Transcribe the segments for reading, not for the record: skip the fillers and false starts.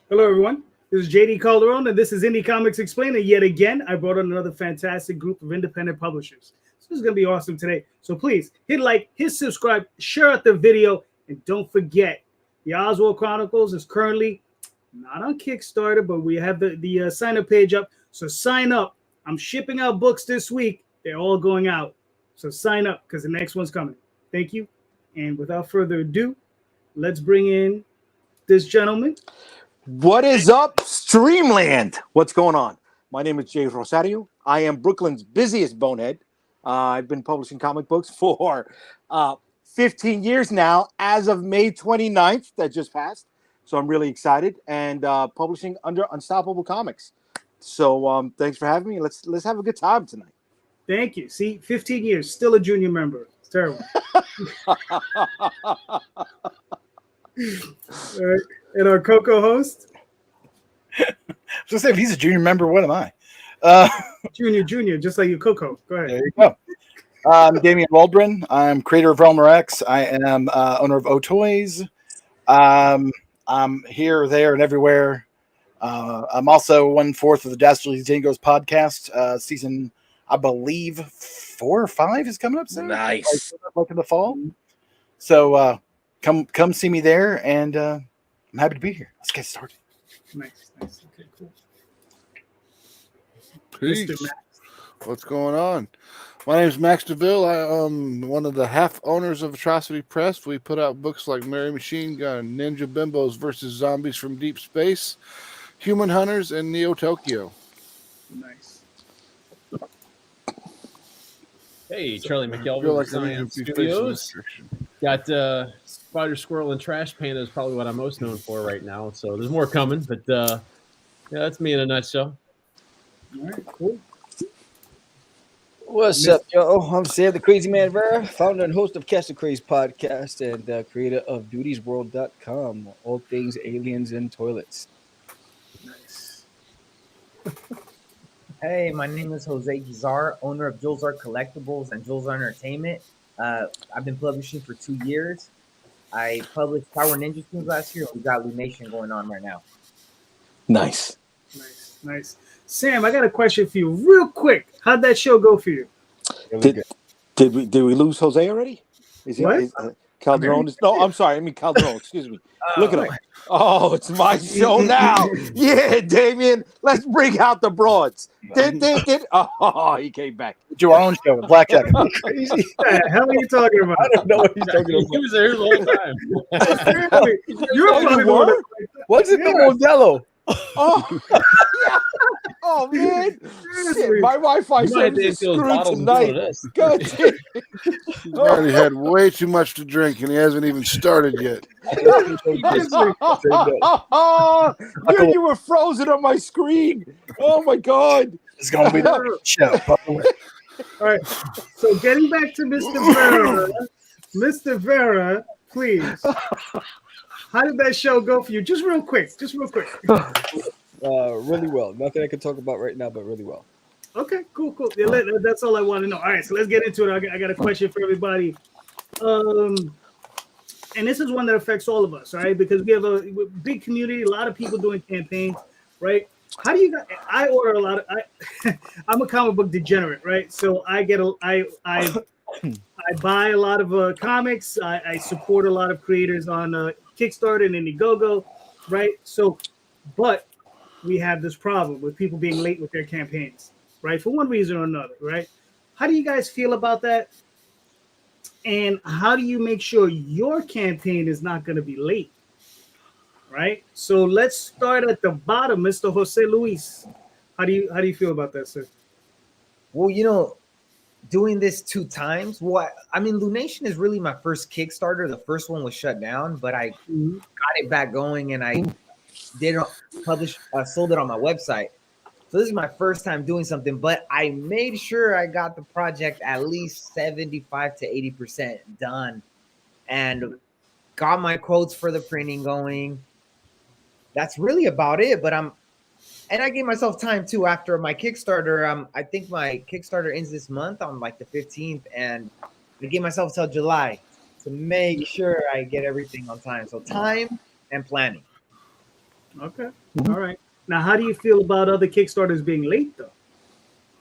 Hello, everyone. This is JD Calderon, and this is Indy Comics Explained. And yet again, I brought on another fantastic group of independent publishers. So this is going to be awesome today. So please hit like, hit subscribe, share out the video, and don't forget, the Oswald Chronicles is currently not on Kickstarter, but we have the sign-up page up. So sign up. I'm shipping out books this week. They're all going out. So sign up because the next one's coming. Thank you. And without further ado, let's bring in this gentleman. What is up, Streamland? What's going on? My name is JD Rosario. I am Brooklyn's busiest bonehead. I've been publishing comic books for 15 years now, as of May 29th, that just passed. So I'm really excited, and publishing under Unstoppable Comics. So thanks for having me. Let's have a good time tonight. Thank you. See, 15 years, still a junior member. It's terrible. All right. And our co-host? I was going to say, if he's a junior member, what am I? Junior, just like your Coco. Go ahead. There you go. I'm Damion Waldbrunn. I'm creator of Realm X. I am owner of O Toys. I'm here, there, and everywhere. I'm also 1/4 of the Dastardly Dingos podcast. Season, I believe, 4 or 5 is coming up soon. Nice. Like in the fall. So come see me there, and I'm happy to be here. Let's get started. Nice. Okay, cool. Peace. Mr. Max. What's going on? My name is Max DeVill. I am one of the half owners of Atrocity Press. We put out books like Mary Machine Gun, Ninja Bimbos versus Zombies from Deep Space, Human Hunters, and Neo Tokyo. Nice. Hey, Charlie I McElvy feel with like I need to Science be facing Studios. restriction. Got Spider, Squirrel, and Trash Panda is probably what I'm most known for right now. So there's more coming, but yeah, that's me in a nutshell. All right, cool. What's up, yo? I'm Sam the Crazy Man Vera, founder and host of Cast the Craze podcast and creator of dutiesworld.com, all things aliens and toilets. Nice. Hey, my name is Jose Guizar, owner of Jolzar Collectibles and Jolzar Entertainment. I've been publishing for 2 years. I published Power Ninja Tunes last year, and we got Lunation going on right now. Nice. Nice. Sam, I got a question for you real quick. How'd that show go for you? Did we lose Jose already? Is he? What? Calderon is no. I'm sorry. I mean Calderon. Excuse me. Look at him. Oh, it's my show now. Yeah, Damien. Let's bring out the broads. Oh, he came back. Do our own show with Blackjack. Crazy. What the hell are you talking about? I don't know what he's talking He about. was there the whole time. Seriously, you're Oh, probably you the one were? that- What's it, Yeah. the Modelo? Oh, yeah. Oh man. Shit, my Wi-Fi You might service is take those screwed bottles and throw tonight. this. God damn. He's already had way too much to drink, and he hasn't even started yet. Dude, you were frozen on my screen. Oh my god. It's going to be the show. All right. So getting back to Mr. Vera. Mr. Vera, please. How did that show go for you? Just real quick. Really well. Nothing I can talk about right now, but really well. Okay, cool. Yeah, that's all I want to know. All right, so let's get into it. I got a question for everybody. And this is one that affects all of us, right? Because we have a big community, a lot of people doing campaigns, right? How do you guys? I order a lot of. I'm a comic book degenerate, right? So I buy a lot of comics. I support a lot of creators on Kickstarter and Indiegogo, right? So, but we have this problem with people being late with their campaigns, right? For one reason or another, right? How do you guys feel about that? And how do you make sure your campaign is not going to be late, right? So let's start at the bottom, Mr. Jose Luis. How do you feel about that, sir? Well, doing this 2 times, Lunation is really my first Kickstarter. The first one was shut down, but I got it back going, and I did publish, sold it on my website. So this is my first time doing something, but I made sure I got the project at least 75 to 80% done and got my quotes for the printing going. That's really about it, but I gave myself time too after my Kickstarter. I think my Kickstarter ends this month on like the 15th, and I gave myself till July to make sure I get everything on time. So time and planning. Okay. All right. Now, how do you feel about other Kickstarters being late, though?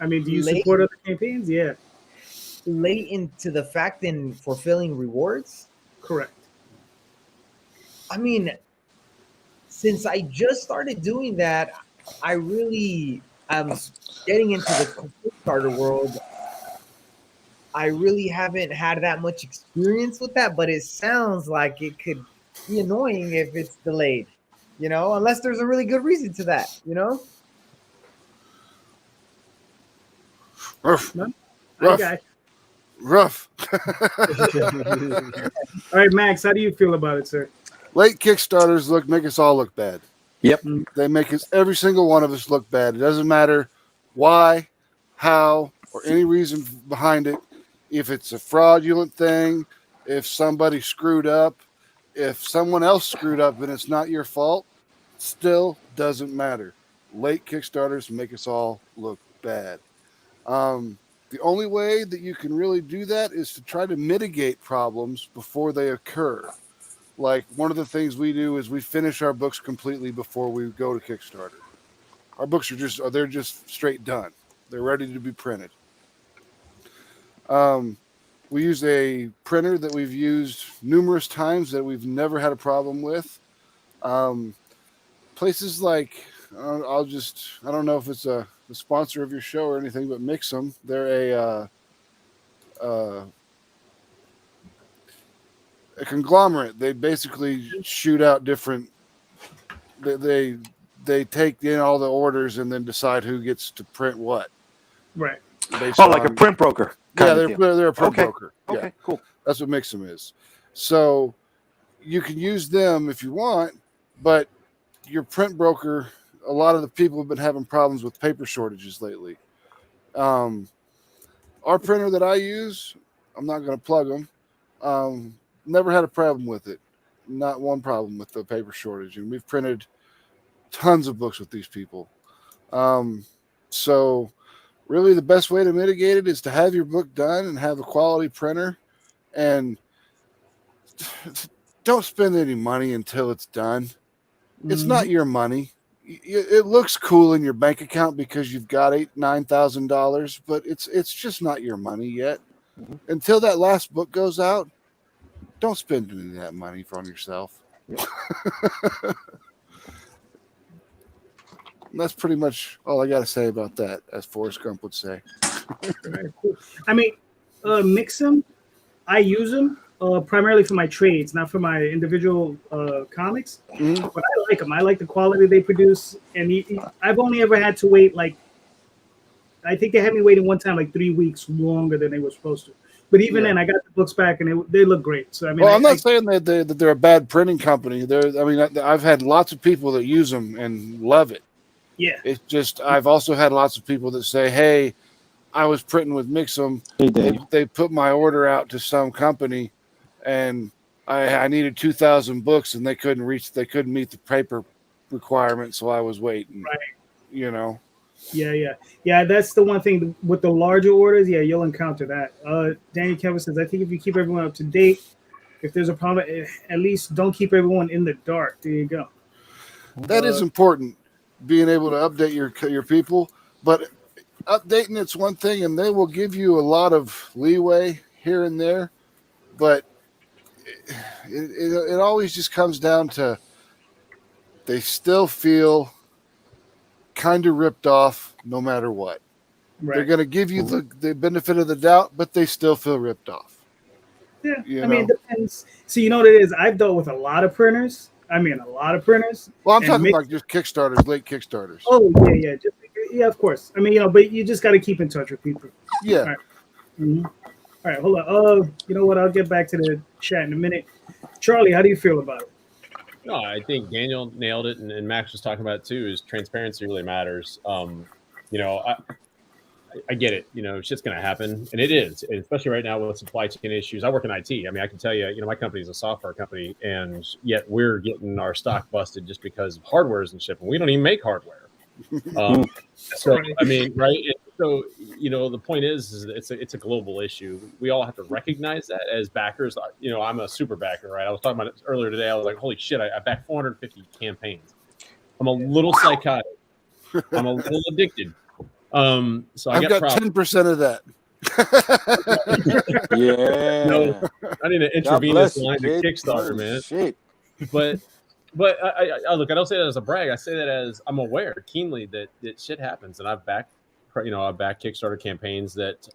I mean, do you Late? support other campaigns? Yeah, Late into the fact in fulfilling rewards. correct. I mean, since I just started doing that, I really am getting into the Kickstarter world. I really haven't had that much experience with that, but it sounds like it could be annoying if it's delayed, unless there's a really good reason to that. Rough. No? I Rough. got you. Rough. All right, Max, how do you feel about it, sir? Late Kickstarters make us all look bad. Yep. They make us, every single one of us, look bad. It doesn't matter why, how, or any reason behind it. If it's a fraudulent thing, if somebody screwed up, if someone else screwed up and it's not your fault, still doesn't matter. Late Kickstarters make us all look bad. The only way that you can really do that is to try to mitigate problems before they occur. Like, one of the things we do is we finish our books completely before we go to Kickstarter. Our books they're just straight done. They're ready to be printed. We use a printer that we've used numerous times that we've never had a problem with. Places like, I don't know if it's a sponsor of your show or anything, but Mix'em, they're a conglomerate. They basically shoot out different. They take in all the orders and then decide who gets to print what. Right. Like a print broker. Yeah, they're a print broker. Okay, Yeah. cool. That's what Mix'em is. So you can use them if you want, but your print broker, a lot of the people have been having problems with paper shortages lately. Our printer that I use, I'm not going to plug them, never had a problem with it. Not one problem with the paper shortage. And we've printed tons of books with these people. So really the best way to mitigate it is to have your book done and have a quality printer, and don't spend any money until it's done. It's not your money. It looks cool in your bank account because you've got $9,000, but it's just not your money yet. Until that last book goes out, don't spend any of that money on yourself. That's pretty much all I got to say about that, as Forrest Gump would say. Very cool. I mean, Mix'em, I use them primarily for my trades, not for my individual comics. Mm-hmm. But I like them. I like the quality they produce. And I've only ever had to wait, I think they had me waiting one time 3 weeks longer than they were supposed to. But even then, I got the books back, and they look great. So I mean, I'm not saying that they're a bad printing company. I've had lots of people that use them and love it. Yeah. It's just I've also had lots of people that say, "Hey, I was printing with Mix'em. They put my order out to some company, and I needed 2,000 books, and they couldn't meet the paper requirement, so I was waiting." Right. Yeah. That's the one thing with the larger orders. Yeah, you'll encounter that. Daniel Kevin says, I think if you keep everyone up to date, if there's a problem, at least don't keep everyone in the dark. There you go. That is important, being able to update your people, but updating it's one thing, and they will give you a lot of leeway here and there, but it always just comes down to they still feel kind of ripped off no matter what. Right. They're going to give you the benefit of the doubt, but they still feel ripped off. Yeah, I mean, it depends. See, you know what it is? I've dealt with a lot of printers. Well, I'm talking about just Kickstarters, late Kickstarters. Oh, yeah. Yeah, of course. I mean, but you just got to keep in touch with people. Yeah. All right. Mm-hmm. All right, hold on. You know what? I'll get back to the chat in a minute. Charlie, how do you feel about it? No, I think Daniel nailed it, and Max was talking about it too. Is transparency really matters? I get it. It's just going to happen, and it is, and especially right now with supply chain issues. I work in IT. I mean, I can tell you, my company is a software company, and yet we're getting our stock busted just because of hardware isn't shipping. We don't even make hardware. So I mean, right? So the point is it's a global issue. We all have to recognize that as backers. I'm a super backer, right? I was talking about it earlier today. I was like, holy shit, I backed 450 campaigns. I'm a little psychotic. I'm a little addicted. So I've got 10% of that. Yeah. No, I need an God intravenous bless you, line to kid. Kickstarter, Holy man. Shit. But I look. I don't say that as a brag. I say that as I'm aware keenly that shit happens, and I've backed Kickstarter campaigns that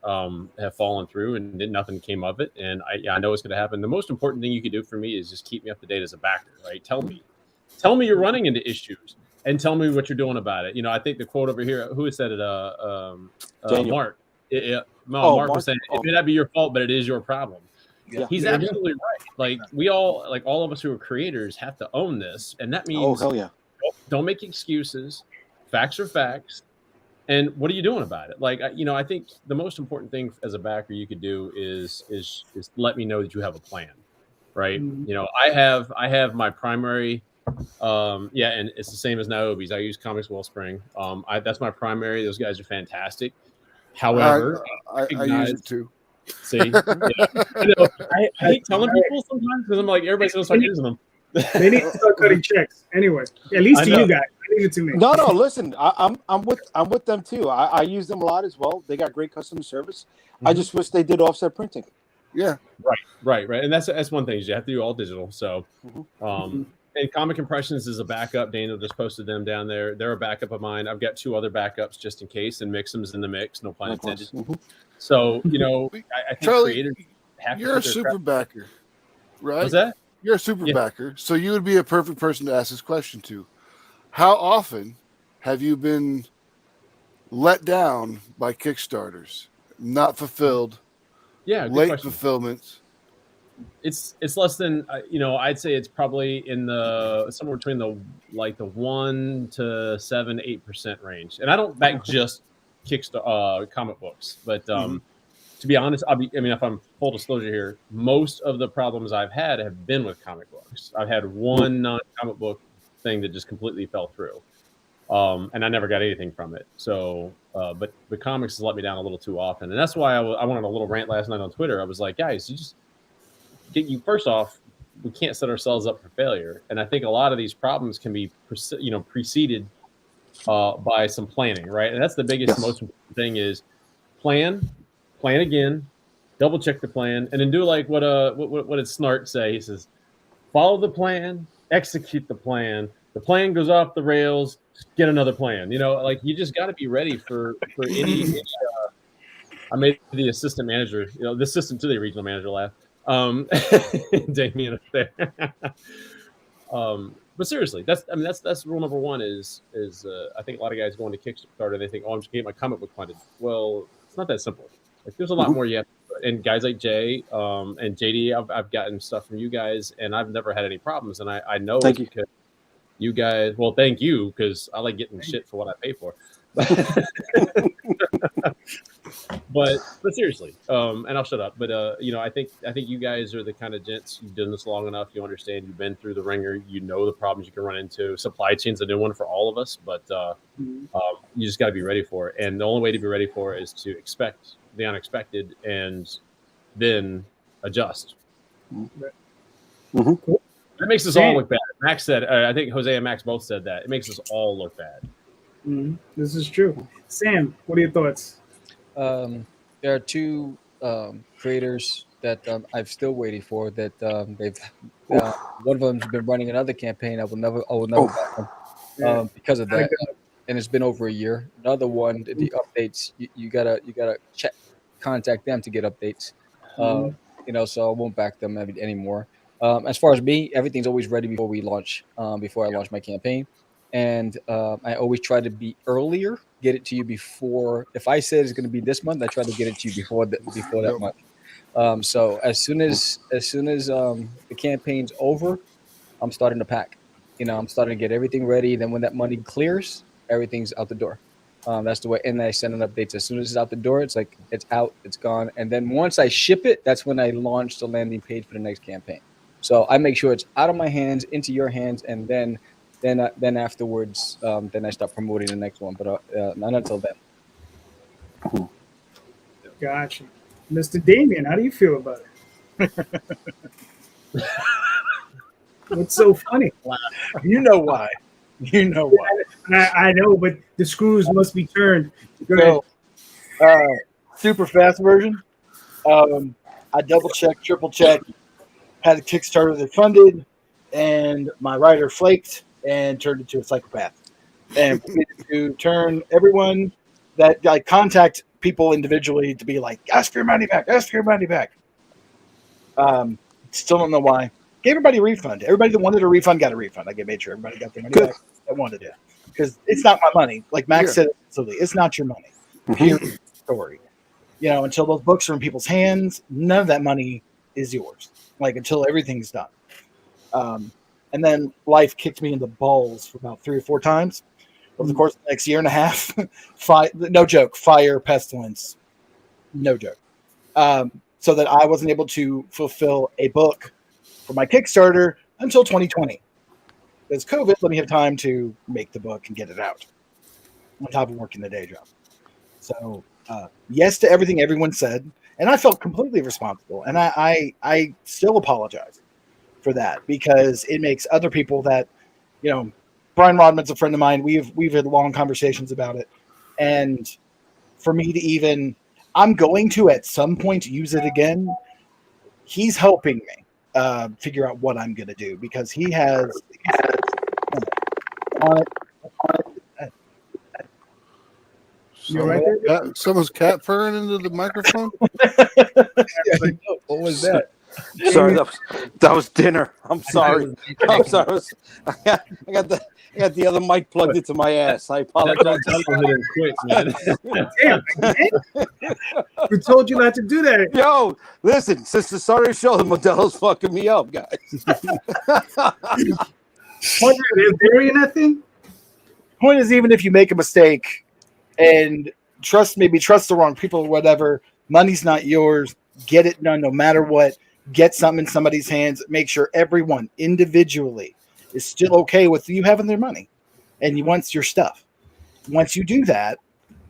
have fallen through and nothing came of it. And I know it's going to happen. The most important thing you can do for me is just keep me up to date as a backer. Right? Tell me you're running into issues, and tell me what you're doing about it. I think the quote over here. Who said it? Mark. Mark was saying it may not be your fault, but it is your problem. Yeah. He's absolutely right. Like we all of us who are creators have to own this, and that means hell yeah. Don't make excuses. Facts are facts. And what are you doing about it? Like I think the most important thing as a backer you could do is let me know that you have a plan, right? Mm-hmm. I have my primary. And it's the same as Niobe's. I use Comics Wellspring. That's my primary. Those guys are fantastic. However, I use it too. See, I hate telling people sometimes because I'm like, everybody's gonna start using them. They need to start cutting checks anyway. At least to you guys. Leave it to me. No. Listen, I'm with them too. I use them a lot as well. They got great customer service. I just wish they did offset printing. Yeah. Right. And that's one thing is you have to do all digital. So, and Comic Impressions is a backup. Daniel just posted them down there. They're a backup of mine. I've got 2 other backups just in case, and Mixum's in the mix. No pun intended. So I think Charlie, creators have you're a super backer, right? What's that? You're a super backer, so you would be a perfect person to ask this question to. How often have you been let down by Kickstarters, not fulfilled? Yeah, good late question. fulfillments. It's less than I'd say it's probably in the somewhere between the 1 to 7-8% range. And I don't back just Kickstarter comic books, but to be honest, if I'm full disclosure here, most of the problems I've had have been with comic books. I've had one non-comic book thing that just completely fell through, and I never got anything from it. So, but the comics has let me down a little too often, and that's why I went on a little rant last night on Twitter. I was like, guys, first off, we can't set ourselves up for failure, and I think a lot of these problems can be preceded by some planning, right? And that's the biggest, most important thing is plan again, double check the plan, and then do like what did Snart say? He says, follow the plan, execute the plan. The plan goes off the rails, get another plan. You just got to be ready for any. I made the assistant manager, the assistant to the regional manager laugh. Damion there. But seriously, that's rule number one is I think a lot of guys going to Kickstarter, they think, I'm just getting my comic book funded. Well, it's not that simple. Like there's a lot more you have to do. And guys like Jay and JD, I've gotten stuff from you guys, and I've never had any problems. And I know it's because you guys. Well, thank you, because I like getting shit for what I pay for. But seriously, and I'll shut up. But I think you guys are the kind of gents. You've done this long enough. You understand. You've been through the ringer. You know the problems you can run into. Supply chain's a new one for all of us, but you just got to be ready for it. And the only way to be ready for it is to expect the unexpected and then adjust. That makes us all look bad. Max said. I think Jose and Max both said that. It makes us all look bad. This is true. Sam, what are your thoughts? There are 2 creators that I'm still waiting for. That they've one of them's been running another campaign. I will never back them because of that. And it's been over a year. Another one, the updates you gotta contact them to get updates. So I won't back them anymore. As far as me, everything's always ready before we launch. Before I launch my campaign. And I always try to be earlier, get it to you before. If I said it's going to be this month, I try to get it to you before that month. So as soon as the campaign's over, I'm starting to pack. I'm starting to get everything ready. Then when that money clears, everything's out the door. That's the way. And I send an updates as soon as it's out the door. It's like it's out, it's gone. And then once I ship it, that's when I launch the landing page for the next campaign. So I make sure it's out of my hands, into your hands, and then afterwards, then I start promoting the next one, but not until then. Gotcha. Mr. Damion, how do you feel about it? What's so funny? You know why. You know why. I know, but the screws must be turned. Go ahead. So, super fast version. I double checked, triple checked, had a Kickstarter that funded, and my writer flaked and turned into a psychopath. And to turn everyone that contact people individually to be like, ask for your money back, ask for your money back. Still don't know why. Gave everybody a refund. Everybody that wanted a refund got a refund. I made sure everybody got their money back that wanted it. Because it's not my money. Like Max said, absolutely, it's not your money. Period. Story. You know, until those books are in people's hands, none of that money is yours. Like until everything's done. And then life kicked me in the balls for about 3 or 4 times over the course of the next year and a half. No joke. Fire, pestilence. No joke. So that I wasn't able to fulfill a book for my Kickstarter until 2020. Because COVID let me have time to make the book and get it out on top of working the day job. So yes to everything everyone said, and I felt completely responsible. And I still apologize for that because it makes other people that, you know, Brian Rodman's a friend of mine. We've had long conversations about it, and for me to even, I'm going to at some point use it again. He's helping me figure out what I'm going to do because he has on it. You're right there. Someone's cat purring into the microphone. What was that? Sorry, that was dinner. I'm sorry. I'm sorry. I got the other mic plugged into my ass. I apologize. Quick, man. We told you not to do that. Yo, listen, since the start of the show, the Modelo's fucking me up, guys. Is there anything? Point is, even if you make a mistake and trust the wrong people or whatever, money's not yours. Get it done no matter what. Get something in somebody's hands. Make sure everyone individually is still okay with you having their money and you want your stuff. Once you do that,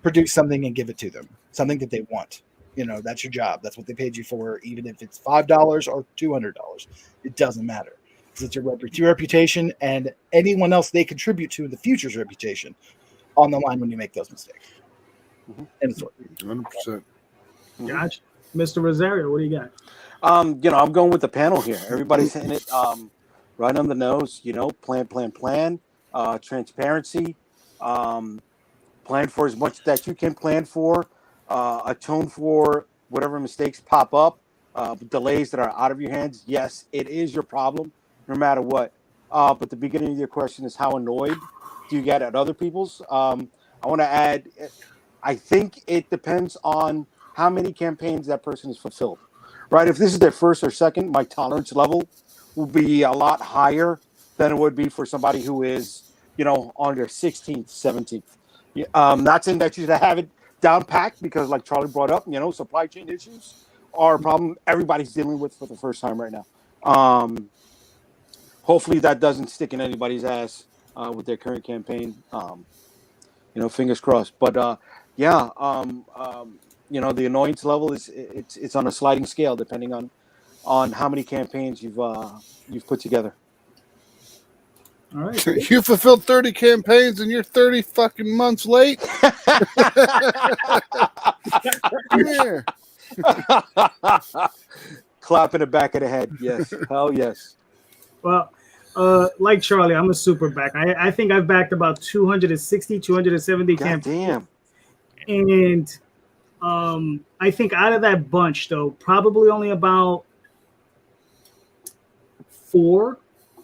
produce something and give it to them. Something that they want. You know, that's your job. That's what they paid you for, even if it's $5 or $200. It doesn't matter. Because it's your reputation and anyone else they contribute to in the future's reputation on the line when you make those mistakes. Mm-hmm. And it's 100%. Gotcha. Mr. Rosario, what do you got? You know, I'm going with the panel here. Everybody's hitting it right on the nose. You know, plan, transparency, plan for as much that you can plan for, atone for whatever mistakes pop up, delays that are out of your hands. Yes, it is your problem, no matter what. But the beginning of your question is how annoyed do you get at other people's? I want to add, I think it depends on how many campaigns that person has fulfilled. Right, if this is their first or second, my tolerance level will be a lot higher than it would be for somebody who is, you know, on their 16th, 17th. Not saying that you should have it down packed because, like Charlie brought up, you know, supply chain issues are a problem everybody's dealing with for the first time right now. Hopefully that doesn't stick in anybody's ass with their current campaign. You know, fingers crossed. But you know, the annoyance level it's on a sliding scale depending on how many campaigns you've put together. All right. You fulfilled 30 campaigns and you're 30 fucking months late. Yeah. Clap in the back of the head. Yes. Hell yes. Well, like Charlie, I'm a super back. I think I've backed about 260, 270 campaigns. Damn. And I think out of that bunch, though, probably only about 4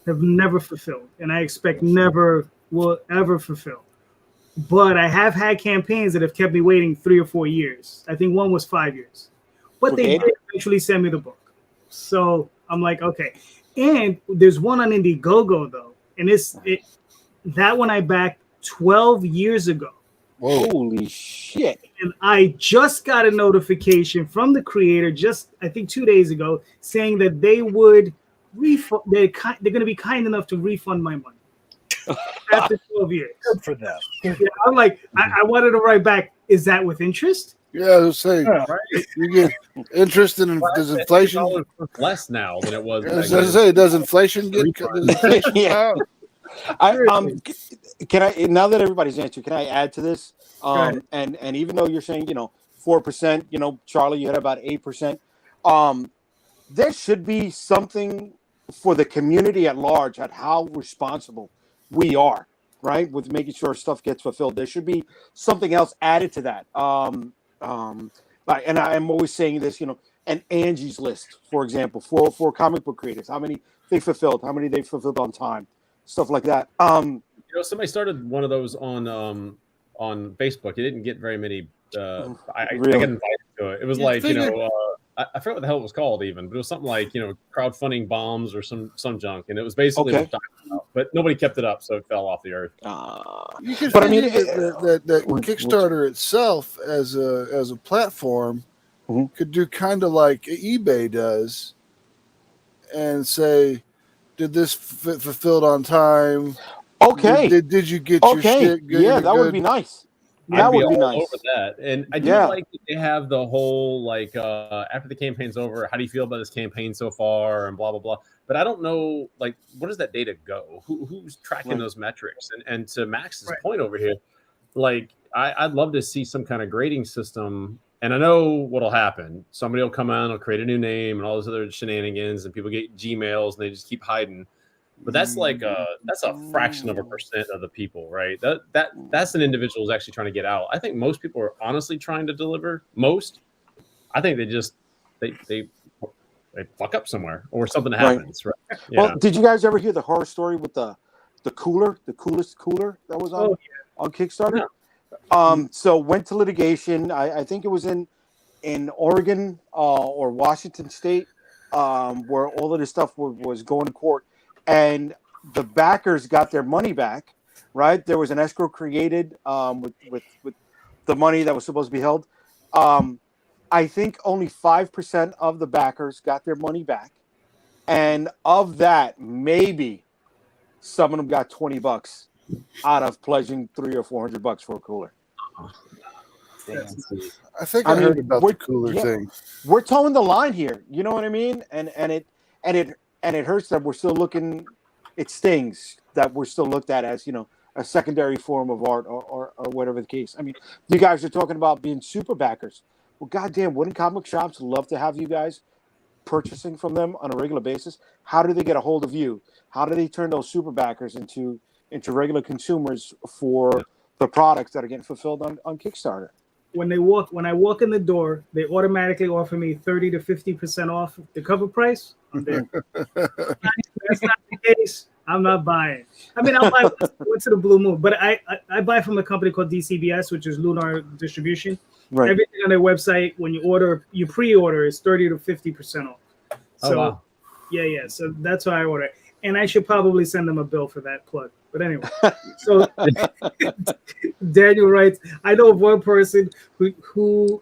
have never fulfilled, and I expect never will ever fulfill. But I have had campaigns that have kept me waiting 3 or 4 years. I think one was 5 years, but they did eventually send me the book. So I'm like, okay. And there's one on Indiegogo though, and that one I backed 12 years ago. Whoa. Holy shit. And I just got a notification from the creator I think 2 days ago saying that they would refund. They're going to be kind enough to refund my money after 12 years. Good for them. Yeah, I'm like, I wanted to write back. Is that with interest? Yeah, I was saying, you get interest in does inflation less now than it was. I was going to say, does inflation get? Does inflation Can I, now that everybody's answered, can I add to this? And even though you're saying 4%, Charlie, you had about 8%. There should be something for the community at large at how responsible we are, right, with making sure stuff gets fulfilled. There should be something else added to that. And I'm always saying this, an Angie's List, for example, for comic book creators, how many they fulfilled, how many they fulfilled on time, stuff like that. Somebody started one of those on Facebook. It didn't get very many. I got invited to it. It was like I forget what the hell it was called even, but it was something like crowdfunding bombs or some junk, and it was basically but nobody kept it up, so it fell off the earth. But I mean, that Kickstarter itself as a platform could do kind of like eBay does, and say, did this fulfilled on time? Okay. Did you get your shit good? Yeah, that would be nice. That would be nice. Over that. And I do like that they have the whole after the campaign's over, how do you feel about this campaign so far, and blah blah blah. But I don't know, where does that data go? Who's tracking those metrics? And to Max's point over here, I'd love to see some kind of grading system. And I know what'll happen. Somebody will come out, will create a new name, and all those other shenanigans, and people get Gmails, and they just keep hiding. But that's that's a fraction of a percent of the people, right? That's an individual who's actually trying to get out. I think most people are honestly trying to deliver. I think they fuck up somewhere, or something happens. Right? Yeah. Well, did you guys ever hear the horror story with the coolest cooler that was on Kickstarter? Yeah. So went to litigation. I think it was in Oregon or Washington State, where all of this stuff was going to court. And the backers got their money back, right? There was an escrow created with the money that was supposed to be held. I think only 5% of the backers got their money back. And of that, maybe some of them got $20 out of pledging $300 or $400 for a cooler. I think I heard about the cooler thing. We're towing the line here. You know what I mean? And it hurts that we're still looking. It stings that we're still looked at as a secondary form of art or whatever the case. I mean, you guys are talking about being super backers. Well, goddamn, wouldn't comic shops love to have you guys purchasing from them on a regular basis? How do they get a hold of you? How do they turn those super backers into regular consumers for the products that are getting fulfilled on Kickstarter? When I walk in the door, they automatically offer me 30 to 50% off the cover price. I'm there. That's not the case. I'm not buying. I mean, I'll buy once in a blue moon, but I buy from a company called DCBS, which is Lunar Distribution. Right. Everything on their website, when you pre-order, is 30 to 50% off. So, wow. Yeah. So that's why I order. And I should probably send them a bill for that plug. But anyway, so Daniel writes, I know of one person who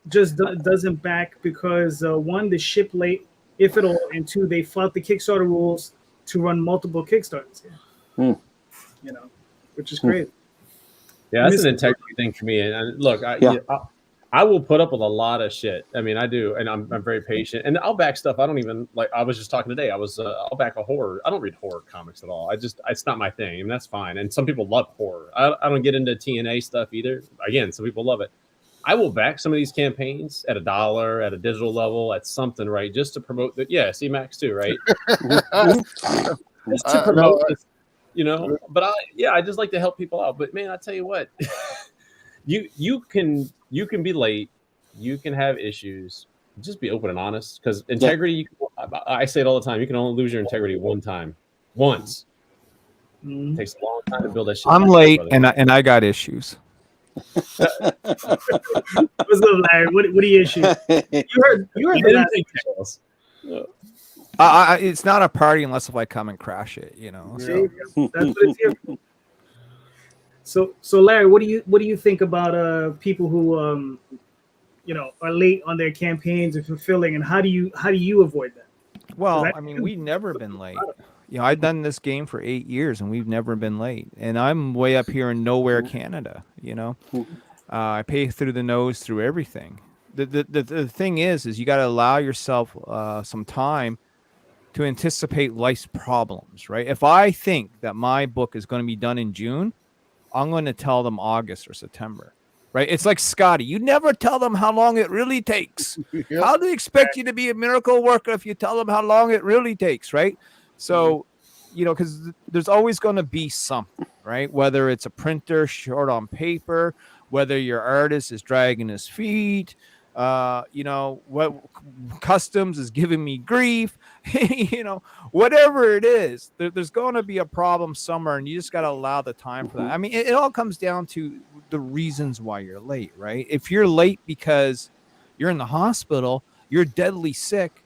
just doesn't back because one, they ship late, if at all, and two, they fought the Kickstarter rules to run multiple Kickstarters. Which is crazy. Yeah, that's an integrity thing for me. And look, I will put up with a lot of shit. I mean, I do, and I'm very patient. And I'll back stuff I don't even like. I was just talking today. I'll back a horror. I don't read horror comics at all. It's not my thing, and that's fine. And some people love horror. I don't get into TNA stuff either. Again, some people love it. I will back some of these campaigns at $1 at a digital level at something, right? Just to promote that. Yeah, see Max too, right? Just to promote this, But I just like to help people out. But man, I tell you what, you can be late, you can have issues. Just be open and honest, because integrity. I say it all the time. You can only lose your integrity once. It takes a long time to build that shit. I'm late, and I got issues. What's up, Larry? What are your issues? You heard the last it's not a party unless if I come and crash it, So. That's what it's here for. So Larry, what do you think about people who are late on their campaigns and fulfilling, and how do you avoid that? Well, I mean, we've never been late. I've done this game for 8 years and we've never been late. And I'm way up here in nowhere, Canada. I pay through the nose through everything. The thing is you got to allow yourself some time to anticipate life's problems, right? If I think that my book is going to be done in June, I'm going to tell them August or September, right? It's like Scotty. You never tell them how long it really takes. Yep. How do they expect you to be a miracle worker if you tell them how long it really takes, right? So, you know, because there's always going to be something, right? Whether it's a printer short on paper, whether your artist is dragging his feet, you know, what customs is giving me grief, you know, whatever it is, there's going to be a problem somewhere, and you just got to allow the time for that. I mean, it all comes down to the reasons why you're late, right? If you're late because you're in the hospital, you're deadly sick,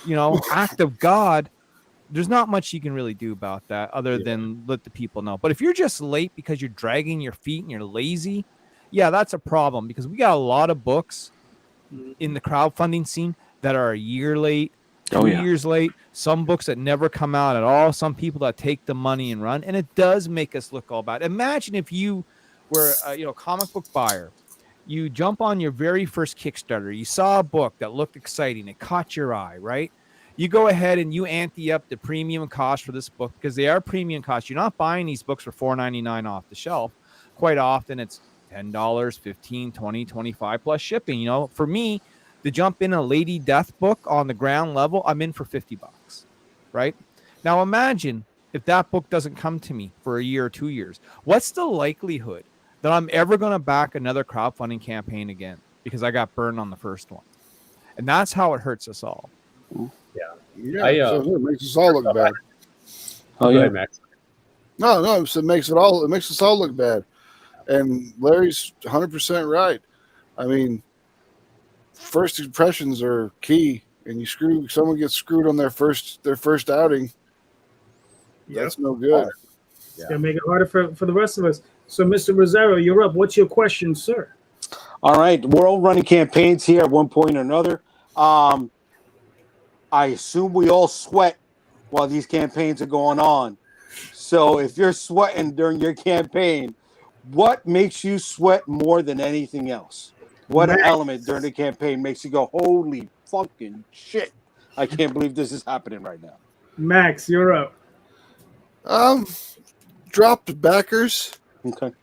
you know, act of God, there's not much you can really do about that other than let the people know. But if you're just late because you're dragging your feet and you're lazy, yeah, that's a problem, because we got a lot of books in the crowdfunding scene that are a year late, 2 years late, some books that never come out at all, some people that take the money and run, and it does make us look all bad. Imagine if you were a comic book buyer, you jump on your very first Kickstarter, you saw a book that looked exciting, it caught your eye, right? You go ahead and you ante up the premium cost for this book, because they are premium costs. You're not buying these books for $4.99 off the shelf. Quite often it's $10, $15, $20, $25 plus shipping. You know, for me to jump in a Lady Death book on the ground level, I'm in for $50, right? Now imagine if that book doesn't come to me for a year or 2 years. What's the likelihood that I'm ever going to back another crowdfunding campaign again because I got burned on the first one? And that's how it hurts us all. Yeah, so it makes us all look bad. Oh yeah, Max. No, so it makes us all look bad. And Larry's 100% right. I mean, first impressions are key, and someone gets screwed on their first outing. That's no good. It's gonna make it harder for the rest of us. So, Mr. Rosario, you're up. What's your question, sir? All right, we're all running campaigns here at one point or another. I assume we all sweat while these campaigns are going on. So if you're sweating during your campaign, what makes you sweat more than anything else? What element during the campaign makes you go, holy fucking shit, I can't believe this is happening right now? Max, you're up. Dropped backers. Okay.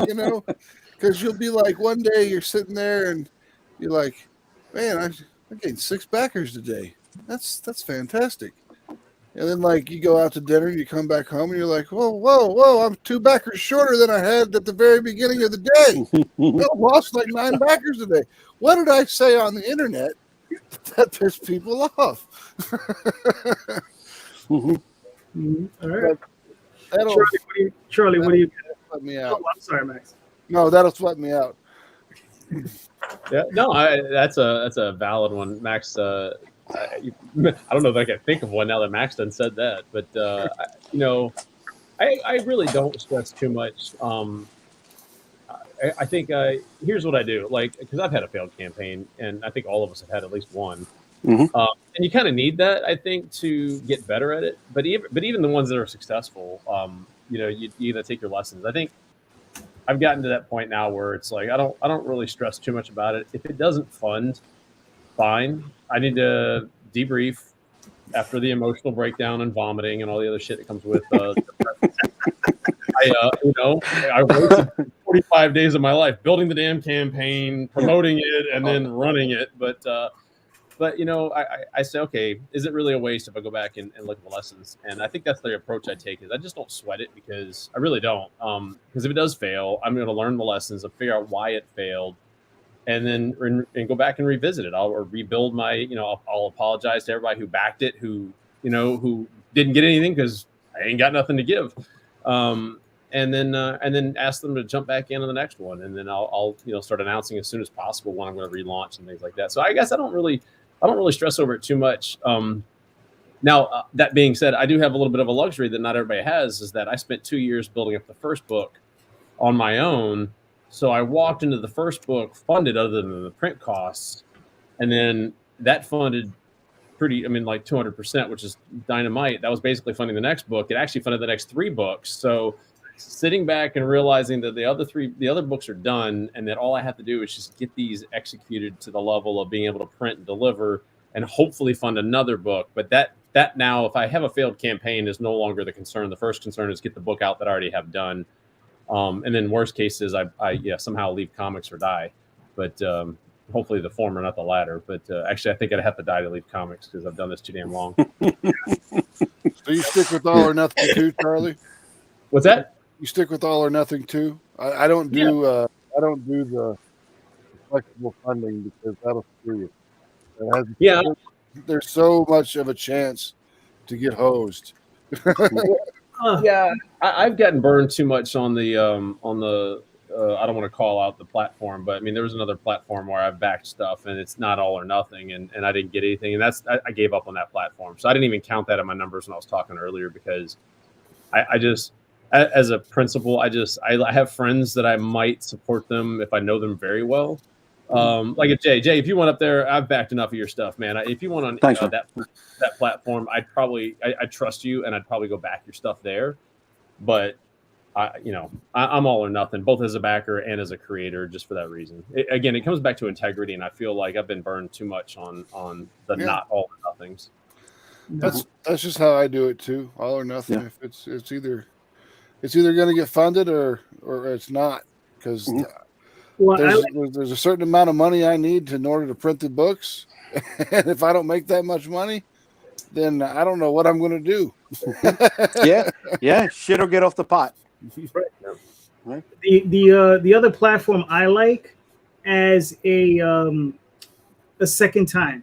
You know, because you'll be like, one day you're sitting there and you're like, man, I gained 6 backers today. That's fantastic. And then, like, you go out to dinner and you come back home and you're like, whoa, I'm 2 backers shorter than I had at the very beginning of the day. I lost like 9 backers today. What did I say on the internet that pissed people off? All right. Charlie, what do you sweat me out? Oh, I'm sorry, Max. No, that'll sweat me out. Yeah, no, that's a valid one, Max. I don't know if I can think of one now that Max done said that, but you know, I really don't stress too much. I think here's what I do, like, because I've had a failed campaign, and I think all of us have had at least one. And you kind of need that, I think, to get better at it. But even the ones that are successful, you know, you gotta take your lessons. I think I've gotten to that point now where it's like I don't really stress too much about it. If it doesn't fund, fine. I need to debrief after the emotional breakdown and vomiting and all the other shit that comes with. I wasted 45 days of my life building the damn campaign, promoting it, and then running it. But you know, I say, okay, is it really a waste if I go back and look at the lessons? And I think that's the approach I take. Is I just don't sweat it, because I really don't. Because if it does fail, I'm going to learn the lessons and figure out why it failed, and then go back and revisit it. I'll rebuild my, you know, I'll apologize to everybody who backed it, who didn't get anything because I ain't got nothing to give. And then ask them to jump back into the next one, and then I'll start announcing as soon as possible when I'm going to relaunch and things like that. So I guess I don't really stress over it too much. Now, that being said, I do have a little bit of a luxury that not everybody has, is that I spent 2 years building up the first book on my own. So I walked into the first book funded other than the print costs, and then that funded like 200%, which is dynamite. That was basically funding the next book. It actually funded the next 3 books. So sitting back and realizing that the other books are done, and that all I have to do is just get these executed to the level of being able to print and deliver, and hopefully fund another book. But that now, if I have a failed campaign, is no longer the concern. The first concern is get the book out that I already have done. And then worst cases, I somehow leave comics or die. But hopefully the former, not the latter. But actually, I think I'd have to die to leave comics because I've done this too damn long. So you stick with all or nothing too, Charlie? What's that? You stick with all or nothing too? I don't do the flexible funding because that'll screw you. There's so much of a chance to get hosed. Yeah, I've gotten burned too much on the I don't want to call out the platform, but I mean there was another platform where I've backed stuff and it's not all or nothing, and I didn't get anything, and I gave up on that platform. So I didn't even count that in my numbers when I was talking earlier, because I just, as a principle, I have friends that I might support them if I know them very well. Like a Jay, if you went up there, I've backed enough of your stuff, man. If you went on that platform, I'd trust you, and I'd probably go back your stuff there. But I'm all or nothing, both as a backer and as a creator, just for that reason. It comes back to integrity, and I feel like I've been burned too much on the not all or nothings. That's just how I do it too, all or nothing. Yeah. If it's either going to get funded or it's not, because there's a certain amount of money I need in order to print the books, and if I don't make that much money, then I don't know what I'm going to do. yeah, shit will get off the pot. Right. The other platform I like as a second time.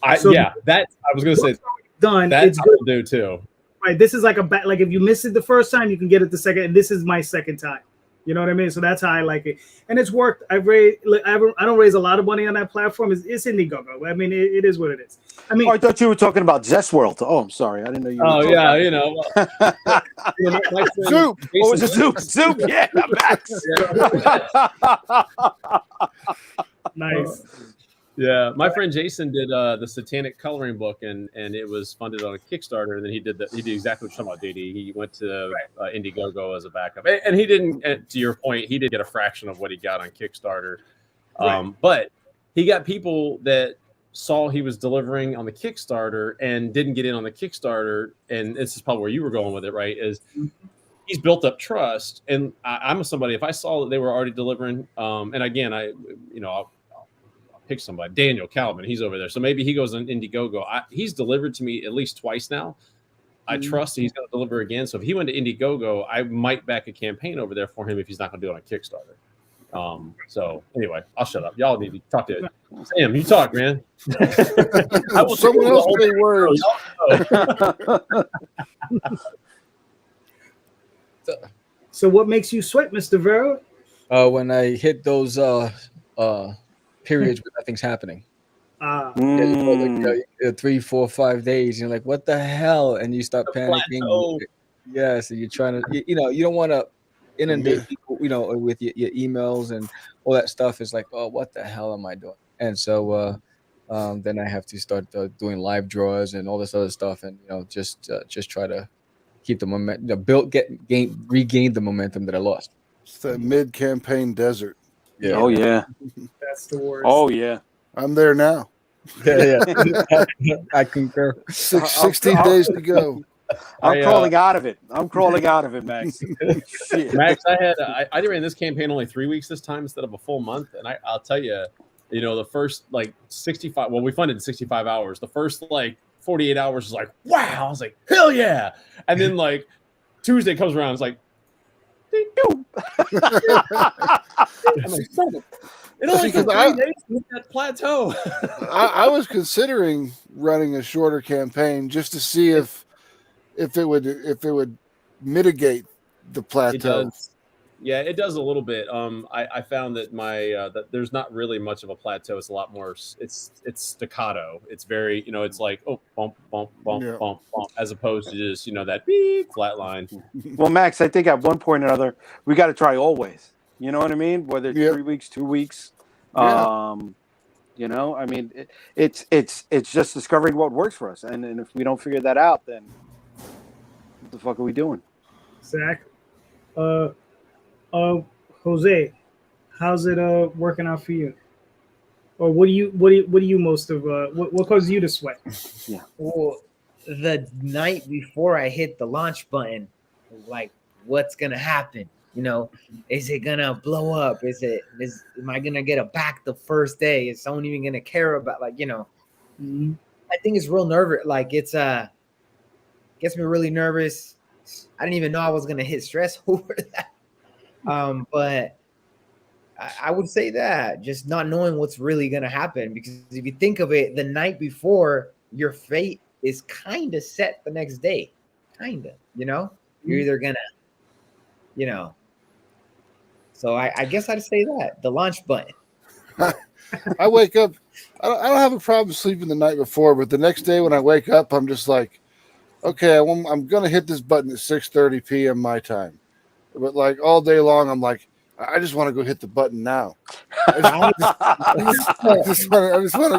I was going to say done. That it's I good. will do too. Right. This is like like if you miss it the first time, you can get it the second, and this is my second time. You know what I mean? So that's how I like it, and it's worked. I don't raise a lot of money on that platform. It's Indiegogo. I mean, it is what it is. I mean, I thought you were talking about Zestworld. Oh, I'm sorry, I didn't know you. Oh yeah, Soup. What was it? Soup. Yeah, Max. Nice. Yeah, my friend Jason did the Satanic coloring book, and it was funded on a Kickstarter. And then he did exactly what you're talking about, JD. He went to Indiegogo as a backup, and he didn't. To your point, he did get a fraction of what he got on Kickstarter, but he got people that saw he was delivering on the Kickstarter and didn't get in on the Kickstarter. And this is probably where you were going with it, right? Is he's built up trust, and I'm somebody. If I saw that they were already delivering, and again, I'll pick somebody, Daniel Calvin, he's over there. So maybe he goes on Indiegogo. He's delivered to me at least twice now. I trust he's going to deliver again. So if he went to Indiegogo, I might back a campaign over there for him if he's not going to do it on Kickstarter. So anyway, I'll shut up. Y'all need to talk to Sam. You talk, man. I will. Someone else say words. So what makes you sweat, Mr. Vera? When I hit those periods where nothing's happening. 3, 4, 5 days. You're like, what the hell? And you start panicking. Yeah, so you're trying to, you don't want to inundate people, with your emails and all that stuff. Is like, oh, what the hell am I doing? And so then I have to start doing live draws and all this other stuff, and just try to keep the momentum, regain the momentum that I lost. It's that mid-campaign desert. Yeah. Oh yeah. That's the worst. Oh yeah. I'm there now. Yeah. I concur. 16 days to go. I'm crawling out of it. Max. Shit. Max, I ran this campaign only 3 weeks this time instead of a full month, and I'll tell you, the first 65. Well, we funded 65 hours. The first 48 hours was like, wow. I was like, hell yeah. And then Tuesday comes around, it's like, it only took 3 days to hit that plateau. I was considering running a shorter campaign just to see if it would mitigate the plateau. It does. Yeah, it does a little bit. I found that that there's not really much of a plateau. It's a lot more. It's staccato. It's very it's like bump bump bump bump bump, as opposed to just that beep flat line. Well, Max, I think at one point or another we got to try always. You know what I mean? Whether it's 3 weeks, 2 weeks. I mean, it's just discovering what works for us, and if we don't figure that out, then what the fuck are we doing? Zach, Jose, how's it working out for you? or what do you most of what causes you to sweat? Well, the night before I hit the launch button, like, what's gonna happen? Is it gonna blow up? Am I gonna get a back the first day? Is someone even gonna care about, like, Mhm. I think it's real nervous. Like, it's gets me really nervous. I didn't even know I was gonna hit stress over that. But I would say that just not knowing what's really gonna happen, because if you think of it, the night before, your fate is kind of set the next day. Kind of, you're either gonna, so I guess I'd say that the launch button. I wake up. I don't have a problem sleeping the night before, but the next day when I wake up, I'm just like, okay, I'm gonna hit this button at 6:30 p.m. my time. But like all day long, I'm like, I just want to go hit the button now. I just want to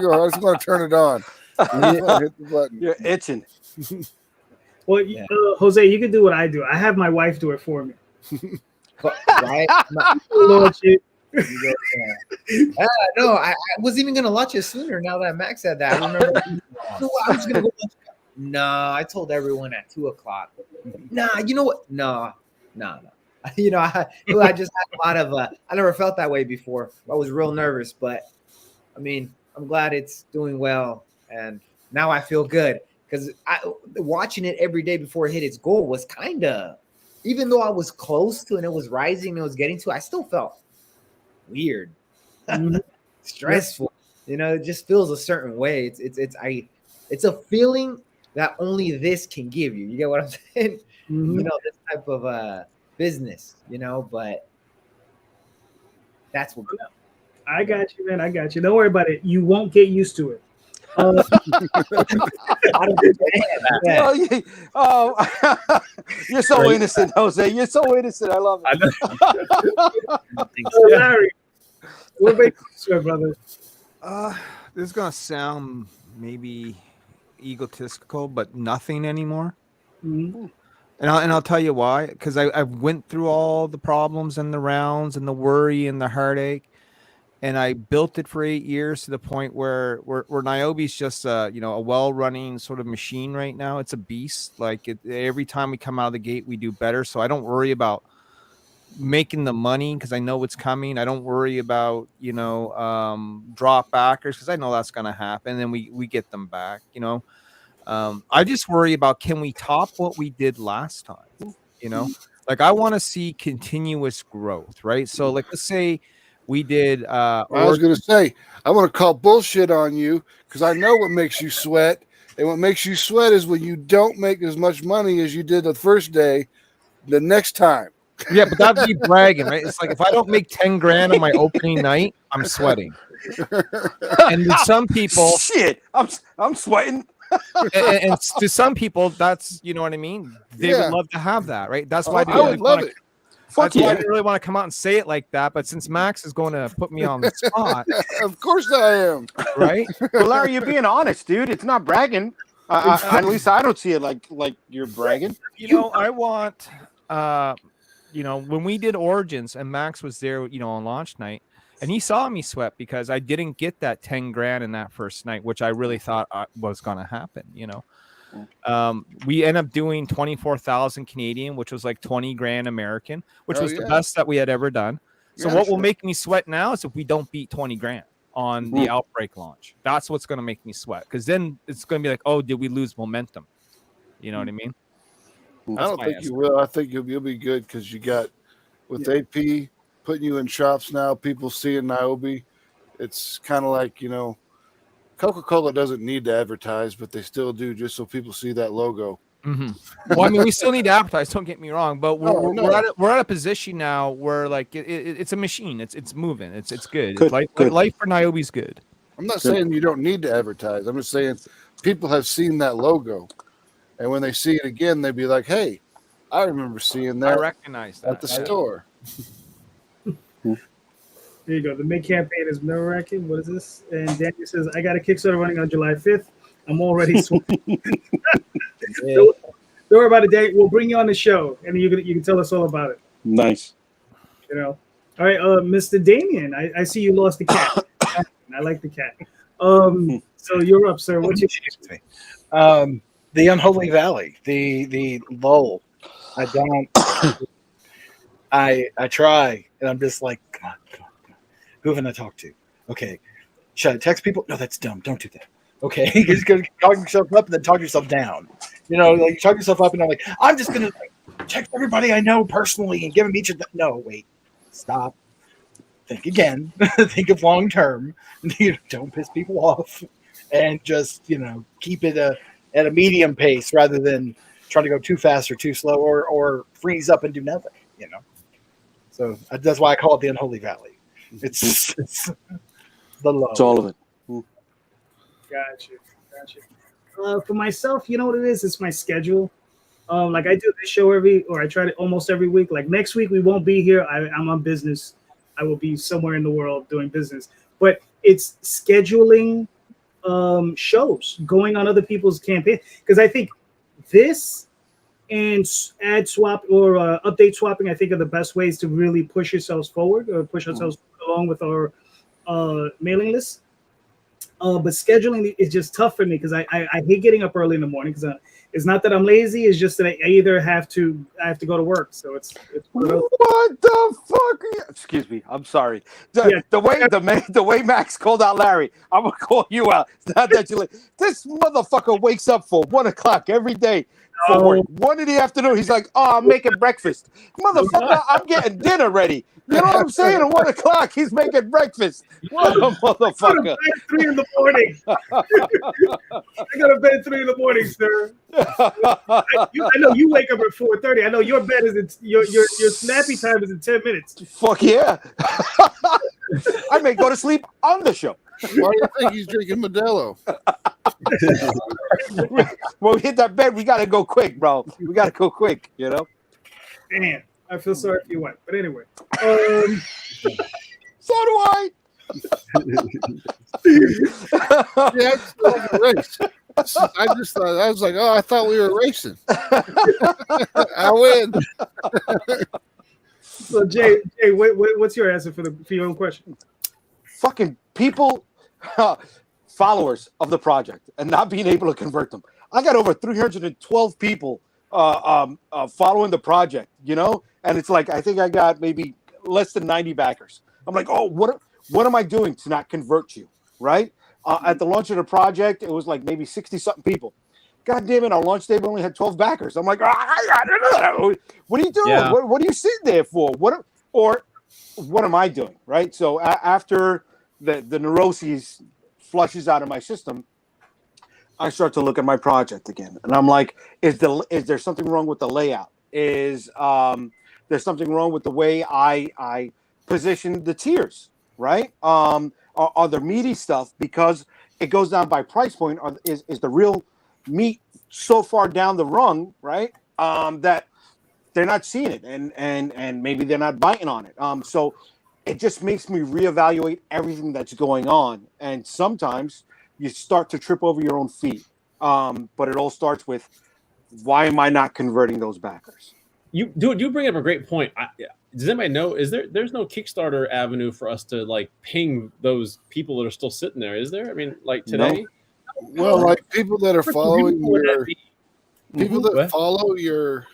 go. I just want to turn it on. I just want to hit the button. You're itching. Well, Jose, you can do what I do. I have my wife do it for me. Right? Lord, shit. No, I was even gonna launch it sooner. Now that Max said that, I remember. I was gonna go. No, I told everyone at 2:00. Nah, you know what? No. I just had a lot of. I never felt that way before. I was real nervous, but I mean, I'm glad it's doing well, and now I feel good, because watching it every day before it hit its goal was kind of, even though I was close to and it was rising and it was getting to, I still felt weird, stressful. It just feels a certain way. It's a feeling that only this can give you. You get what I'm saying? This type of business. But that's what. I got you, man. I got you. Don't worry about it. You won't get used to it. You're so innocent, Jose. You're so innocent. I love it. Larry, what about you, brother? This is gonna sound maybe egotistical, but nothing anymore. Mm-hmm. And I'll tell you why. Because I went through all the problems and the rounds and the worry and the heartache, and I built it for 8 years to the point where Niobe's just a well-running sort of machine right now. It's a beast. Like every time we come out of the gate, we do better. So I don't worry about making the money, because I know what's coming. I don't worry about drop backers, because I know that's going to happen, and we get them back. I just worry about, can we top what we did last time? Like I want to see continuous growth, right? So like, let's say we did. I was going to say, I want to call bullshit on you, because I know what makes you sweat. And what makes you sweat is when you don't make as much money as you did the first day the next time. Yeah, but that'd be bragging, right? It's like, if I don't make 10 grand on my opening night, I'm sweating. And to some people, shit, I'm sweating. and to some people, that's, you know what I mean? They would love to have that, right? That's why I would love it. That's why I didn't really want to come out and say it like that. But since Max is going to put me on the spot, of course I am. Right? Well, Larry, you're being honest, dude. It's not bragging. At least I don't see it like you're bragging. I want, when we did Origins and Max was there, on launch night, and he saw me sweat because I didn't get that 10 grand in that first night, which I really thought was going to happen. We end up doing 24,000 Canadian, which was like 20 grand American, which was the best that we had ever done. So what will make me sweat now is if we don't beat 20 grand on the Outbreak launch. That's what's going to make me sweat, because then it's going to be like, oh, did we lose momentum? You know what I mean? I don't think you will. I think you'll be good, because you got with AP putting you in shops now, people seeing Niobe. It's kind of like, Coca-Cola doesn't need to advertise, but they still do, just so people see that logo. Mm-hmm. Well, I mean, we still need to advertise. Don't get me wrong, but we're at a position now where like it's a machine. It's moving. It's good. Life for Niobe's good. I'm not saying you don't need to advertise. I'm just saying people have seen that logo, and when they see it again, they'd be like, "Hey, I remember seeing that. I recognize that at the store." There you go. The mid campaign is nerve-wracking. What is this? And Daniel says, I got a Kickstarter running on July 5th. I'm already sweating. Don't worry about it, Daniel. We'll bring you on the show, and you can tell us all about it. Nice. All right, Mr. Damion, I see you lost the cat. I like the cat. So you're up, sir. What's your The Unholy Valley, the lull. I don't. I try, and I'm just like, come on. Who haven't I talked to? Okay, should I text people? No, that's dumb. Don't do that. Okay, you're just gonna talk yourself up and then talk yourself down. You know, like you talk yourself up, and I'm like, I'm just gonna text everybody I know personally and give them each of them. No, wait, stop. Think again. Think of long term. Don't piss people off, and just keep it at a medium pace rather than trying to go too fast or too slow or freeze up and do nothing. So that's why I call it the Unholy Valley. It's the low. It's all of it. Gotcha. For myself, you know what it is? It's my schedule. Like I do this show I try to almost every week. Like next week we won't be here. I'm on business. I will be somewhere in the world doing business. But it's scheduling shows, going on other people's campaign. Because I think this and ad swap or update swapping, I think, are the best ways to really push yourselves forward or push ourselves along with our mailing list. But scheduling is just tough for me because I hate getting up early in the morning because it's not that I'm lazy. It's just that I either have to go to work. So it's what the fuck? Excuse me. I'm sorry. The way Max called out Larry, I'm gonna call you out. It's not that you like this motherfucker wakes up for 1 o'clock every day. For work. 1 in the afternoon, he's like, "Oh, I'm making breakfast, motherfucker. I'm getting dinner ready." You know what I'm saying? At 1 o'clock, he's making breakfast. What a motherfucker! I go to bed at 3 in the morning. I go to bed at 3 in the morning, sir. I know you wake up at 4:30. I know your bed is your snappy time is in 10 minutes. Fuck yeah! I may go to sleep on the show. Why do you think he's drinking Modelo? When we hit that bed, we gotta go quick, bro. We gotta go quick, Damn, I feel sorry if you went. But anyway, so do I. Yeah, it's like a race. I was like, I thought we were racing. I win. So Jay, what's your answer for your own question? Fucking people, followers of the project, and not being able to convert them. I got over 312 people following the project, and it's like I think I got maybe less than 90 backers. I'm like, oh, what am I doing to not convert you, right? At the launch of the project, it was like maybe 60-something people. God damn it, our launch day we only had 12 backers. I'm like, what are you doing? Yeah. What are you sitting there for? What am I doing, right? So after the neuroses flushes out of my system, I start to look at my project again, and I'm like, is there something wrong with the layout? Is there's something wrong with the way I position the tiers, right? Are there meaty stuff because it goes down by price point? Or is the real meat so far down the rung, right? That they're not seeing it, and maybe they're not biting on it. So it just makes me reevaluate everything that's going on, and sometimes you start to trip over your own feet. But it all starts with, why am I not converting those backers? You bring up a great point. Does anybody know? There's no Kickstarter avenue for us to like ping those people that are still sitting there? Is there? I mean, like today. No. Well, like people that are following follow your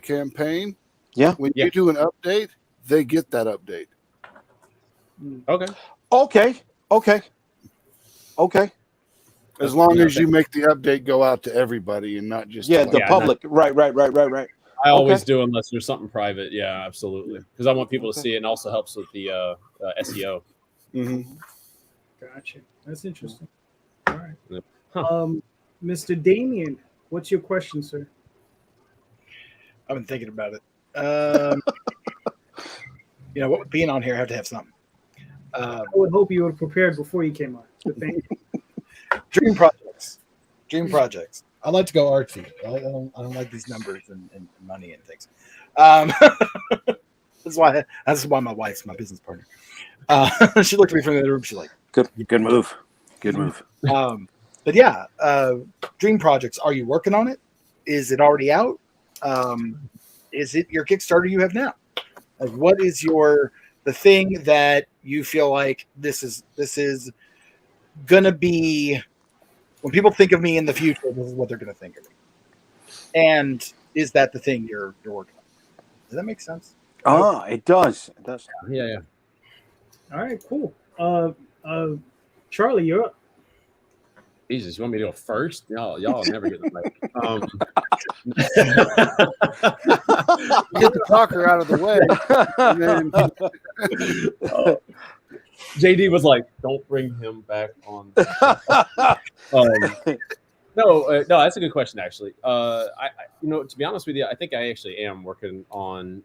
campaign. Yeah. When you do an update, they get that update. Okay. As long as you make the update go out to everybody and not just the public. Right. I always do unless there's something private. Yeah, absolutely. Because I want people to see it, and also helps with the SEO. Mm-hmm. Gotcha. That's interesting. All right. Huh. Mr. Damion, what's your question, sir? I've been thinking about it. What being on here, I have to have something. I would hope you were prepared before you came on. But thank you. Dream projects. I like to go artsy. I don't like these numbers and money and things. That's why my wife's my business partner. She looked at me from the other room. She's like, Good move. But yeah, dream projects. Are you working on it? Is it already out? Is it your Kickstarter you have now? Like, what is the thing that you feel like this is gonna be when people think of me in the future, this is what they're gonna think of me. And is that the thing you're working on? Does that make sense? It does. It does. Yeah. All right, cool. Charlie, you're up. Jesus, you want me to go first? Y'all never get the mic. Get the talker out of the way. And then, JD was like, "Don't bring him back on." No, that's a good question. Actually, to be honest with you, I think I actually am working on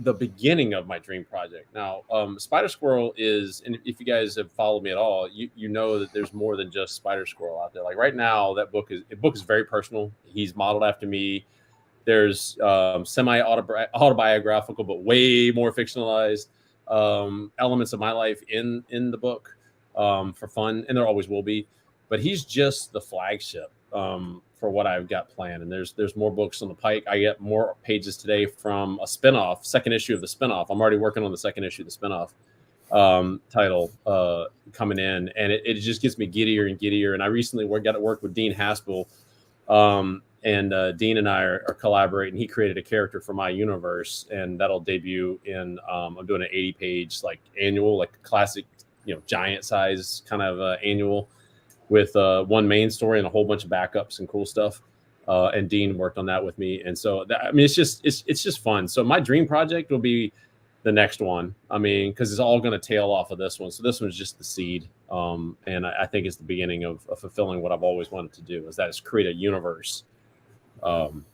the beginning of my dream project. Now, Spider Squirrel is, and if you guys have followed me at all, you know that there's more than just Spider Squirrel out there. Like right now, the book is very personal. He's modeled after me. There's semi-autobiographical, but way more fictionalized elements of my life in the book for fun, and there always will be. But he's just the flagship for what I've got planned. And there's more books on the pike. I get more pages today from a spinoff, second issue of the spinoff. I'm already working on the second issue of the spinoff title coming in. And it just gets me giddier and giddier. And I recently got to work with Dean Haspel. And Dean and I are collaborating. He created a character for my universe. And that'll debut in, I'm doing an 80-page like annual, like classic, giant size kind of annual, with one main story and a whole bunch of backups and cool stuff. And Dean worked on that with me. And so, it's just fun. So my dream project will be the next one. Because it's all going to tail off of this one. So this one's just the seed. And I think it's the beginning of fulfilling what I've always wanted to do, is create a universe. And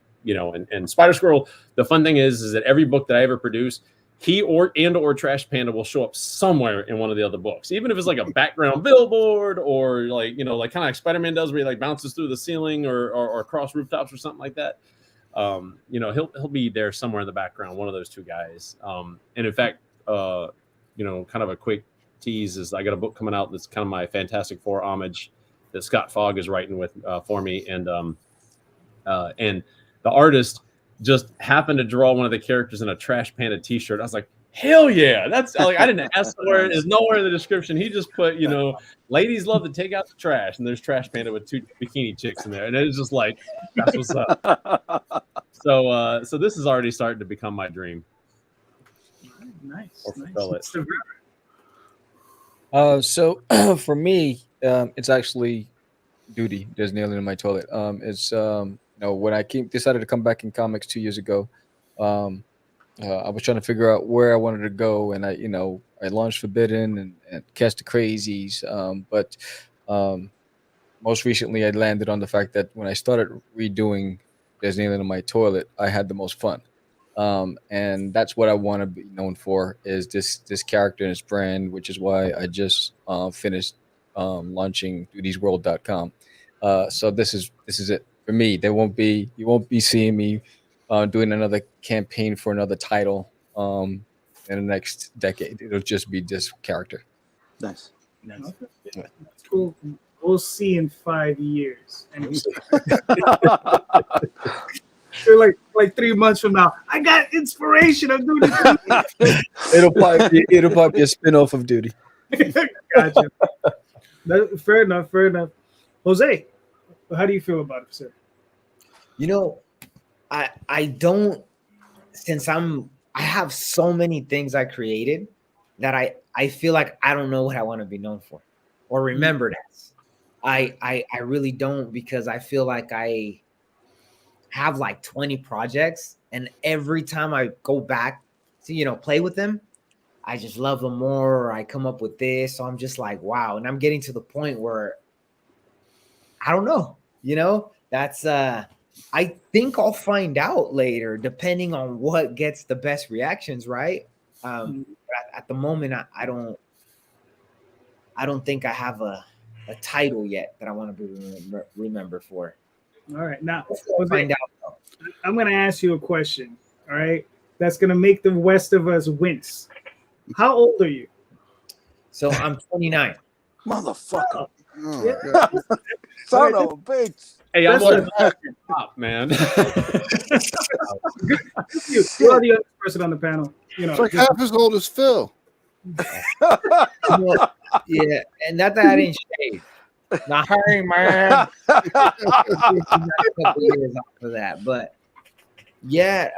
Spider Squirrel, the fun thing is that every book that I ever produce, he or Trash Panda will show up somewhere in one of the other books, even if it's like a background billboard or like kind of like Spider-Man does, where he like bounces through the ceiling or across rooftops or something like that. He'll be there somewhere in the background, one of those two guys. And in fact, kind of a quick tease is I got a book coming out that's kind of my Fantastic Four homage that Scott Fogg is writing with for me, and the artist just happened to draw one of the characters in a Trash Panda t-shirt. I was like, hell yeah. That's like, I didn't ask for it. It's nowhere in the description. He just put, ladies love to take out the trash. And there's Trash Panda with 2 bikini chicks in there. And it's just like, that's what's up. So this is already starting to become my dream. Nice. Or fulfill it. So for me, it's actually duty. There's nailing in my toilet. It's when I decided to come back in comics 2 years ago, I was trying to figure out where I wanted to go, and I launched Forbidden and Catch the Crazies, but most recently I landed on the fact that when I started redoing There's Nailing in My Toilet, I had the most fun, and that's what I want to be known for, is this character and this brand, which is why I just finished launching dudiesworld.com. So this is it. For me, you won't be seeing me doing another campaign for another title in the next decade. It'll just be this character. Nice. Okay. Yeah. That's cool. We'll see in 5 years. And sure, like 3 months from now, I got inspiration. I'm doing this. It'll probably be a spinoff of Duty. Gotcha. Fair enough. Jose, how do you feel about it, sir? I don't, since I have so many things I created that I feel like I don't know what I want to be known for or remembered as. I really don't, because I feel like I have like 20 projects, and every time I go back to, play with them, I just love them more, or I come up with this. So I'm just like, wow. And I'm getting to the point where I don't know, that's, I think I'll find out later, depending on what gets the best reactions, right? But at the moment, I don't think I have a title yet that I want to be remembered for. All right, now I'll find out. I'm going to ask you a question. All right, that's going to make the rest of us wince. How old are you? So I'm 29. Motherfucker. Oh, Yeah. Son of a bitch. Hey, I'm like top, man. You're the youngest person on the panel. it's like half as old as Phil. Yeah, and not that I didn't shave. Not hurry, man. A couple years off of that, but yeah,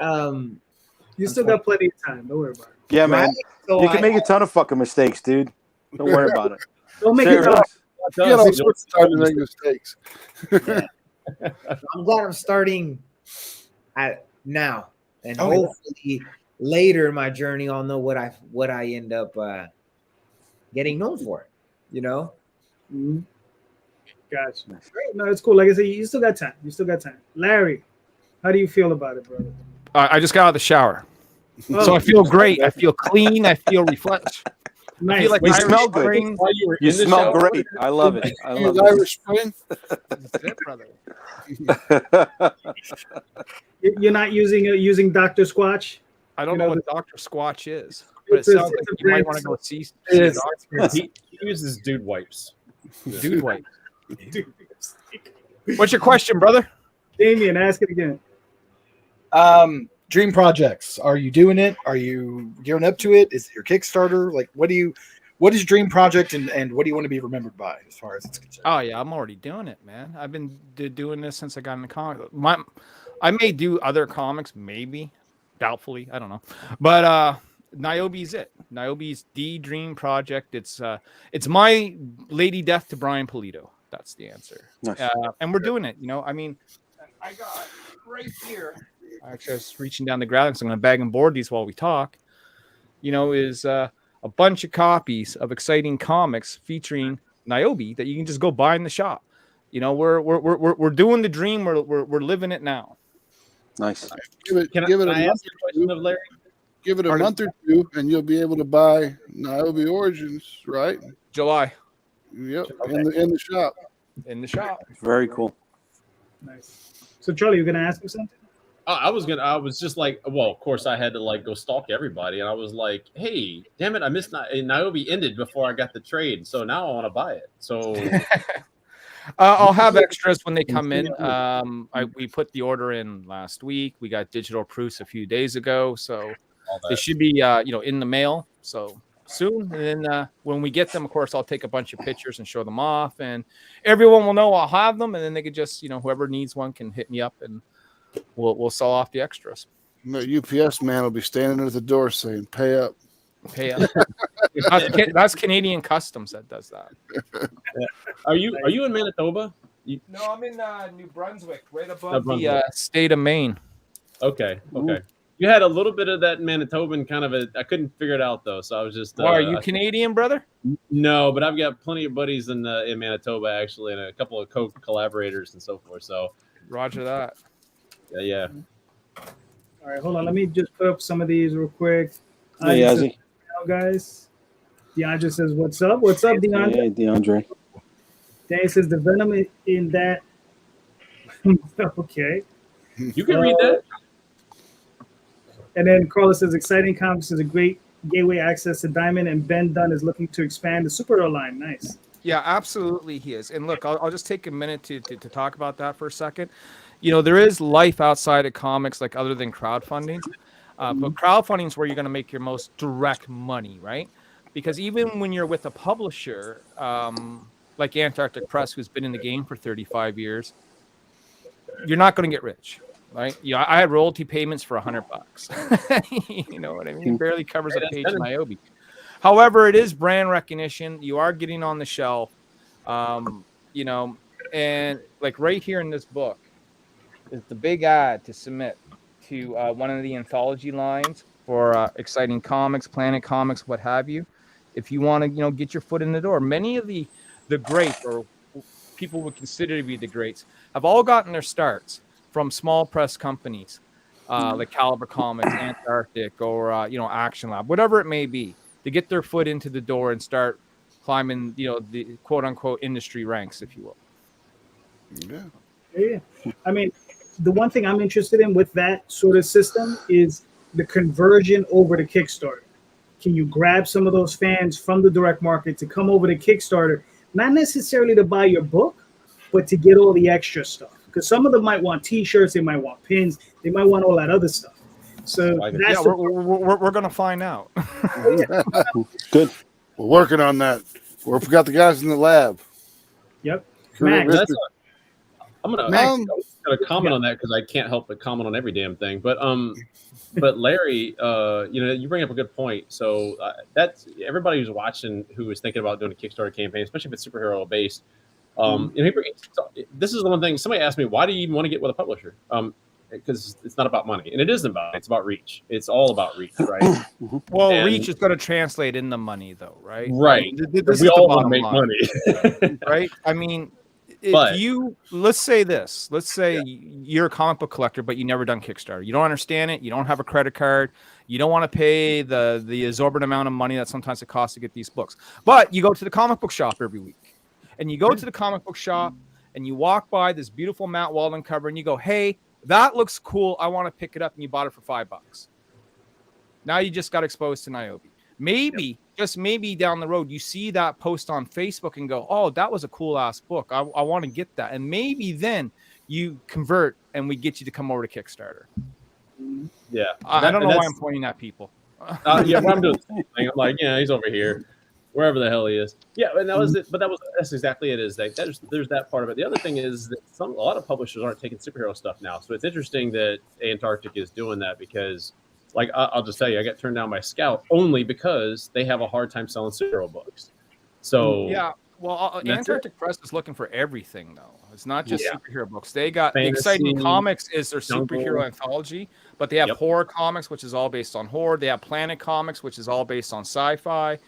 You still got plenty of time. Don't worry about it. Yeah, man. right? So You can make a ton of fucking mistakes, dude. Don't worry about it. Don't make Serious. it tough. You get all sorts of time to make mistakes. yeah. I'm glad I'm starting at now, and hopefully later in my journey, I'll know what I end up getting known for. You know. Mm-hmm. Gotcha. Great. No, it's cool. Like I said, you still got time. You still got time. Larry, how do you feel about it, brother? I just got out of the shower, so I feel great. I feel clean. I feel refreshed. Nice. I feel like You Irish smell good. Spring. While you were You in the smell shower? great. I love it. I love it. Irish Spring. That's it, brother. You're not using Dr. Squatch? I don't You know know, what Dr. Squatch is, but it It's a- sounds it's like a you might brand. want to go see It a is. doctor. He uses dude wipes. Dude, wait. What's your question, brother? Damion, ask it again. Dream projects. Are you doing it? Are you gearing up to it? Is it your Kickstarter? Like, what is your dream project, and what do you want to be remembered by as far as it's concerned? Oh yeah, I'm already doing it, man. I've been doing this since I got into comics. I may do other comics, maybe, doubtfully, I don't know. But Niobe's it. Niobe's the dream project. It's my Lady Death to Brian Pulido. That's the answer. Nice. And we're doing it. You know, I mean, I got right here. Actually, I was reaching down the ground, so I'm going to bag and board these while we talk. You know, is a bunch of copies of exciting comics featuring Niobe that you can just go buy in the shop. You know, we're doing the dream. We're living it now. Nice. Give it Can a I month ask or a question two. of Larry? Give it a month or two, and you'll be able to buy Niobe Origins, right? July Yep, in the shop. in the shop. Very cool. Nice. So, Charlie, you're going to ask him something? I was just like, well, of course I had to like go stalk everybody, and I was like, hey, damn it, I missed Niobe ended before I got the trade, so now I want to buy it. So I'll have extras when they come in. We put the order in last week. We got digital proofs a few days ago, so they should be in the mail. So soon, and then when we get them, of course, I'll take a bunch of pictures and show them off, and everyone will know I'll have them, and then they could just whoever needs one can hit me up, and we'll sell off the extras. The UPS man will be standing at the door saying, "Pay up." Pay up. That's Canadian Customs that does that. yeah. Are you in Manitoba? No, I'm in New Brunswick, right above New Brunswick. the state of Maine. Okay. You had a little bit of that Manitoban kind of I couldn't figure it out though, so I was just. Why are you Canadian, brother? No, but I've got plenty of buddies in Manitoba actually, and a couple of collaborators and so forth. So. Roger that. Yeah. All right, hold on. Let me just put up some of these real quick. Hey, Yazzie. Guys. DeAndre says, "What's up? What's up, DeAndre?" Hey, DeAndre. Danny says, "The venom in that." Okay. You can read that. And then Carlos says, "Exciting Comics is a great gateway access to Diamond, and Ben Dunn is looking to expand the superhero line." Nice. Yeah, absolutely, he is. And look, I'll just take a minute to talk about that for a second. There is life outside of comics, like other than crowdfunding. But crowdfunding is where you're going to make your most direct money, right? Because even when you're with a publisher, like Antarctic Press, who's been in the game for 35 years, you're not going to get rich, right? I had royalty payments for $100. You know what I mean? It barely covers a page of Niobe. However, it is brand recognition. You are getting on the shelf, and like right here in this book is the big ad to submit to one of the anthology lines for Exciting Comics, Planet Comics, what have you. If you want to, get your foot in the door, many of the greats, or people would consider to be the greats, have all gotten their starts from small press companies like Caliber Comics, Antarctic, or Action Lab, whatever it may be, to get their foot into the door and start climbing, the quote unquote industry ranks, if you will. Yeah. I mean, the one thing I'm interested in with that sort of system is the conversion over to Kickstarter. Can you grab some of those fans from the direct market to come over to Kickstarter, not necessarily to buy your book, but to get all the extra stuff? Because some of them might want T-shirts, they might want pins, they might want all that other stuff. So Like, that's Yeah, we're gonna find out. Good. We're working on that. We've got the guys in the lab. yep. Correct. Max, that's I'm gonna Max, comment on that because I can't help but comment on every damn thing. But Larry, you bring up a good point. So that's everybody who's watching who is thinking about doing a Kickstarter campaign, especially if it's superhero based. This is the one thing somebody asked me: why do you even want to get with a publisher? Because it's not about money, and it isn't about. It's about reach. It's all about reach, right? Well, And- reach is going to translate into money, though, right? Right. This We is all the want to bottom make line, money. right? I mean, if But- let's say you're a comic book collector, but you never done Kickstarter. You don't understand it. You don't have a credit card. You don't want to pay the exorbitant amount of money that sometimes it costs to get these books. But you go to the comic book shop every week, and you go to the comic book shop and you walk by this beautiful Matt Waldron cover, and you go, "Hey, that looks cool. I want to pick it up," and you bought it for $5. Now you just got exposed to Niobe. Maybe, just maybe down the road, you see that post on Facebook and go, "Oh, that was a cool ass book. I want to get that." And maybe then you convert and we get you to come over to Kickstarter. Yeah. I don't know why I'm pointing at people. Yeah, but I'm doing the same thing. I'm like, yeah, he's over here, wherever the hell he is. Yeah, and that was it. But that's exactly it. Is that there's that part of it. The other thing is that a lot of publishers aren't taking superhero stuff now. So it's interesting that Antarctic is doing that because, like, I'll just tell you, I got turned down by Scout only because they have a hard time selling superhero books. So Yeah, well, That's Antarctic Press is looking for everything, though. It's not just Yeah. superhero books. They got Fantasy, Exciting Comics is their jungle. superhero anthology, but they have Yep. Horror Comics, which is all based on horror. They have Planet Comics, which is all based on sci-fi.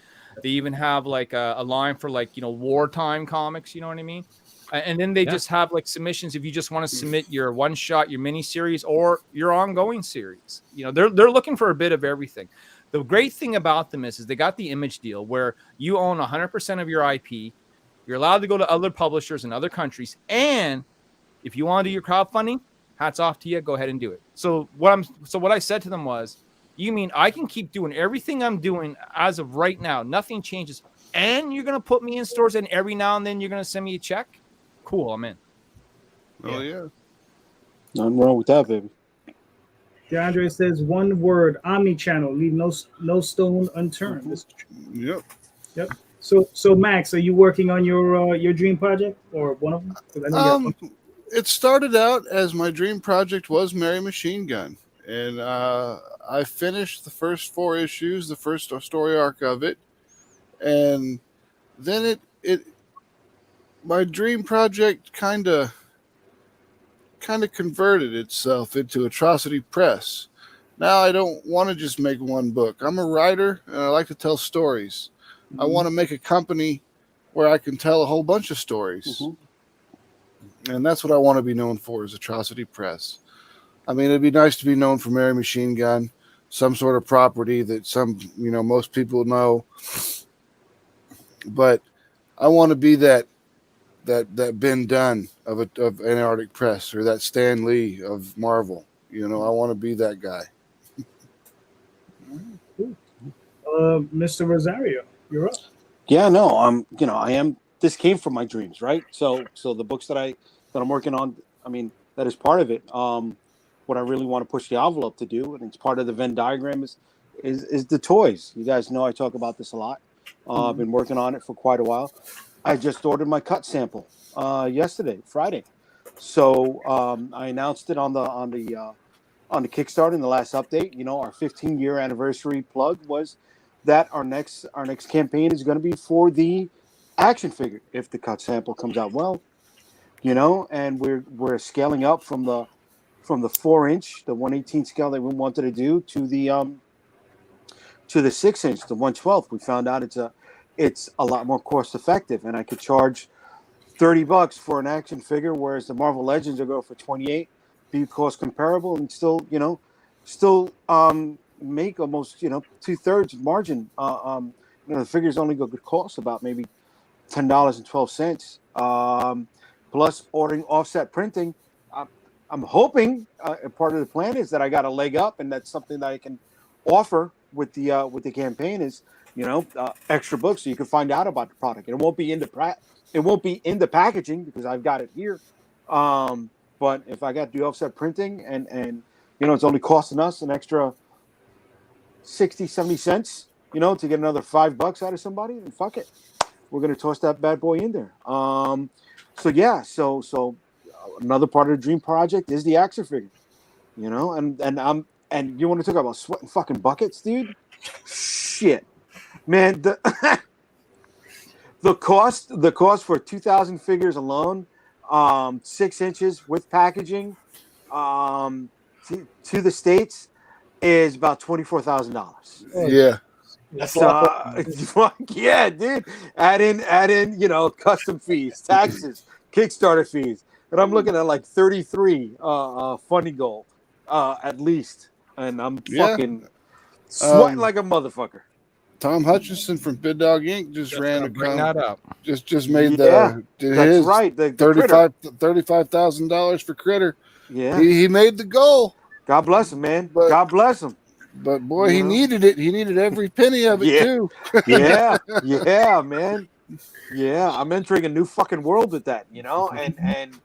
They even have like a line for wartime comics. You know what I mean? And then they just have like submissions if you just want to submit your one shot, your mini series, or your ongoing series. They're looking for a bit of everything. The great thing about them is they got the Image deal where you own 100% of your IP. You're allowed to go to other publishers in other countries, and if you want to do your crowdfunding, hats off to you. Go ahead and do it. So what I said to them was, "You mean I can keep doing everything I'm doing as of right now? Nothing changes, and you're gonna put me in stores, and every now and then you're gonna send me a check? Cool, I'm in." Oh yeah. Nothing wrong with that, baby. DeAndre says one word: omni-channel. Leave no stone unturned. This is true. Yep. So Max, are you working on your dream project or one of them? 'Cause I know you have- It started out as my dream project was Mary Machine Gun, and I finished the first 4 issues, the first story arc of it, and then my dream project kind of converted itself into Atrocity Press. Now I don't want to just make one book. I'm a writer and I like to tell stories. I want to make a company where I can tell a whole bunch of stories. And that's what I want to be known for, is Atrocity Press. I mean, it'd be nice to be known for Mary Machine Gun, some sort of property that most people know. But I want to be that Ben Dunn of Antarctic Press, or that Stan Lee of Marvel. I want to be that guy. Mr. Rosario, you're up. Yeah, no, I am. This came from my dreams, right? So the books that I'm working on, I mean, that is part of it. What I really want to push the envelope to do, and it's part of the Venn diagram, is the toys. You guys know I talk about this a lot. I've been working on it for quite a while. I just ordered my cut sample yesterday, Friday. So I announced it on the Kickstarter in the last update. Our 15-year anniversary plug was that our next campaign is going to be for the action figure if the cut sample comes out well, and we're scaling up from the 4-inch, the 1/18 scale that we wanted to do to the 6-inch, the 1/12. We found out it's a lot more cost effective, and I could charge $30 for an action figure, whereas the Marvel Legends will go for $28, be cost comparable, and still make almost 2/3 margin. The figures only go good cost about maybe $10.12. Plus ordering offset printing. I'm hoping part of the plan is that I got a leg up, and that's something that I can offer with the campaign is extra books so you can find out about the product. It won't be in the packaging because I've got it here. But if I got the offset printing and You know, it's only costing us an extra 60, 70 cents, you know, to get another $5 out of somebody, and fuck it. We're going to toss that bad boy in there. So another part of the dream project is the action figure, you know, and you want to talk about sweating fucking buckets, dude? Shit, man. The cost for 2,000 figures alone, 6 inches with packaging, to the States is about $24,000. Yeah. That's a So, lot. yeah, dude. Add in, you know, custom fees, taxes, Kickstarter fees, and I'm looking at like 33 funny gold, at least, and I'm fucking sweating like a motherfucker. Tom Hutchinson from Bid Dog Inc. just ran a Bring that up. Just made That's his right. The Critter. $35,000 for Critter. Yeah. He made the goal. God bless him, man. But- God bless him. But boy, You he know? needed it. He needed every penny of it Yeah. too. Yeah, man. Yeah, I'm entering a new fucking world with that, you know, and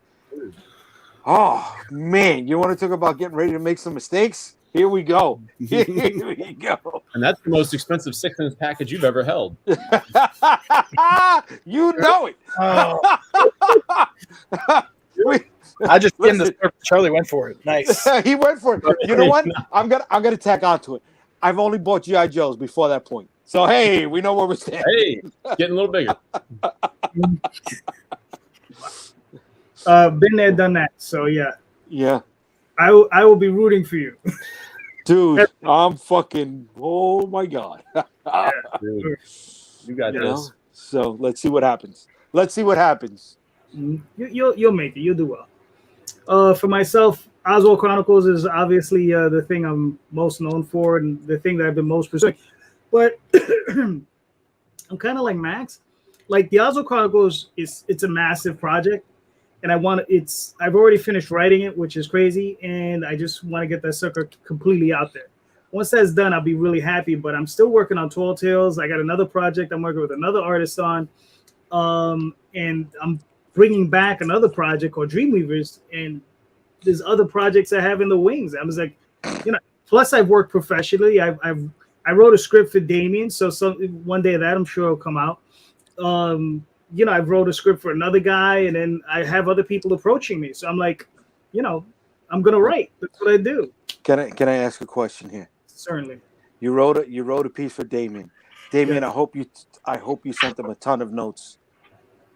oh man, you want to talk about getting ready to make some mistakes? Here we go. Here we go. And that's the most expensive 6-inch package you've ever held. You know it. I just in the Listen. surface. Charlie went for it. Nice. He went for it. You know what? I'm gonna tack onto it. I've only bought GI Joes before that point, so hey, we know where we're standing. Hey, getting a little bigger. Been there, done that. So yeah, Yeah, I will be rooting for you. dude, I'm fucking. Oh my god. Dude, you got You this. know? So let's see what happens. Let's see what happens. You'll make it. You'll do well. For myself, Oswald Chronicles is obviously the thing I'm most known for and the thing that I've been most pursuing. But I'm kind of like Max. Like the Oswald Chronicles it's a massive project, and I've already finished writing it, which is crazy, and I just want to get that sucker completely out there. Once that's done, I'll be really happy. But I'm still working on Tall Tales. I got another project I'm working with another artist on, and I'm bringing back another project called Dreamweavers, and there's other projects I have in the wings. I was like, you know, plus I've worked professionally. I wrote a script for Damion, so one day that I'm sure will come out. You know, I've wrote a script for another guy, and then I have other people approaching me. So I'm like, you know, I'm gonna write. That's what I do. Can I ask a question here? Certainly. You wrote a piece for Damion. Damion, Yeah. I hope you sent them a ton of notes.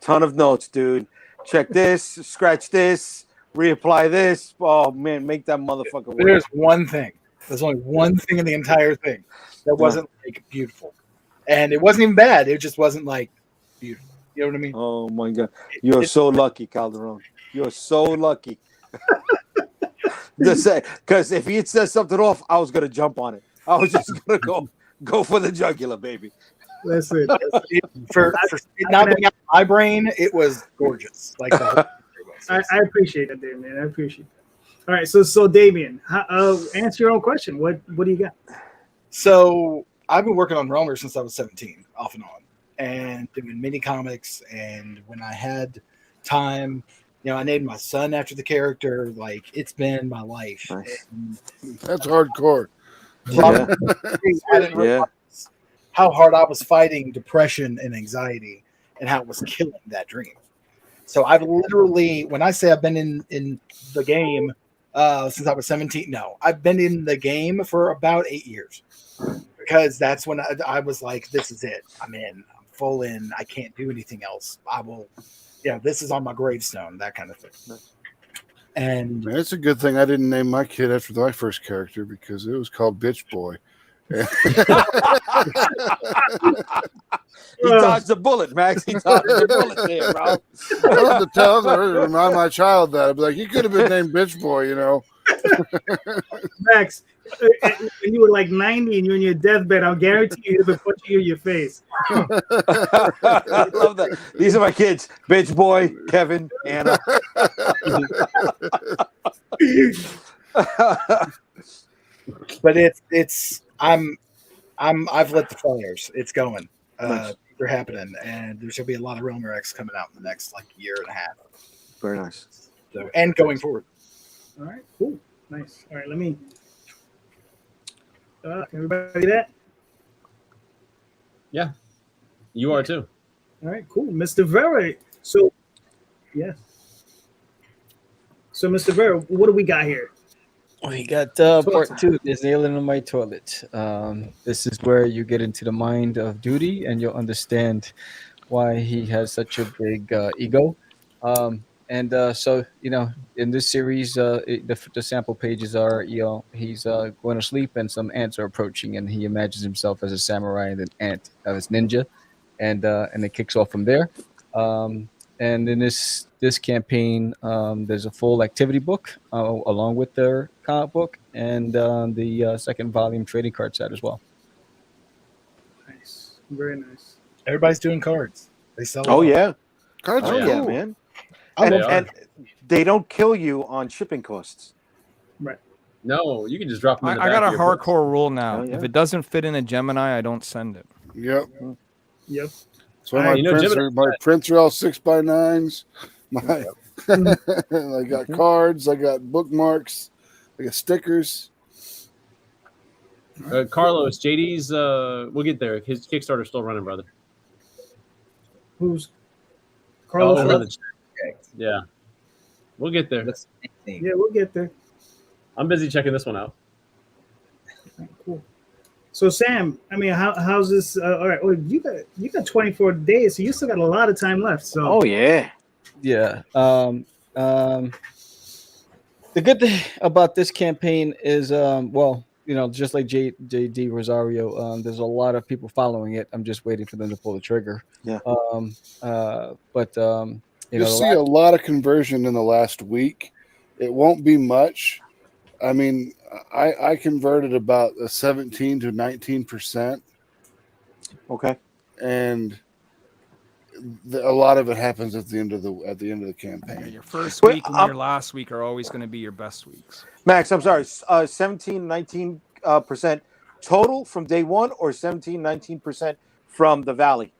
Ton of notes, dude. Check this, scratch this, reapply this. Oh man, make that motherfucker work. There's one thing. There's only one thing in the entire thing that wasn't like beautiful, and it wasn't even bad. It just wasn't like beautiful. You know what I mean? Oh my god, you're so lucky, Calderon. You're so lucky. Because if he had said something off, I was gonna jump on it. I was just gonna go for the jugular, baby. That's it. For it not being out of my brain, it was gorgeous. Like the whole thing was. I appreciate it, Damion. I appreciate that. All right, so Damion, answer your own question. What do you got? So I've been working on Realmer since I was 17, off and on, and doing mini comics. And when I had time, you know, I named my son after the character. Like, it's been my life. Nice. And That's hardcore. Yeah. I didn't realize how hard I was fighting depression and anxiety, and how it was killing that dream. So I've literally, when I say I've been in the game since I was 17, no, I've been in the game for about 8 years, because that's when I was like, this is it. I'm in. I'm full in. I can't do anything else. I will. Yeah, this is on my gravestone. That kind of thing. And Man, it's a good thing I didn't name my kid after my first character, because it was called Bitch Boy. He dodged a bullet, Max. He dodged a bullet there, bro. I love to tell her, remind my child that. I'd be like, you could have been named Bitch Boy, you know. Max, when you were like 90 and you're in your deathbed, I'll guarantee you'd have been punching you in your face. I love that. These are my kids: Bitch Boy, Kevin, Anna. but I've lit the fires. It's going. Nice. They're happening, and there's gonna be a lot of Realmer X coming out in the next like year and a half. Very nice. So, and going forward. All right, cool. Nice. All right, let me. Everybody that? Yeah, you are too. All right, cool. Mr. Vera. So, yeah. So, Mr. Vera, what do we got here? We got Talk part time. 2. There's Alien in My Toilet. This is where you get into the mind of Duty, and you'll understand why he has such a big ego. So, in this series, the sample pages are, he's going to sleep and some ants are approaching, and he imagines himself as a samurai and an ant, as ninja, and it kicks off from there. And in this campaign, there's a full activity book along with their comic book, and the second volume trading card set as well. Nice. Very nice. Everybody's doing cards. They sell. Oh them. yeah. Cards Oh are yeah, cool. man. I And, love are. and they don't kill you on shipping costs. Right. No, you can just drop them in the I back got a of your books. hardcore rule now. Oh, yeah. If it doesn't fit in a Gemini, I don't send it. Yep. Yep. So my You know, prints are all 6x9s. My I got cards. I got bookmarks. I got stickers. Carlos, JD's. We'll get there. His Kickstarter's still running, brother. Who's Carlos? over in the Correct. Yeah, we'll get there. Looks amazing. Yeah, we'll get there. I'm busy checking this one out. All right, cool. So Sam, I mean, how's this? All right, well, you got 24 days, so you still got a lot of time left. So Oh yeah. Yeah. The good thing about this campaign is, just like JD Rosario, there's a lot of people following it. I'm just waiting for them to pull the trigger. Yeah. You'll see a lot of conversion in the last week. It won't be much. I mean, I converted about a 17 to 19%, Okay. and a lot of it happens at the end of the campaign. Your first Wait, week and your last week are always going to be your best weeks. Max, I'm sorry. 17, 19% total from day one, or 17, 19% from the Valley?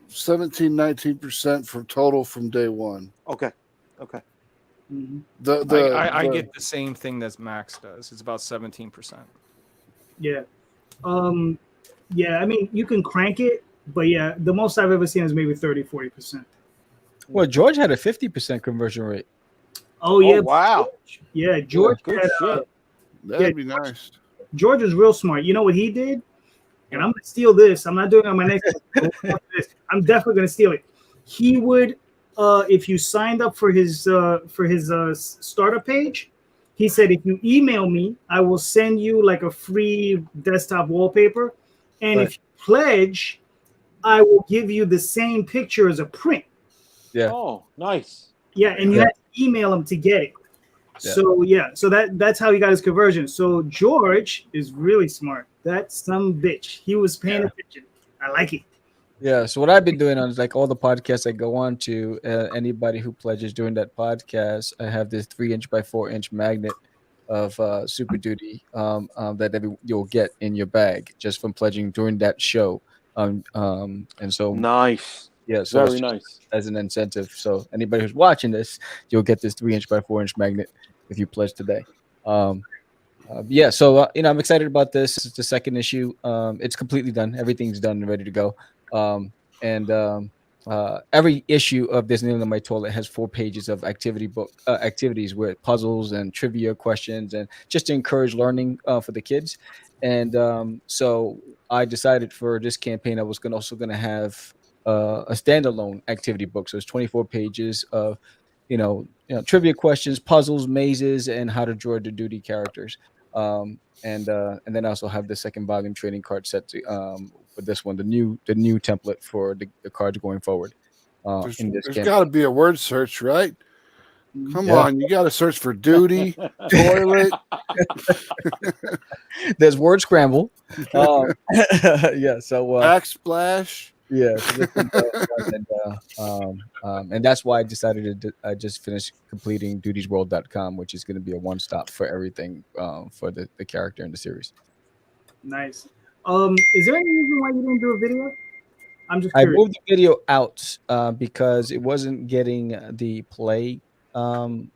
17, 19% from total from day one. Okay. Okay. Mhm. I get the same thing that Max does. It's about 17%. yeah, yeah. I mean, you can crank it, but yeah, the most I've ever seen is maybe 30-40%. Well, George had a 50% conversion rate. Oh yeah, wow. yeah. George Good had, shit. That'd be nice. George was real smart. You know what he did? And I'm gonna steal this. I'm not doing it on my next. I'm definitely gonna steal it. He would, if you signed up for his startup page, he said, if you email me, I will send you like a free desktop wallpaper, and Right. if you pledge, I will give you the same picture as a print. Yeah. Oh, nice. Yeah, and you have to email him to get it. Yeah. So that's how he got his conversion. So George is really smart. That's some bitch. He was paying attention. I like it. Yeah. So what I've been doing on like all the podcasts I go on to, anybody who pledges during that podcast, I have this 3" by 4" magnet of Super Duty that you'll get in your bag just from pledging during that show. And so Nice. yeah, so Very nice. as an incentive. So anybody who's watching this, you'll get this 3" by 4" magnet if you pledge today. I'm excited about this. It's the second issue. It's completely done. Everything's done and ready to go. Every issue of this Kneeling on My Toilet has 4 pages of activities with puzzles and trivia questions, and just to encourage learning for the kids. And so I decided for this campaign I was also going to have a standalone activity book. So it's 24 pages of trivia questions, puzzles, mazes, and how to draw the Duty characters. And then I also have the second volume trading card set for this one, the new template for the cards going forward. There's got to be a word search, right? Come on, you got to search for Duty, toilet. There's word scramble. Yeah, so backsplash. Yeah, and that's why I decided I just finished completing dutiesworld.com, which is going to be a one-stop for everything for the character in the series. Nice. Is there any reason why you didn't do a video? I'm just I curious. moved the video out because it wasn't getting the play, and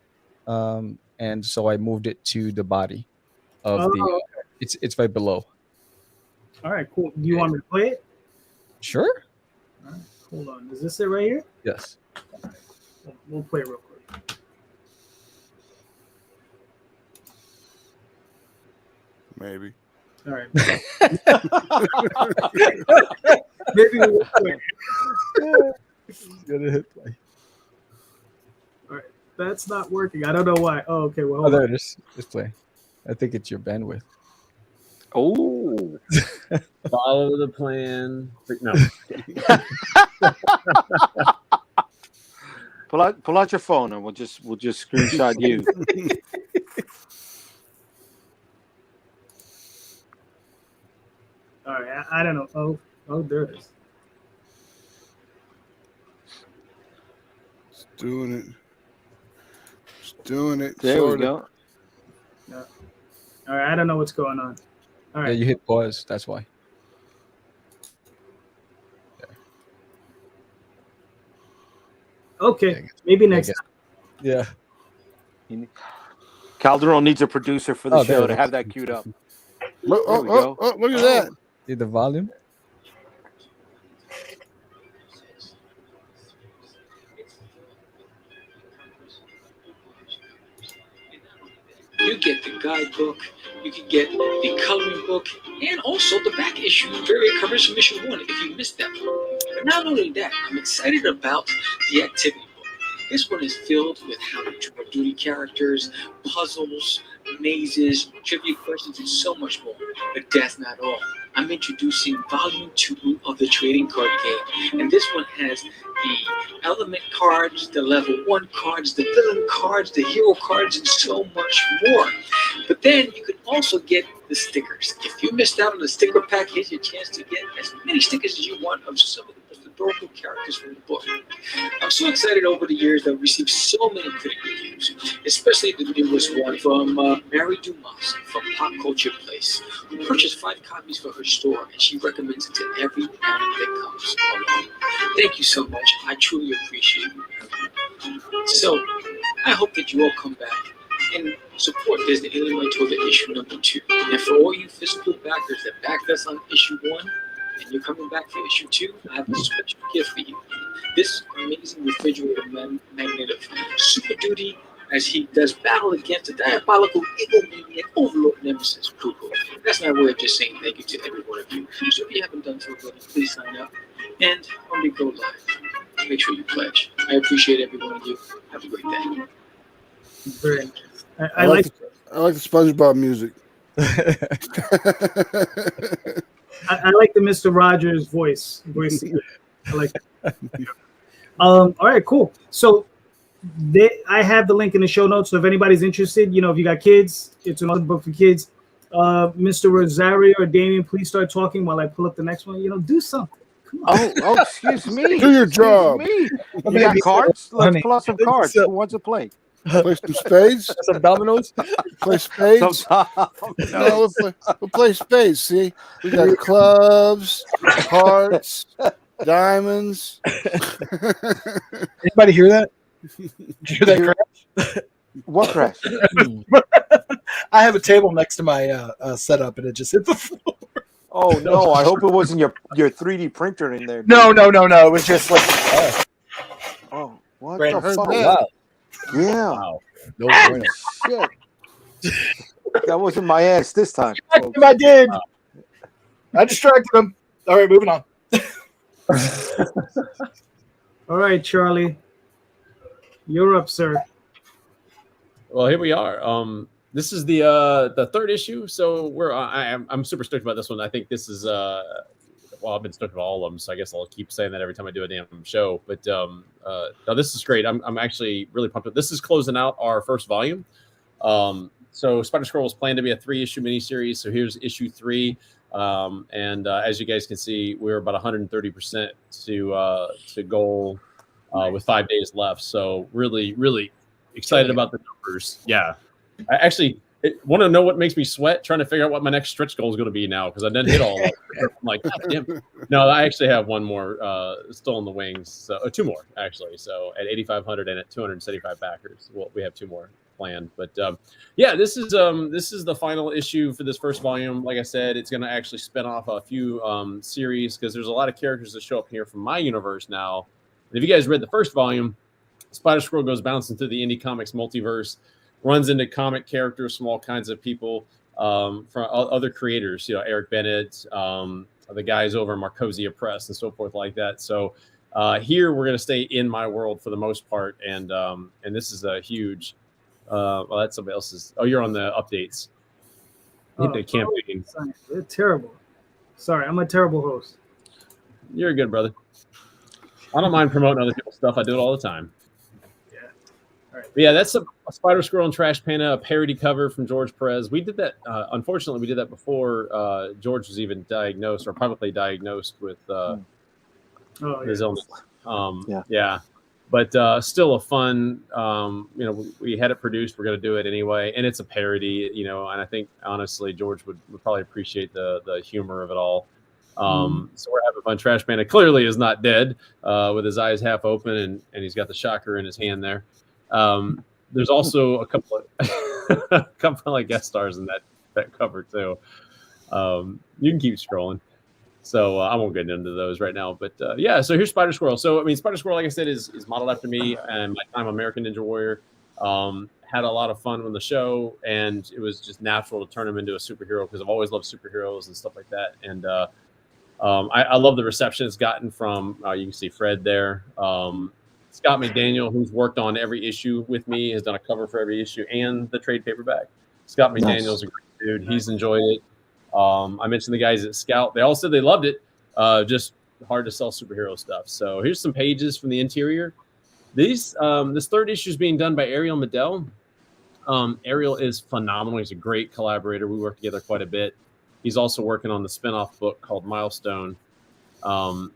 and so I moved it to the body of the. It's right below. All right, cool. Do you want me to play it? Sure. All right, hold on. Is this it right here? Yes. We'll play it real quick. Maybe. All right. Maybe we'll play. Gonna hit play. All right. That's not working. I don't know why. Oh, okay. Well, Oh, hold there on. it is. It's play. I think it's your bandwidth. Oh. Follow the plan. No. Pull out your phone and we'll just screenshot you. All right. I don't know. Oh, there it is. It's doing it. It's doing it. There we go. All right. I don't know what's going on. All Yeah, right. you hit pause. That's why. Okay. Maybe next time. Yeah. Calderon needs a producer for the Oh, there show it to is. have that queued up. Look, There we go. look at that. See the volume? You get the guidebook, you can get the coloring book, and also the back issue, Vera covers from issue 1 if you missed that one. But not only that, I'm excited about the activity book. This one is filled with how to draw duty characters, puzzles, mazes, trivia questions, and so much more. But that's not all. I'm introducing Volume 2 of the trading card game. And this one has the element cards, the level 1 cards, the villain cards, the hero cards, and so much more. But then you can also get the stickers. If you missed out on the sticker pack, here's your chance to get as many stickers as you want of some of the most adorable characters from the book. I'm so excited over the years that I've received so many critic reviews, especially the newest one from Mary Dumas from Pop Culture Place, who purchased 5 copies for her store, and she recommends it to every parent that comes along. Thank you so much. I truly appreciate you. So, I hope that you all come back and support Disney Illinois Tour issue number 2. And for all you physical backers that backed us on issue 1, and you're coming back for issue 2, I have a special gift for you. This amazing refrigerator magnet of Super Duty as he does battle against the diabolical egomaniac overlord nemesis Kuko. That's my way of just saying thank you to every one of you. So if you haven't done so already, please sign up. And when we go live, make sure you pledge. I appreciate every one of you. Have a great day. Very nice. I like the SpongeBob music. I like the Mr. Rogers voice. I like that. All right, cool. So I have the link in the show notes. So if anybody's interested, if you got kids, it's another book for kids. Mr. Rosario or Damion, please start talking while I pull up the next one. Do something. Come on. Oh, excuse me. Do your job. Excuse me. You got cards? Let's pull out some cards. Who wants to play? Play some spades. Some dominoes. Play spades. No, we'll play spades. See, we got clubs, hearts, diamonds. Anybody hear that? Did you hear that crash? What crash? I have a table next to my setup, and it just hit the floor. Oh no! I hope it wasn't your 3D printer in there. No. It was just like. Oh, what Great. the fuck? Wow. Yeah. Wow. No bueno. Shit. That wasn't my ass this time. I did. I distracted him. All right, moving on. All right, Charlie. You're up, sir. Well, here we are. This is the third issue, so I'm super stoked about this one. I think this is I've been stoked about all of them, so I guess I'll keep saying that every time I do a damn show. But no, this is great. I'm actually really pumped up. This is closing out our first volume. So Spider Squirrel was planned to be a 3-issue miniseries. So here's issue 3. And as you guys can see, we're about 130% to goal with 5 days left. So really, really excited about the numbers. Yeah. I actually want to know what makes me sweat, trying to figure out what my next stretch goal is going to be now, because I didn't hit all of them. I'm like, God damn. No, I actually have one more still in the wings. So 2 more, actually. So at 8,500 and at 275 backers, we have 2 more planned. But yeah, this is the final issue for this first volume. Like I said, it's going to actually spin off a few series because there's a lot of characters that show up here from my universe now. And if you guys read the first volume, Spider-Squirrel goes bouncing through the Indie Comics multiverse, runs into comic characters from all kinds of people, from other creators, Eric Bennett, the guys over Marcosia Press and so forth like that. So here we're going to stay in my world for the most part. And this is a huge, well, that's somebody else's. Oh, you're on the updates. The campaign. They're terrible. Sorry, I'm a terrible host. You're good, brother. I don't mind promoting other people's stuff. I do it all the time. But yeah, that's a Spider-Squirrel and Trash Panda, a parody cover from George Perez. We did that. Unfortunately, we did that before George was even diagnosed or publicly diagnosed with his illness. Yeah. But still a fun. We had it produced. We're going to do it anyway, and it's a parody. And I think honestly, George would probably appreciate the humor of it all. So we're having fun. Trash Panda clearly is not dead, with his eyes half open, and he's got the shocker in his hand there. There's also a couple of guest stars in that cover too. You can keep scrolling. So I won't get into those right now. But yeah, so here's Spider-Squirrel. So Spider-Squirrel, like I said, is modeled after me and my time American Ninja Warrior. Had a lot of fun on the show, and it was just natural to turn him into a superhero because I've always loved superheroes and stuff like that. And I love the reception it's gotten from. You can see Fred there. Scott McDaniel, who's worked on every issue with me, has done a cover for every issue and the trade paperback. Scott McDaniel's a great dude. He's enjoyed it. I mentioned the guys at Scout. They all said they loved it. Just hard to sell superhero stuff. So here's some pages from the interior. This third issue is being done by Ariel Medell. Ariel is phenomenal. He's a great collaborator. We work together quite a bit. He's also working on the spinoff book called Milestone. And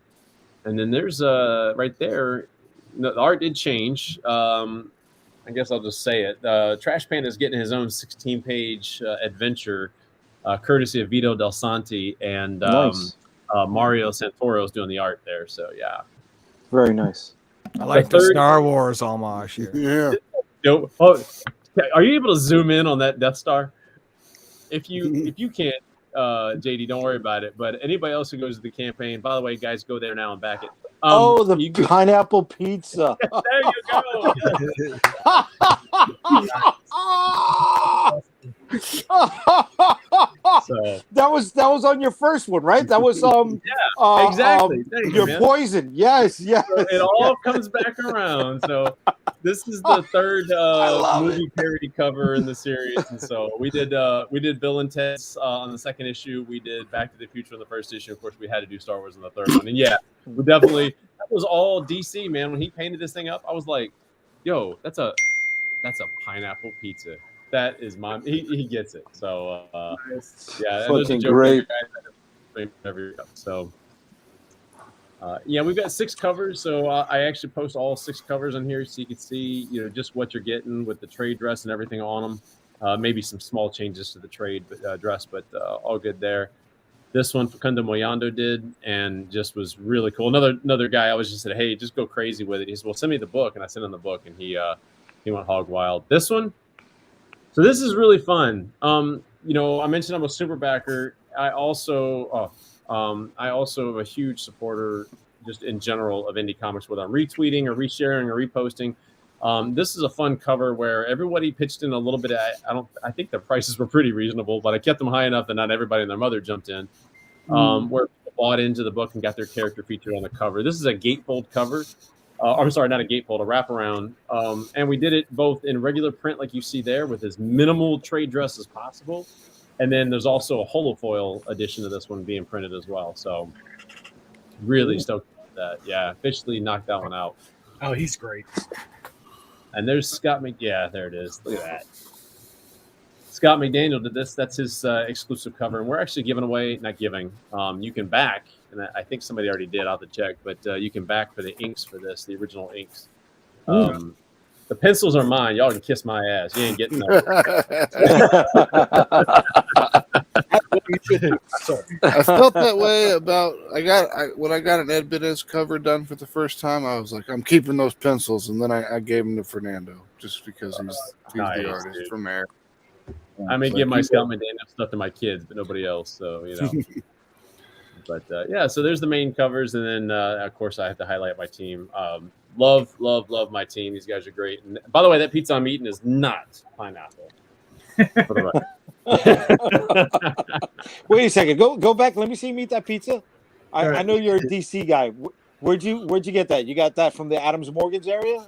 then there's right there, the art did change. I guess I'll just say it. Trash Panda is getting his own 16-page adventure, courtesy of Vito Del Santi, and nice. Mario Santoro is doing the art there. So yeah, very nice. I like the Star Wars homage here. Yeah. Are you able to zoom in on that Death Star? If you can't, JD, don't worry about it. But anybody else who goes to the campaign, by the way, guys, go there now and back it. The pineapple pizza. There you go. So that was on your first one, right? That was exactly. Your poison. Yes. So it all comes back around. So this is the third movie parody cover in the series, and so we did Bill and Ted's on the second issue. We did Back to the Future in the first issue. Of course, we had to do Star Wars in the third one, and yeah, we definitely that was all DC, man. When he painted this thing up, I was like, "Yo, that's a pineapple pizza." That is he gets it. So yeah, fucking great. So yeah, we've got 6 covers. So I actually post all 6 covers on here so you can see just what you're getting with the trade dress and everything on them. Maybe some small changes to the trade dress, but all good there. This one Facundo Moyando did, and just was really cool. Another guy, I was just said, hey, just go crazy with it. He said, well, send me the book, and I sent him the book, and he went hog wild. This one. So this is really fun. I mentioned I'm a super backer. I also am a huge supporter just in general of indie comics, whether I'm retweeting or resharing or reposting. This is a fun cover where everybody pitched in a little bit. I think the prices were pretty reasonable, but I kept them high enough that not everybody and their mother jumped in. Where people bought into the book and got their character featured on the cover. This is a gatefold cover. I'm sorry, not a gatefold, a wraparound. And we did it both in regular print, like you see there, with as minimal trade dress as possible. And then there's also a holofoil edition of this one being printed as well. So really stoked about that. Yeah, officially knocked that one out. Oh, he's great. And there's Scott Yeah, there it is. Look at that. Scott McDaniel did this. That's his exclusive cover. And we're actually giving away, not giving, you can back. And I think somebody already did. I'll have to check, but you can back for the inks for this, the original inks. The pencils are mine. Y'all can kiss my ass. You ain't getting that. you should do. So, I felt that way about when I got an Ed Benez cover done for the first time. I was like, I'm keeping those pencils, and then I gave them to Fernando just because he's Nice, the artist dude. from there. I may give my Scout and Daniel stuff to my kids, but nobody else. So But yeah, so there's the main covers, and then of course I have to highlight my team. Love my team. These guys are great. And by the way, that pizza I'm eating is not pineapple. Wait a second. Go back. Let me see him eat that pizza. I know you're a DC guy. Where'd you get that? You got that from the Adams Morgan's area?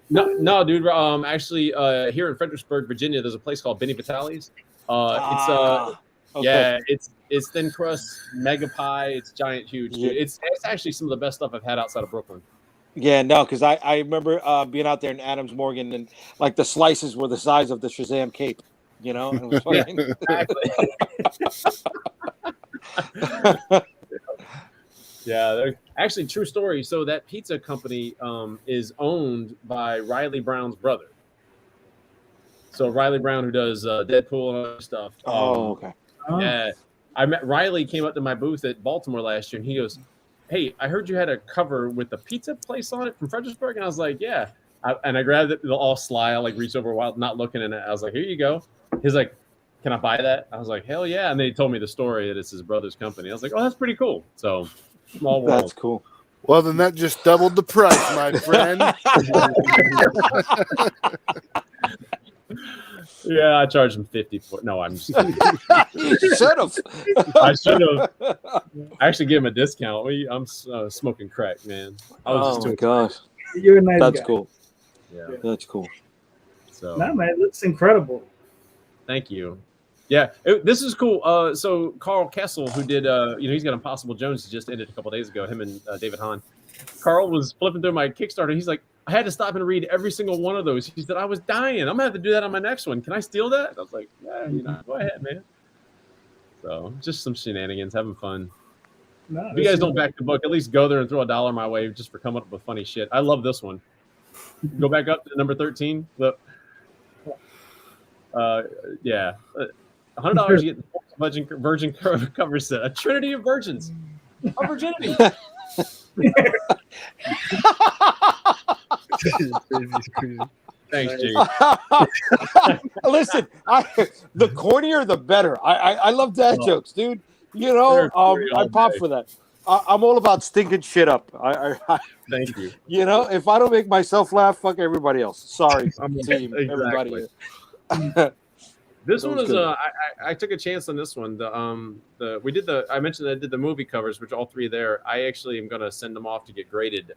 No, dude. Actually, here in Fredericksburg, Virginia, there's a place called Benny Vitale's. Okay. Yeah, it's thin crust, mega pie. It's giant, huge. Dude. It's actually some of the best stuff I've had outside of Brooklyn. Yeah, no, because I remember being out there in Adams Morgan, and like the slices were the size of the Shazam cape. You know, it was fucking... Yeah, actually, true story. So that pizza company is owned by Riley Brown's brother. So Riley Brown, who does Deadpool and other stuff. Okay. Yeah, I met Riley. Came up to my booth at Baltimore last year, and he goes, "Hey, I heard you had a cover with the pizza place on it from Fredericksburg," and I was like, "Yeah." And I grabbed it all sly. I like reached over a while, not looking in it. I was like, "Here you go." He's like, "Can I buy that?" I was like, "Hell yeah!" And then he told me the story that it's his brother's company. I was like, "Oh, that's pretty cool." So small world. That's cool. Well, then that just doubled the price, my friend. Yeah, I charged him 50 for it. No, I'm just You should have. I should have. I actually gave him a discount. I'm smoking crack, man. I was just Oh my too gosh, You're a nice that's guy. cool. Yeah. That's cool. So No, man, it looks incredible. thank you. Yeah, this is cool. So Carl Kessel, who did, he's got Impossible Jones, just ended a couple days ago. Him and David Hahn. Carl was flipping through my Kickstarter. He's like, I had to stop and read every single one of those. He said, I was dying. I'm gonna have to do that on my next one. Can I steal that? I was like, yeah, go ahead, man. So just some shenanigans, having fun. No, If you guys don't back the book, at least go there and throw $1 my way just for coming up with funny shit. I love this one. Go back up to number 13. Look. Yeah. $100 you get the virgin cover set. A trinity of virgins. A virginity. Thanks, Jake. Listen, the cornier the better. I love dad jokes, dude. You know, I pop for that. I'm all about stinking shit up. Thank you. You know, if I don't make myself laugh, fuck everybody else. Sorry, team, Exactly. everybody. This That one was is good. I took a chance on this one. I mentioned I did the movie covers, which all three there. I actually am going to send them off to get graded.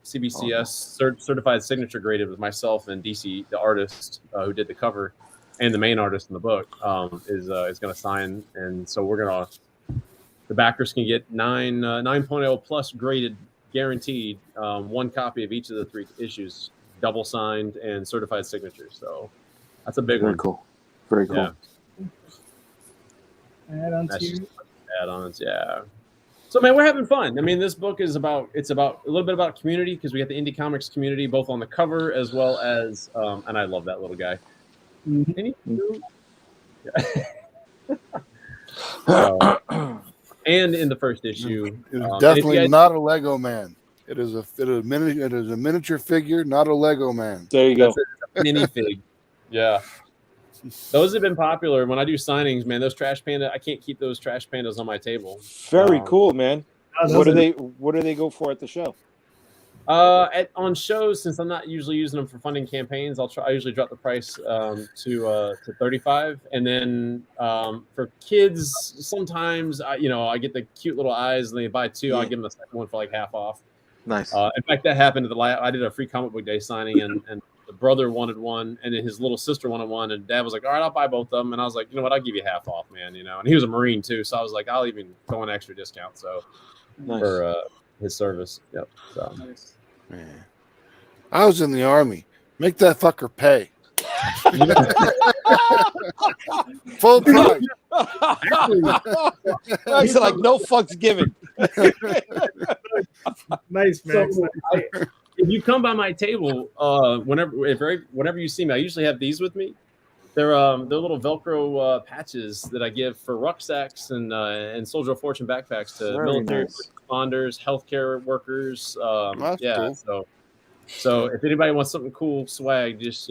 CBCS certified signature graded with myself and DC, the artist who did the cover, and the main artist in the book is going to sign, and so the backers can get 9.0 plus graded, guaranteed, one copy of each of the 3 issues, double signed and certified signatures. So that's a big Very one. cool. Very cool. Yeah. Add-ons That's here. just add-ons, yeah. So man, we're having fun. I mean, this book is about a little bit about community, because we got the indie comics community both on the cover as well as and I love that little guy. And in the first issue, It's definitely not a Lego man. It is a miniature figure, not a Lego man. There you go. mini fig. Yeah. Those have been popular. When I do signings, man, those trash panda, I can't keep those trash pandas on my table. Very cool, man. Oh, What do they go for at the show? On shows, since I'm not usually using them for funding campaigns, I usually drop the price to $35, and then for kids, sometimes I get the cute little eyes, and they buy 2. I'll give them the second one for like half off. Nice. In fact, that happened I did a free comic book day signing, and the brother wanted one, and then his little sister wanted one, and Dad was like, "All right, I'll buy both of them." And I was like, "You know what? I'll give you half off, man." And he was a Marine too, so I was like, "I'll even throw an extra discount." So for his service, yep. So. Man. I was in the Army. Make that fucker pay. Full price. He's like, no fucks given. Nice, man. So, if you come by my table, whenever you see me, I usually have these with me. They're little Velcro patches that I give for rucksacks and Soldier of Fortune backpacks to Very military nice. responders, healthcare workers. That's Yeah, cool. so if anybody wants something cool swag, just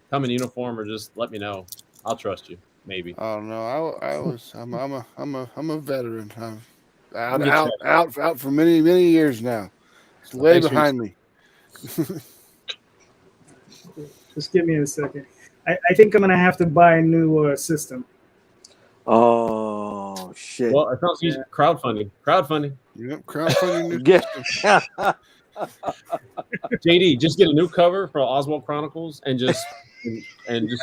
come in uniform or just let me know. I'll trust you. Maybe. Oh no, I'm a veteran. I'm I'll get you. out for many years now. It's way Thanks for your- behind me. Just give me a second. I think I'm gonna have to buy a new system. Oh shit! Well, it sounds easy. Crowdfunding. Yep, crowdfunding new Yeah. JD, just get a new cover for Oswald Chronicles and just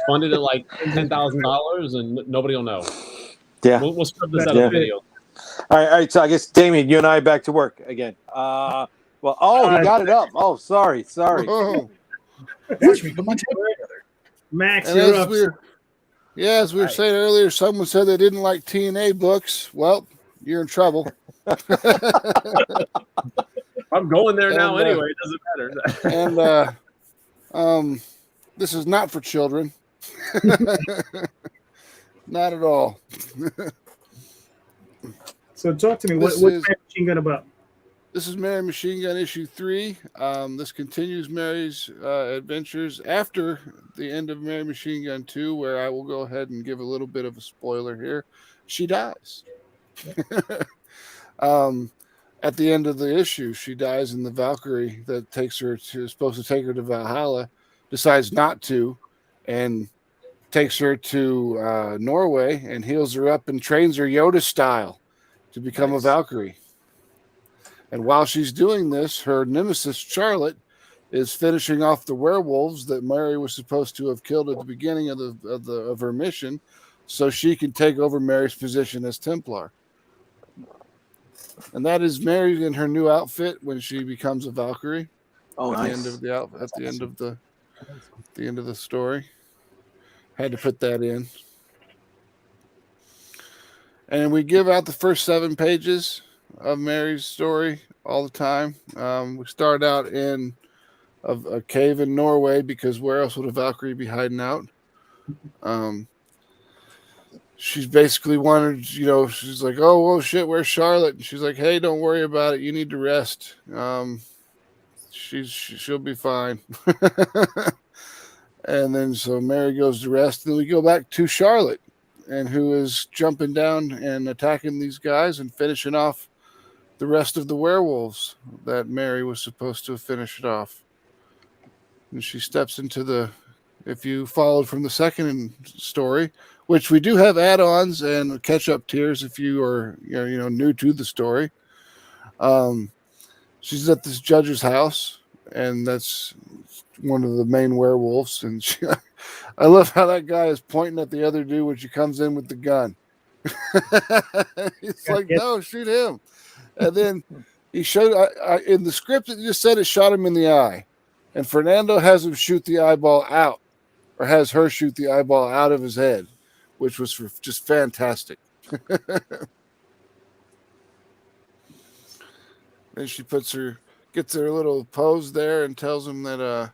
fund it at like $10,000 and nobody will know. Yeah. We'll script this out Yeah. of the video. All right. So I guess Damion, you and I are back to work again. Well, he got it up. Oh, sorry. Whoa. Watch me put my tape together. Max, And you're as up. we were saying earlier, someone said they didn't like TNA books. Well, you're in trouble. I'm going there now And, anyway. It doesn't matter. And this is not for children. Not at all. So talk to me. What's Machine Gun about? This is Mary Machine Gun issue 3. This continues Mary's adventures after the end of Mary Machine Gun 2, where I will go ahead and give a little bit of a spoiler here. She dies. At the end of the issue, she dies, and the Valkyrie that is supposed to take her to Valhalla decides not to, and takes her to Norway and heals her up and trains her Yoda style to become a Valkyrie. And while she's doing this, her nemesis, Charlotte, is finishing off the werewolves that Mary was supposed to have killed at the beginning of her mission, so she can take over Mary's position as Templar. And that is Mary in her new outfit when she becomes a Valkyrie. Oh, at nice. the end of the end of the story. Had to put that in. And we give out the first 7 pages of Mary's story all the time. We start out in a cave in Norway, because where else would a Valkyrie be hiding out? She's basically wanted, she's like, oh shit, where's Charlotte? And she's like, hey, don't worry about it. You need to rest. She'll be fine. And then so Mary goes to rest, and then we go back to Charlotte, and who is jumping down and attacking these guys and finishing off the rest of the werewolves that Mary was supposed to finish it off. And she steps into if you followed from the second story, which we do have add-ons and catch-up tiers if you are new to the story. She's at this judge's house, and that's one of the main werewolves. And I love how that guy is pointing at the other dude when she comes in with the gun. It's like, no, shoot him. And then he showed in the script, it just said it shot him in the eye. And Fernando has him shoot the eyeball out, or has her shoot the eyeball out of his head, which was just fantastic. Then she gets her little pose there and tells him that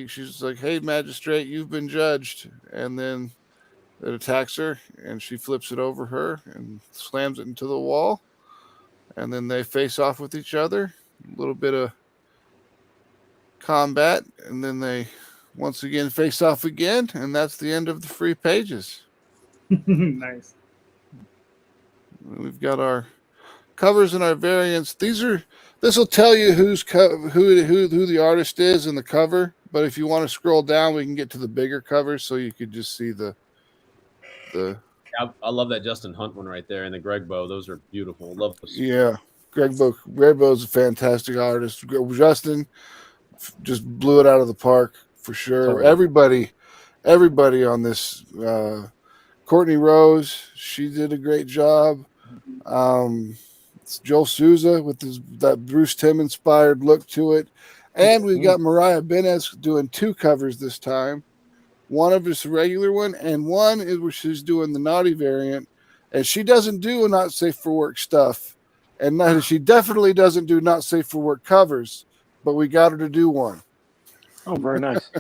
she's like, hey, magistrate, you've been judged. And then it attacks her, and she flips it over her and slams it into the wall. And then they face off with each other, a little bit of combat, and then they once again face off again, and that's the end of the free pages. Nice. We've got our covers and our variants. This will tell you who the artist is in the cover, but if you want to scroll down, we can get to the bigger covers, so you could just see the I love that Justin Hunt one right there, and the Greg Bow. Those are beautiful. Love those. Yeah, Greg Bow is a fantastic artist. Justin just blew it out of the park for sure. Totally. Everybody on this. Courtney Rose, she did a great job. It's Joel Souza with that Bruce Timm inspired look to it, and we got Mariah Benes doing 2 covers this time. One of us a regular one, and one is where she's doing the naughty variant, and she doesn't do a not safe for work stuff, and she definitely doesn't do not safe for work covers, but we got her to do one. Oh, very nice.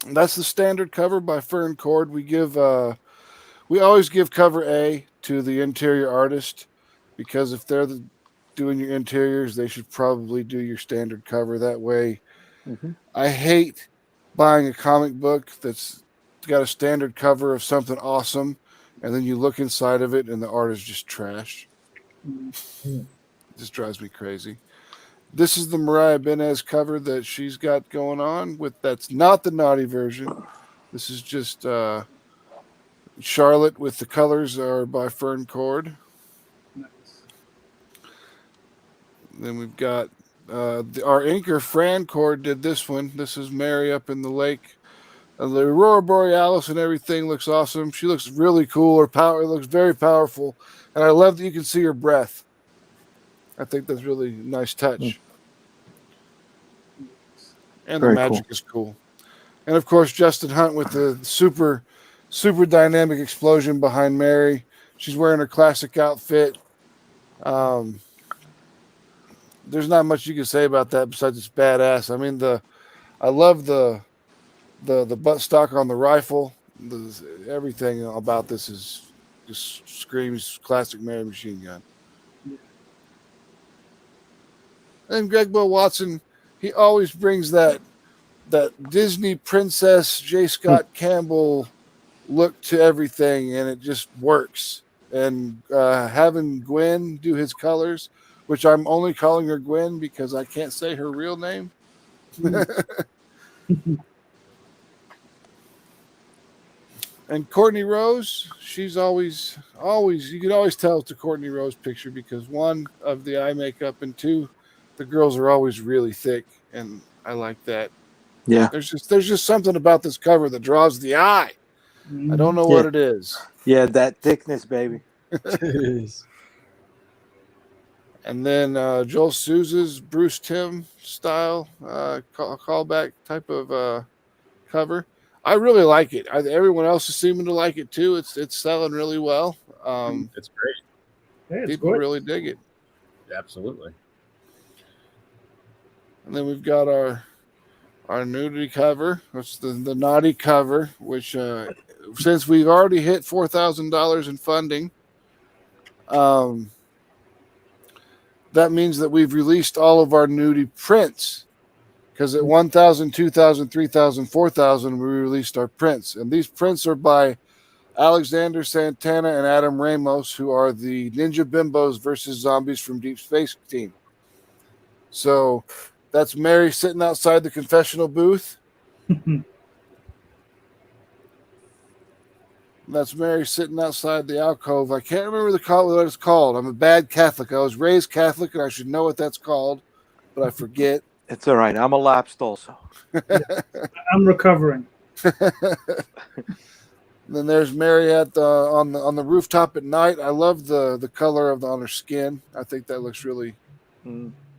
That's the standard cover by Fern Cord. We always give cover A to the interior artist, because if they're doing your interiors, they should probably do your standard cover. That way, I hate buying a comic book that's got a standard cover of something awesome, and then you look inside of it and the art is just trash. It just drives me crazy. This is the Mariah Benez cover that she's got going on with. That's not the naughty version. This is just Charlotte, with the colors are by Fern Cord. Then we've got our inker Fran Cord did this one. This is Mary up in the lake. The Aurora Borealis and everything looks awesome. She looks really cool. Her power looks very powerful, and I love that you can see her breath. I think that's really nice touch. And Very the magic is cool. And of course, Justin Hunt with the super dynamic explosion behind Mary. She's wearing her classic outfit. There's not much you can say about that besides it's badass. I mean, I love the buttstock on the rifle. Everything about this is just screams classic Mary machine gun. And Greg Bill Watson, he always brings that Disney princess J. Scott Campbell look to everything, and it just works. And having Gwen do his colors, which I'm only calling her Gwen because I can't say her real name. And Courtney Rose, she's always, you can always tell it's a Courtney Rose picture, because one, of the eye makeup, and two, the girls are always really thick, and I like that. Yeah. There's just something about this cover that draws the eye. I don't know what it is. Yeah, that thickness, baby. And then Joel Souza's Bruce Timm style callback type of cover. I really like it. Everyone else is seeming to like it too. It's selling really well. It's great. Yeah, People really dig it. Absolutely. And then we've got our nudity cover. That's the naughty cover, which since we've already hit $4,000 in funding, that means that we've released all of our nudie prints. Because at 1,000, 2,000, 3,000, 4,000, we released our prints. And these prints are by Alexander Santana and Adam Ramos, who are the Ninja Bimbos versus Zombies from Deep Space team. So that's Mary sitting outside the confessional booth. That's Mary sitting outside the alcove. I can't remember what it's called. I'm a bad Catholic. I was raised Catholic, and I should know what that's called, but I forget. It's all right. I'm a lapsed also. I'm recovering. Then there's Mary on the rooftop at night. I love the color on her skin. I think that looks really,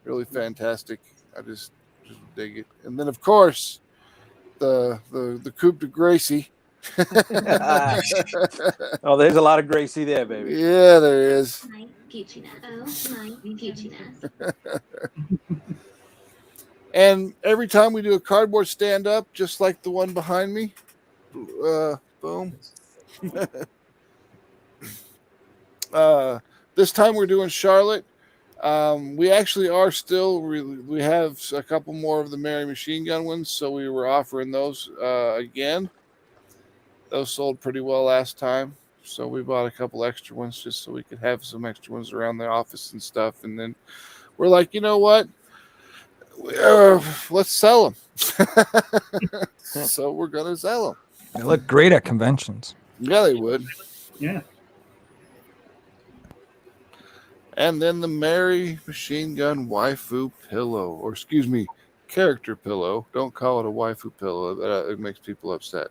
really fantastic. I just dig it. And then of course the Coupe de Gracie. Oh, there's a lot of Gracie there, baby. Yeah, there is. And every time we do a cardboard stand-up, just like the one behind me, boom. This time we're doing Charlotte. We actually are still, we have a couple more of the Mary Machine Gun ones, so we were offering those again. Those sold pretty well last time, so we bought a couple extra ones just so we could have some extra ones around the office and stuff. And then we're like, you know what? Let's sell them. So we're gonna sell them. They look great at conventions. Yeah, they would. Yeah. And then the Mary Machine Gun waifu pillow, or excuse me, character pillow. Don't call it a waifu pillow. It makes people upset.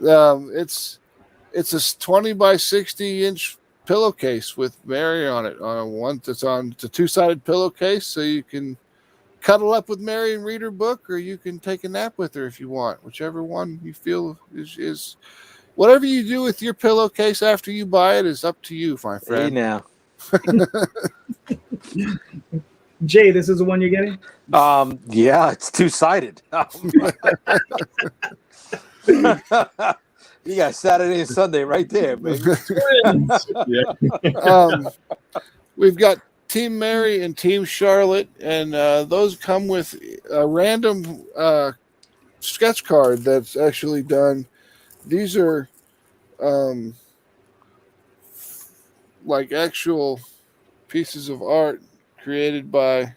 It's a 20 by 60 inch pillowcase with Mary on it. It's a two-sided pillowcase, so you can cuddle up with Mary and read her book, or you can take a nap with her if you want. Whichever one you feel is whatever you do with your pillowcase after you buy it is up to you, my friend. Hey now. Jay, this is the one you're getting? Yeah, it's two-sided. You got Saturday and Sunday right there, baby. We've got Team Mary and Team Charlotte, and those come with a random sketch card that's actually done. These are like actual pieces of art created by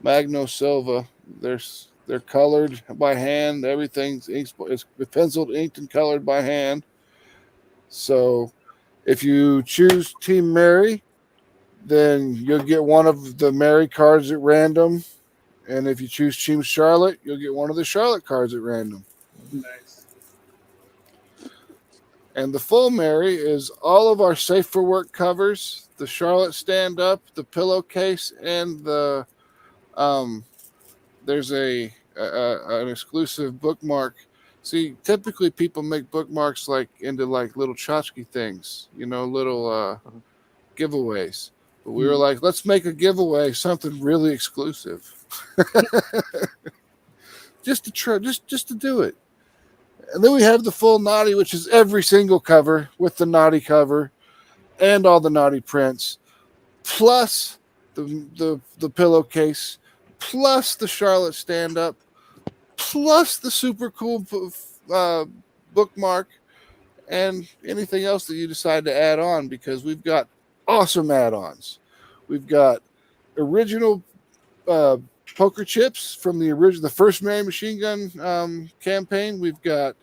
Magno Silva. They're colored by hand. Everything's penciled, inked, and colored by hand. So if you choose Team Mary, then you'll get one of the Mary cards at random. And if you choose Team Charlotte, you'll get one of the Charlotte cards at random. Nice. And the full Mary is all of our Safe for Work covers, the Charlotte stand-up, the pillowcase, and the there's an exclusive bookmark. See, typically people make bookmarks like into like little tchotchke things, little giveaways. But we were like, let's make a giveaway something really exclusive, just to do it. And then we have the full Naughty, which is every single cover with the Naughty cover and all the Naughty prints, plus the pillowcase, plus the Charlotte stand-up, plus the super cool bookmark, and anything else that you decide to add on, because we've got awesome add-ons. We've got original poker chips from the first Mary Machine Gun campaign. We've got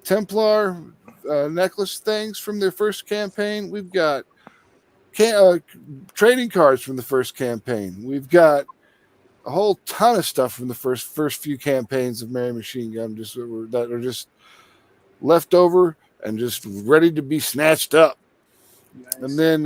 Templar necklace things from their first campaign. We've got trading cards from the first campaign. We've got a whole ton of stuff from the first few campaigns of Mary Machine Gun that are just left over and just ready to be snatched up. Nice. And then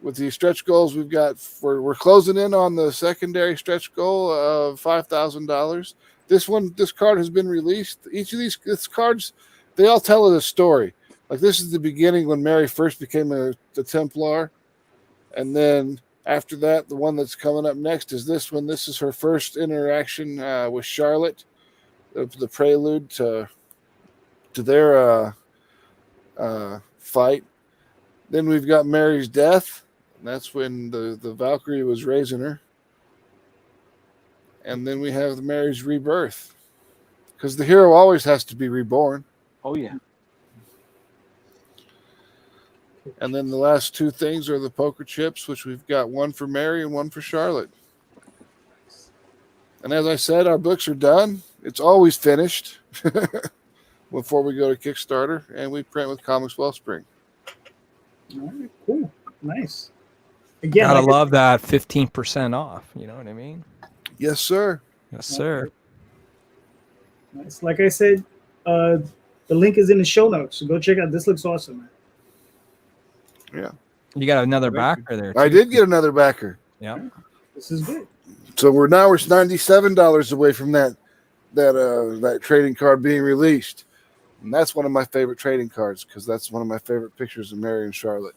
with the stretch goals, we're closing in on the secondary stretch goal of $5,000. This card has been released. Each of these cards, they all tell a story. Like, this is the beginning when Mary first became a Templar, and then after that, the one that's coming up next is this one. This is her first interaction with Charlotte, the prelude to their fight. Then we've got Mary's death. And that's when the Valkyrie was raising her. And then we have Mary's rebirth, because the hero always has to be reborn. Oh, yeah. And then the last two things are the poker chips, which we've got one for Mary and one for Charlotte. And as I said, our books are done. It's always finished before we go to Kickstarter, and we print with Comics Wellspring. All right, cool. Nice. Again, gotta love that 15% off. You know what I mean? Yes, sir. Yes, sir. Nice. Like I said, the link is in the show notes, so go check out. This looks awesome, man. Yeah. You got another backer there, too. I did get another backer. Yeah. This is good. So we're $97 away from that trading card being released. And that's one of my favorite trading cards, because that's one of my favorite pictures of Mary and Charlotte.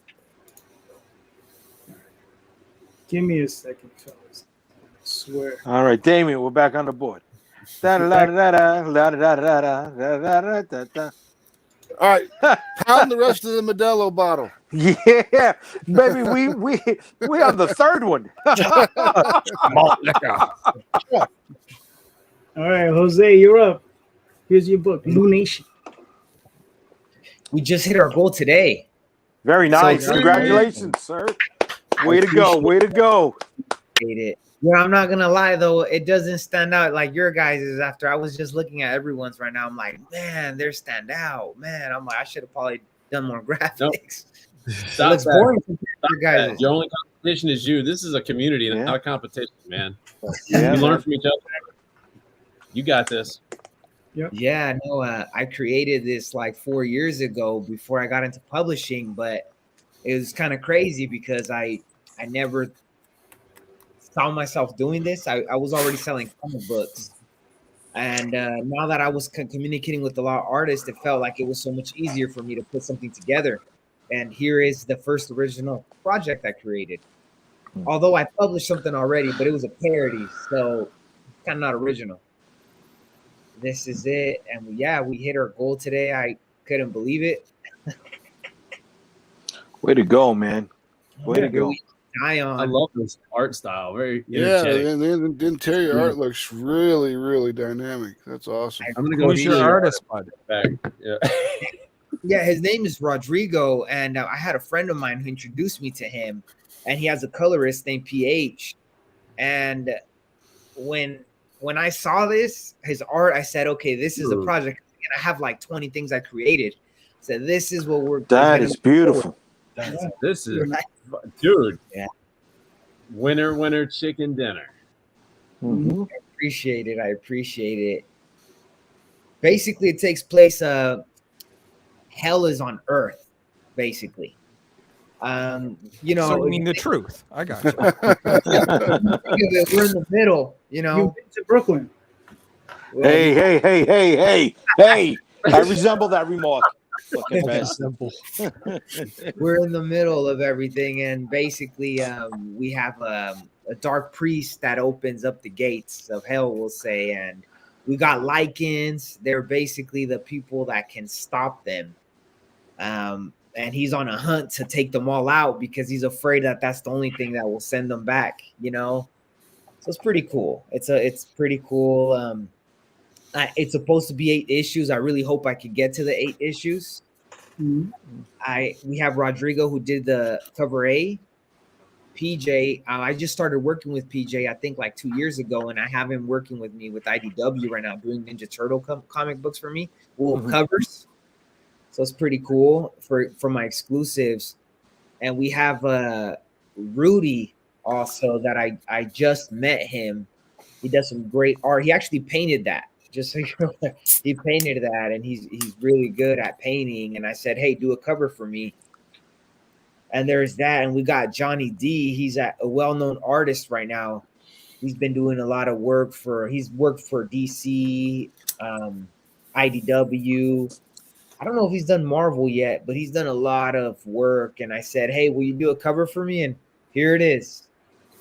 Give me a second, fellas. I swear. All right, Damion, we're back on the board. All right, pound the rest of the Modelo bottle. Yeah, baby, we on the third one. All right, Jose, you're up. Here's your book, Lunation. We just hit our goal today. Very nice. So, congratulations, sir. Way to go. Way to go. It. Yeah, I'm not gonna lie though, it doesn't stand out like your guys' after I was just looking at everyone's right now. I'm like, man, they stand out. Man, I'm like, I should have probably done more graphics. Nope. It looks boring compared to your guys'. Your only competition is you. This is a community, not a competition, man. Yeah, you learn from each other. You got this. Yep. Yeah, no, I created this like 4 years ago before I got into publishing, but it was kind of crazy because I never saw myself doing this. I was already selling comic books, and now that I was communicating with a lot of artists, it felt like it was so much easier for me to put something together. And here is the first original project I created. Although I published something already, but it was a parody, so kind of not original. This is it, and we hit our goal today. I couldn't believe it. Way to go, man. Way to go. Ion. I love this art style. Very Yeah, energetic. and the interior art looks really, really dynamic. That's awesome. I'm gonna go. Who's your artist, bud? Back. Yeah. Yeah, his name is Rodrigo, and I had a friend of mine who introduced me to him, and he has a colorist named PH. And when I saw his art, I said, okay, this is a project. And I have like 20 things I created. So this is what we're. That is beautiful. This is, dude. Yeah. Winner, chicken dinner. Mm-hmm. I appreciate it. Basically, it takes place. Hell is on Earth, basically. You know, So, I mean, the truth. I got you. we're in the middle. You know, You've been to Brooklyn. Hey! I resemble that remark. Fucking mess. We're in the middle of everything, and basically, we have a dark priest that opens up the gates of hell, we'll say, and we got Lycans. They're basically the people that can stop them. And he's on a hunt to take them all out because he's afraid that that's the only thing that will send them back, you know? So it's pretty cool. It's pretty cool. It's supposed to be 8 issues. I really hope I could get to the 8 issues. Mhm. We have Rodrigo who did the cover A. PJ, I just started working with PJ, I think like 2 years ago, and I have him working with me with IDW right now, doing Ninja Turtle comic books for me, covers. So it's pretty cool for my exclusives. And we have Rudy also that I just met him. He does some great art. He actually painted that. Just so you know, he painted that, and he's really good at painting. And I said, hey, do a cover for me. And there's that. And we got Johnny D. He's a well-known artist right now. He's been doing a lot of work he's worked for DC, IDW. I don't know if he's done Marvel yet, but he's done a lot of work. And I said, hey, will you do a cover for me? And here it is.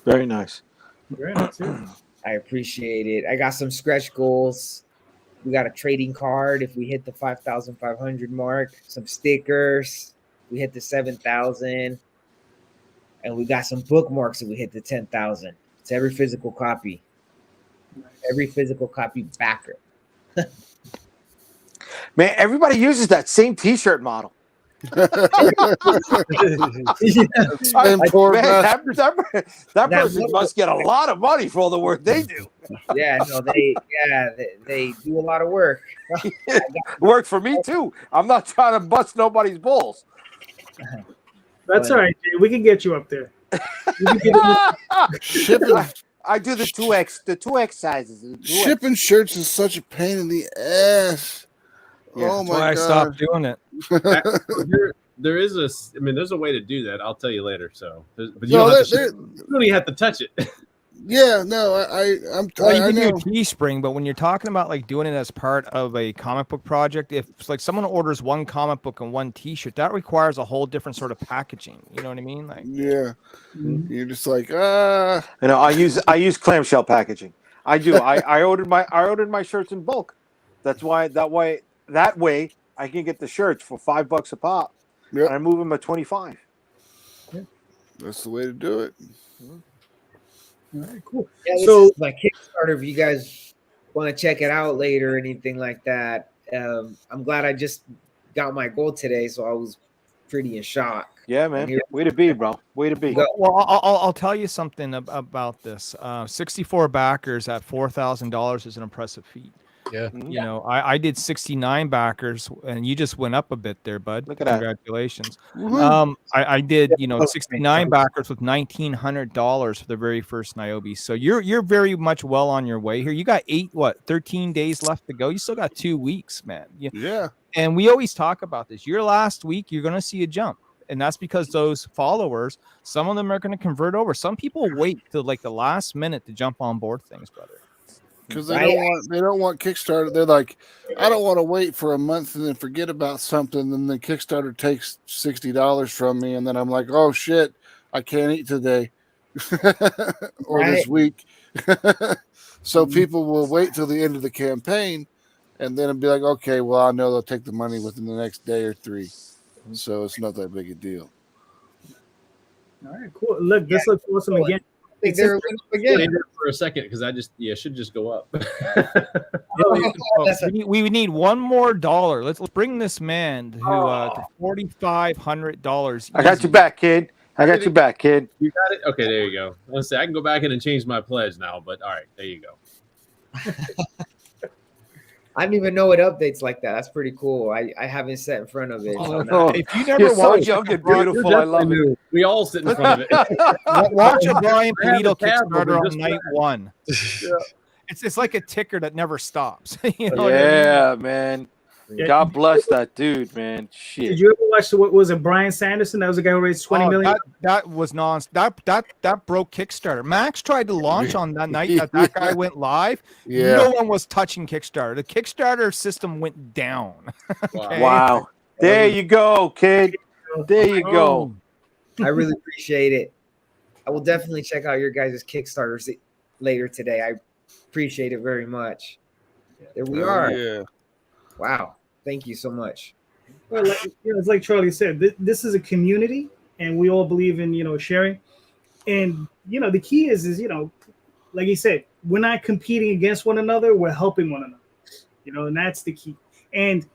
Very nice. Very nice. Yeah. I appreciate it. I got some stretch goals. We got a trading card if we hit the 5,500 mark, some stickers. We hit the 7,000. And we got some bookmarks if we hit the 10,000. It's every physical copy. Every physical copy backer. Man, everybody uses that same T-shirt model. And poor Man, that person must get a lot of money for all the work they do. Yeah, no, they do a lot of work. Work for me too. I'm not trying to bust nobody's balls. That's all right, Jay. We can get you up there. shipping, I do the 2X sizes. The 2X. shipping shirts is such a pain in the ass. Yeah, Oh That's my why I god! stopped doing it. There's a way to do that. I'll tell you later. So, but you No, don't even have to touch it. Yeah, no, I'm. Well, you I can know. do Teespring, but when you're talking about like doing it as part of a comic book project, if it's like someone orders one comic book and one T-shirt, that requires a whole different sort of packaging. You know what I mean? Like, Yeah, you're just like You know, I use clamshell packaging. I do. I ordered my shirts in bulk. That's why that way I can get the shirts for $5 a pop. Yep. And I move them at 25. That's the way to do it. All right, cool. Yeah, this So is my Kickstarter. If you guys want to check it out later or anything like that, I'm glad I just got my goal today, so I was pretty in shock. Yeah, man. Way to be, bro. Way to be. well, I'll tell you something about this. 64 backers at $4,000 is an impressive feat. Yeah. You know, I did 69 backers, and you just went up a bit there, bud. Look at that. Congratulations. Woohoo. I did, 69 backers with $1,900 for the very first Niobe. So you're very much well on your way here. You got 13 days left to go. You still got 2 weeks, man. Yeah. And we always talk about this. Your last week, you're going to see a jump. And that's because those followers, some of them are going to convert over. Some people wait till like the last minute to jump on board things, brother. Because they don't want Kickstarter. They're like, I don't want to wait for a month and then forget about something. And then Kickstarter takes $60 from me, and then I'm like, oh shit, I can't eat today. or this week. So people will wait till the end of the campaign and then it'll be like, okay, well, I know they'll take the money within the next day or 3. So it's not that big a deal. All right, cool. Look, this looks awesome again. I think they're Stay again. there for a second because should just go up. We need one more dollar. Let's bring this man to $4,500. I got you back, kid. I got you back, kid. You got it? Okay, there you go. Let's say I can go back in and change my pledge now, but all right, there you go. I didn't even know it updates like that. That's pretty cool. I haven't sat in front of it. If you never You're so watched young and beautiful. I love it. We all sit in front of it. watch a Brian I have Polito a tab Kickstarter open on just night for that. 1. It's like a ticker that never stops. You know what I mean? Yeah, man. God bless that dude, man. Did Shit. you ever watch what was it? Brian Sanderson? That was the guy who raised 20 million. That was that broke Kickstarter. Max tried to launch on that night that guy went live. Yeah. No one was touching Kickstarter. The Kickstarter system went down. Okay? Wow. There you go, kid. There you go. I really appreciate it. I will definitely check out your guys' Kickstarters later today. I appreciate it very much. There we are. Yeah. Wow. Thank you so much. Well, it's like Charlie said. This is a community, and we all believe in sharing. And the key is like he said, we're not competing against one another. We're helping one another. And that's the key. And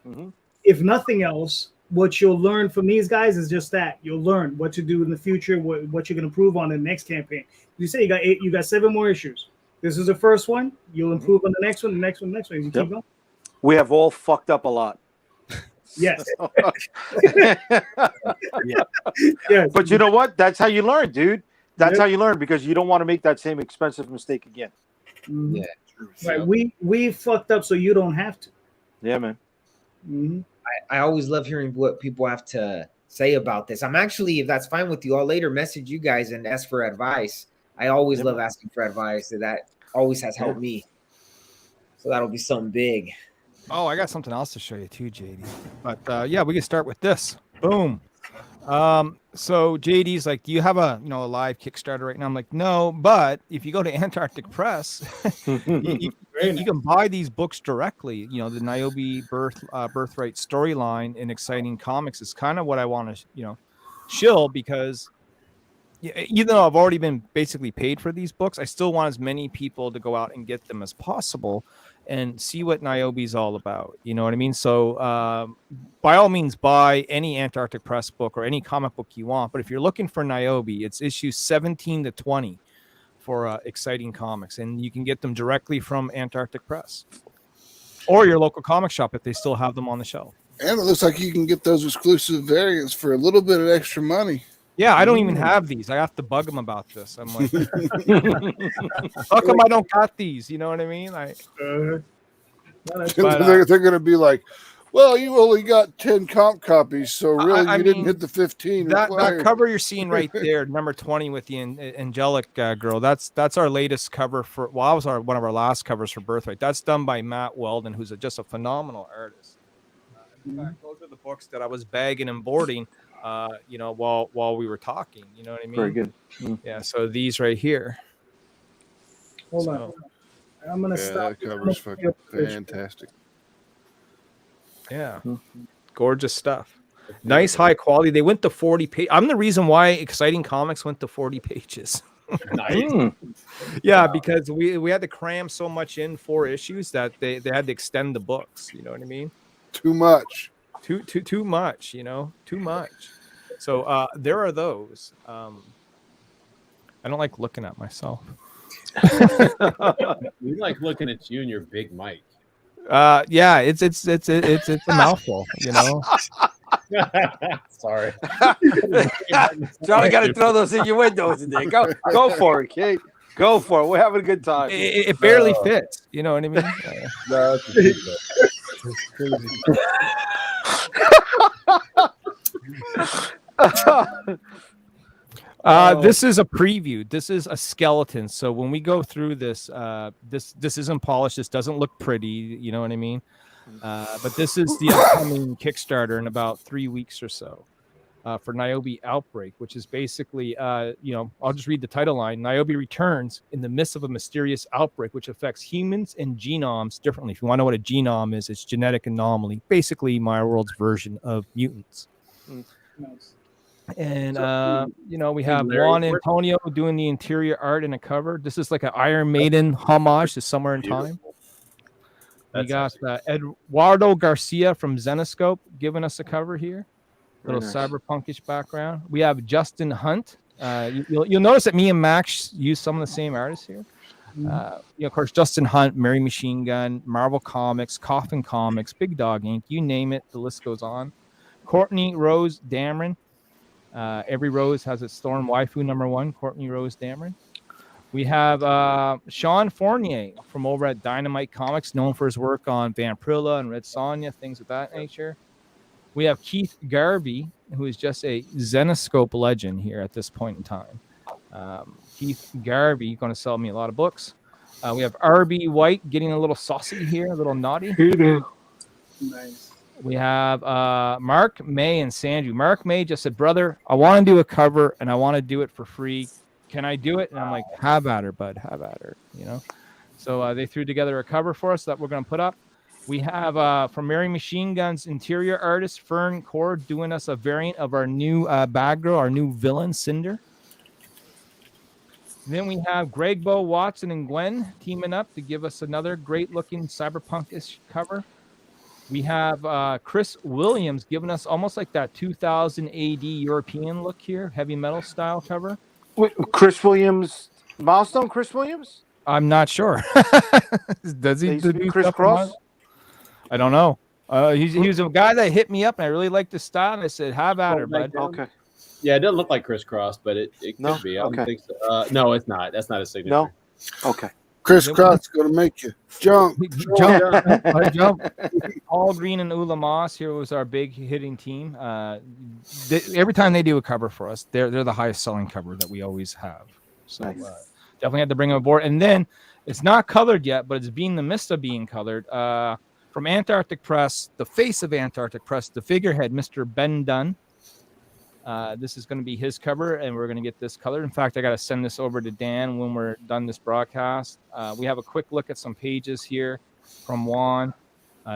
if nothing else, what you'll learn from these guys is just that. You'll learn what to do in the future, what you're going to improve on in the next campaign. You say you got 7 more issues. This is the first one. You'll improve on the next one, the next one, the next one. You keep going. We have all fucked up a lot. Yes. Yes. But you know what? That's how you learn, dude. That's how you learn, because you don't want to make that same expensive mistake again. Yeah. Right. We fucked up so you don't have to. Yeah, man. Mm-hmm. I always love hearing what people have to say about this. I'm actually, if that's fine with you, I'll later message you guys and ask for advice. I always love asking for advice. That always has helped me. So that'll be something big. Oh, I got something else to show you too, JD. But we can start with this. Boom. So JD's like, do you have a live Kickstarter right now? I'm like, no, but if you go to Antarctic Press, you can buy these books directly. The Niobe Birthright storyline in Exciting Comics is kind of what I want to shill, because even though I've already been basically paid for these books, I still want as many people to go out and get them as possible and see what Niobe is all about. You know what I mean? So by all means, buy any Antarctic Press book or any comic book you want. But if you're looking for Niobe, it's issues 17 to 20 for Exciting Comics. And you can get them directly from Antarctic Press or your local comic shop if they still have them on the shelf. And it looks like you can get those exclusive variants for a little bit of extra money. Yeah, I don't even have these. I have to bug them about this. I'm like, how come I don't got these? You know what I mean? They're going to be like, well, you only got 10 comp copies, so really you didn't hit the 15. That cover you're seeing right there, number 20 with the angelic girl, that's our latest cover for. Well, that was one of our last covers for Birthright. That's done by Matt Weldon, who's just a phenomenal artist. In fact, those are the books that I was bagging and boarding. While we were talking, you know what I mean? Very good. Yeah. So these right here. Hold on. I'm gonna stop. That cover's fucking fantastic. Yeah. Gorgeous stuff. Nice high quality. They went to 40 pages. I'm the reason why Exciting Comics went to 40 pages. Nice. Yeah, because we had to cram so much in 4 issues that they had to extend the books. You know what I mean? Too much. Too much, too much. So there are those. I don't like looking at myself. We like looking at you and your big mic. Yeah, it's a mouthful, Sorry. Charlie got to throw those in your windows in there. Go for it, kid. Go for it. We're having a good time. It barely fits. You know what I mean? No, This is a preview. This is a skeleton. So when we go through this, this isn't polished. This doesn't look pretty. You know what I mean? But this is the upcoming Kickstarter in about 3 weeks or so. for Niobe Outbreak, which is basically, I'll just read the title line. Niobe returns in the midst of a mysterious outbreak which affects humans and genomes differently. If you want to know what a genome is, it's genetic anomaly, basically my world's version of mutants. Nice. And we Hey, have Larry, Juan where- Antonio doing the interior art and a cover. This is like an Iron Maiden homage to Somewhere in Time. Beautiful. We That's got Eduardo Garcia from Zenoscope giving us a cover here. Little Very nice. cyberpunkish background. We have Justin Hunt. You'll notice that me and Max use some of the same artists here. Of course, Justin Hunt, Mary Machine Gun, Marvel Comics, Coffin Comics, Big Dog Inc. You name it, the list goes on. Courtney Rose Dameron. Every rose has its thorn. Waifu #1, Courtney Rose Dameron. We have Sean Fournier from over at Dynamite Comics, known for his work on Vampirilla and Red Sonja, things of that nature. We have Keith Garvey, who is just a Zenoscope legend here at this point in time. Keith Garvey going to sell me a lot of books. We have RB White getting a little saucy here, a little naughty. Nice. We have Mark May and Sandhu. Mark May just said, brother, I want to do a cover and I want to do it for free. Can I do it? And I'm like, have at her, bud. Have at her. So they threw together a cover for us that we're going to put up. We have from Mary Machine Gun's interior artist, Fern Cord, doing us a variant of our new bad girl, our new villain, Cinder. And then we have Greg Bo, Watson, and Gwen teaming up to give us another great-looking cyberpunk-ish cover. We have Chris Williams giving us almost like that 2000 AD European look here, heavy metal style cover. Wait, Chris Williams, Milestone Chris Williams? I'm not sure. Does he do Chris stuff Cross? I don't know. He was a guy that hit me up, and I really liked his style, and I said, have at her, bud. Okay. Yeah, it doesn't look like crisscross, but it could No? be. I don't Okay. think so. No, it's not. That's not a signature. No? Okay. Crisscross is going to make you jump. Jump. All Green and Ula Moss here was our big hitting team. Every time they do a cover for us, they're the highest selling cover that we always have. So Nice. Definitely had to bring them aboard. And then it's not colored yet, but it's being the midst of being colored. From Antarctic Press, the face of Antarctic Press, the figurehead, Mr. Ben Dunn. This is going to be his cover, and we're going to get this colored. In fact, I got to send this over to Dan when we're done this broadcast. We have a quick look at some pages here from Juan.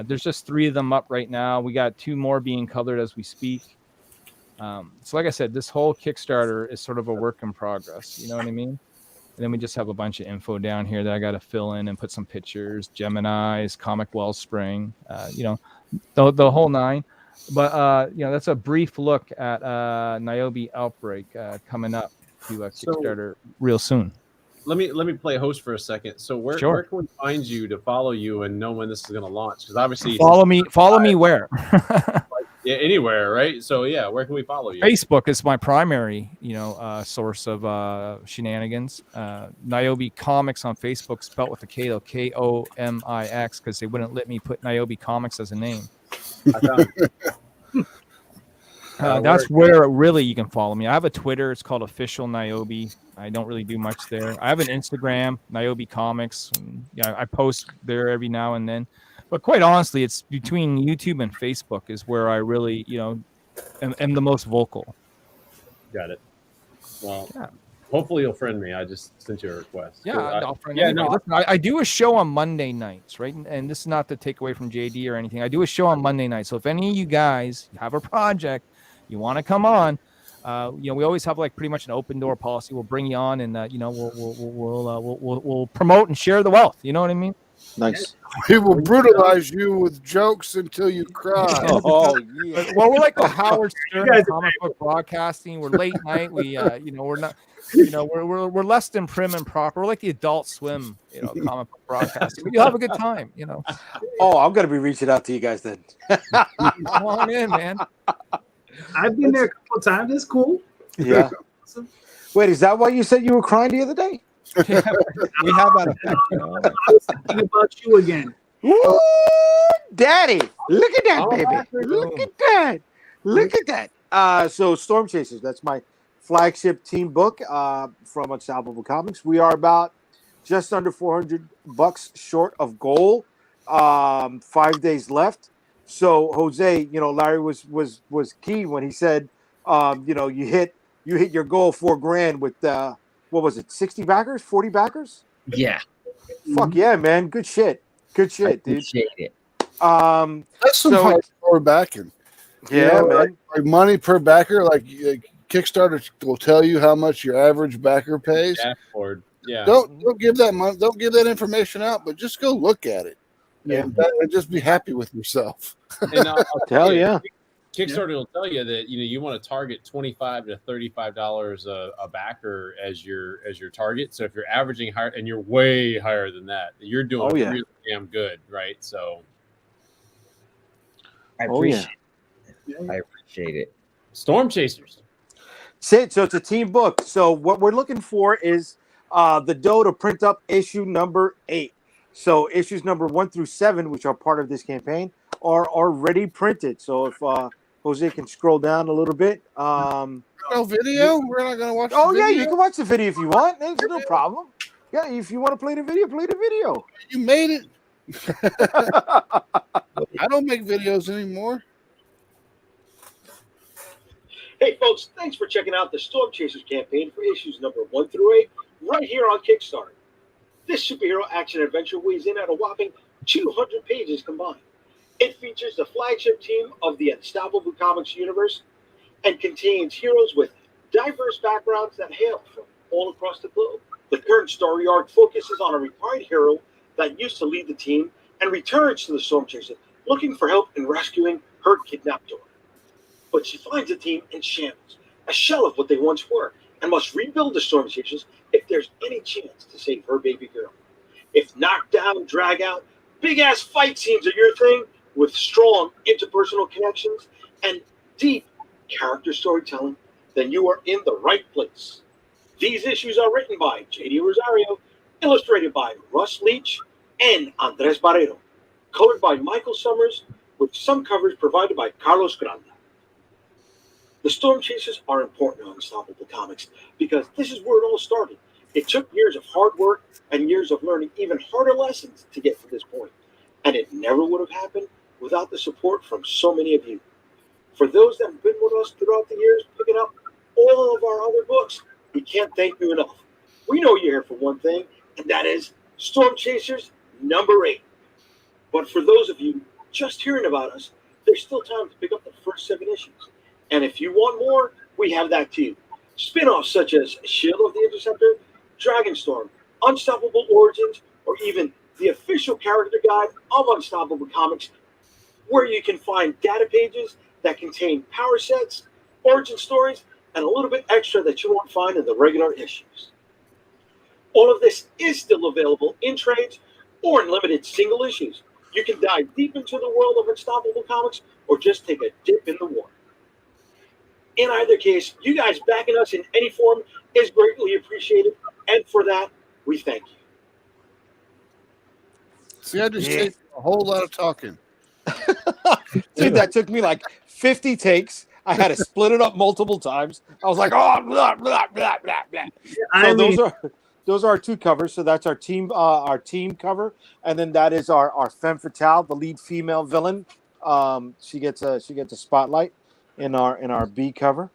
There's just 3 of them up right now. We got 2 more being colored as we speak. So like I said, this whole Kickstarter is sort of a work in progress. You know what I mean? And then we just have a bunch of info down here that I got to fill in and put some pictures, Gemini's, Comic Wellspring, the whole 9. But that's a brief look at Niobe Outbreak coming up to Kickstarter real soon. Let me play host for a second. So where can we find you to follow you and know when this is going to launch? Because obviously follow me where? Yeah, anywhere, right? So yeah, where can we follow you? Facebook is my primary, source of shenanigans. Niobe Comics on Facebook, spelt with a K, Komix, because they wouldn't let me put Niobe Comics as a name. I found it. That's where really you can follow me. I have a Twitter. It's called Official Niobe. I don't really do much there. I have an Instagram, Niobe Comics. And, I post there every now and then. But quite honestly, it's between YouTube and Facebook is where I really, am the most vocal. Got it. Well, hopefully you'll friend me. I just sent you a request. Yeah, I'll friend you. Listen, I do a show on Monday nights, right? And this is not to take away from JD or anything. I do a show on Monday nights. So if any of you guys have a project you want to come on, we always have like pretty much an open door policy. We'll bring you on, and we'll promote and share the wealth. You know what I mean? Nice. We will brutalize you with jokes until you cry. Oh, yeah. Well, we're like the Howard Stern of comic book broadcasting. We're late night. We, we're not, we're less than prim and proper. We're like the Adult Swim, comic book broadcasting. But you'll have a good time, Oh, I'm going to be reaching out to you guys then. Come on in, man. I've been there a couple of times. It's cool. Yeah. Wait, is that why you said you were crying the other day? We have that effect. I was thinking about you again. Woo, Daddy, look at that, baby. Look at that. Look at that. So Stormchasers, that's my flagship team book from Unstoppable Comics. We are about just under $400 short of goal. 5 days left. So Jose, Larry was key when he said you hit your goal of $4,000 with what was it, 60 backers, 40 backers? Yeah, Fuck yeah, man. Good shit. Good I shit, dude. appreciate it. That's some So hardcore backing. yeah, man. Like money per backer. Like Kickstarter will tell you how much your average backer pays. Dashboard. Yeah. Don't give that money. Don't give that information out, but just go look at it. Yeah. And just be happy with yourself. And I'll tell Hell you, yeah. Kickstarter will tell you that you want to target $25 to $35 a backer as your target. So if you're averaging higher and you're way higher than that, you're doing really damn good, right? So I appreciate it. I appreciate it. Stormchasers. So it's a team book. So what we're looking for is the dough to print up issue number 8. So issues number 1 through 7, which are part of this campaign, are already printed. So if Jose can scroll down a little bit. No video? We're not gonna watch. Oh yeah, you can watch the video if you want. There's no problem. Yeah, if you want to play the video, play the video. You made it. I don't make videos anymore. Hey folks, thanks for checking out the Stormchasers campaign for issues number 1 through 8 right here on Kickstarter. This superhero action adventure weighs in at a whopping 200 pages combined. It features the flagship team of the Unstoppable Comics universe and contains heroes with diverse backgrounds that hail from all across the globe. The current story arc focuses on a retired hero that used to lead the team and returns to the Stormchasers looking for help in rescuing her kidnapped daughter. But she finds the team in shambles, a shell of what they once were, and must rebuild the Stormchasers if there's any chance to save her baby girl. If knockdown, drag out, big-ass fight scenes are your thing, with strong interpersonal connections and deep character storytelling, then you are in the right place. These issues are written by JD Rosario, illustrated by Russ Leach and Andres Barrero, colored by Michael Summers, with some covers provided by Carlos Granda. The Stormchasers are important to Unstoppable Comics because this is where it all started. It took years of hard work and years of learning even harder lessons to get to this point, and it never would have happened without the support from so many of you. For those that have been with us throughout the years, picking up all of our other books, we can't thank you enough. We know you're here for one thing, and that is Stormchasers number 8. But for those of you just hearing about us, there's still time to pick up the first 7 issues. And if you want more, we have that too. Spin-offs such as Shield of the Interceptor, Dragonstorm, Unstoppable Origins, or even the official character guide of Unstoppable Comics, where you can find data pages that contain power sets, origin stories, and a little bit extra that you won't find in the regular issues. All of this is still available in trades or in limited single issues. You can dive deep into the world of Unstoppable Comics or just take a dip in the water. In either case, you guys backing us in any form is greatly appreciated, and for that, we thank you. See, I just saved a whole lot of talking. Dude, that took me like 50 takes. I had to split it up multiple times. I was like, oh, blah, blah, blah, blah, blah. So those are our 2 covers. So that's our team cover, and then that is our femme fatale, the lead female villain. She gets a spotlight in our B cover.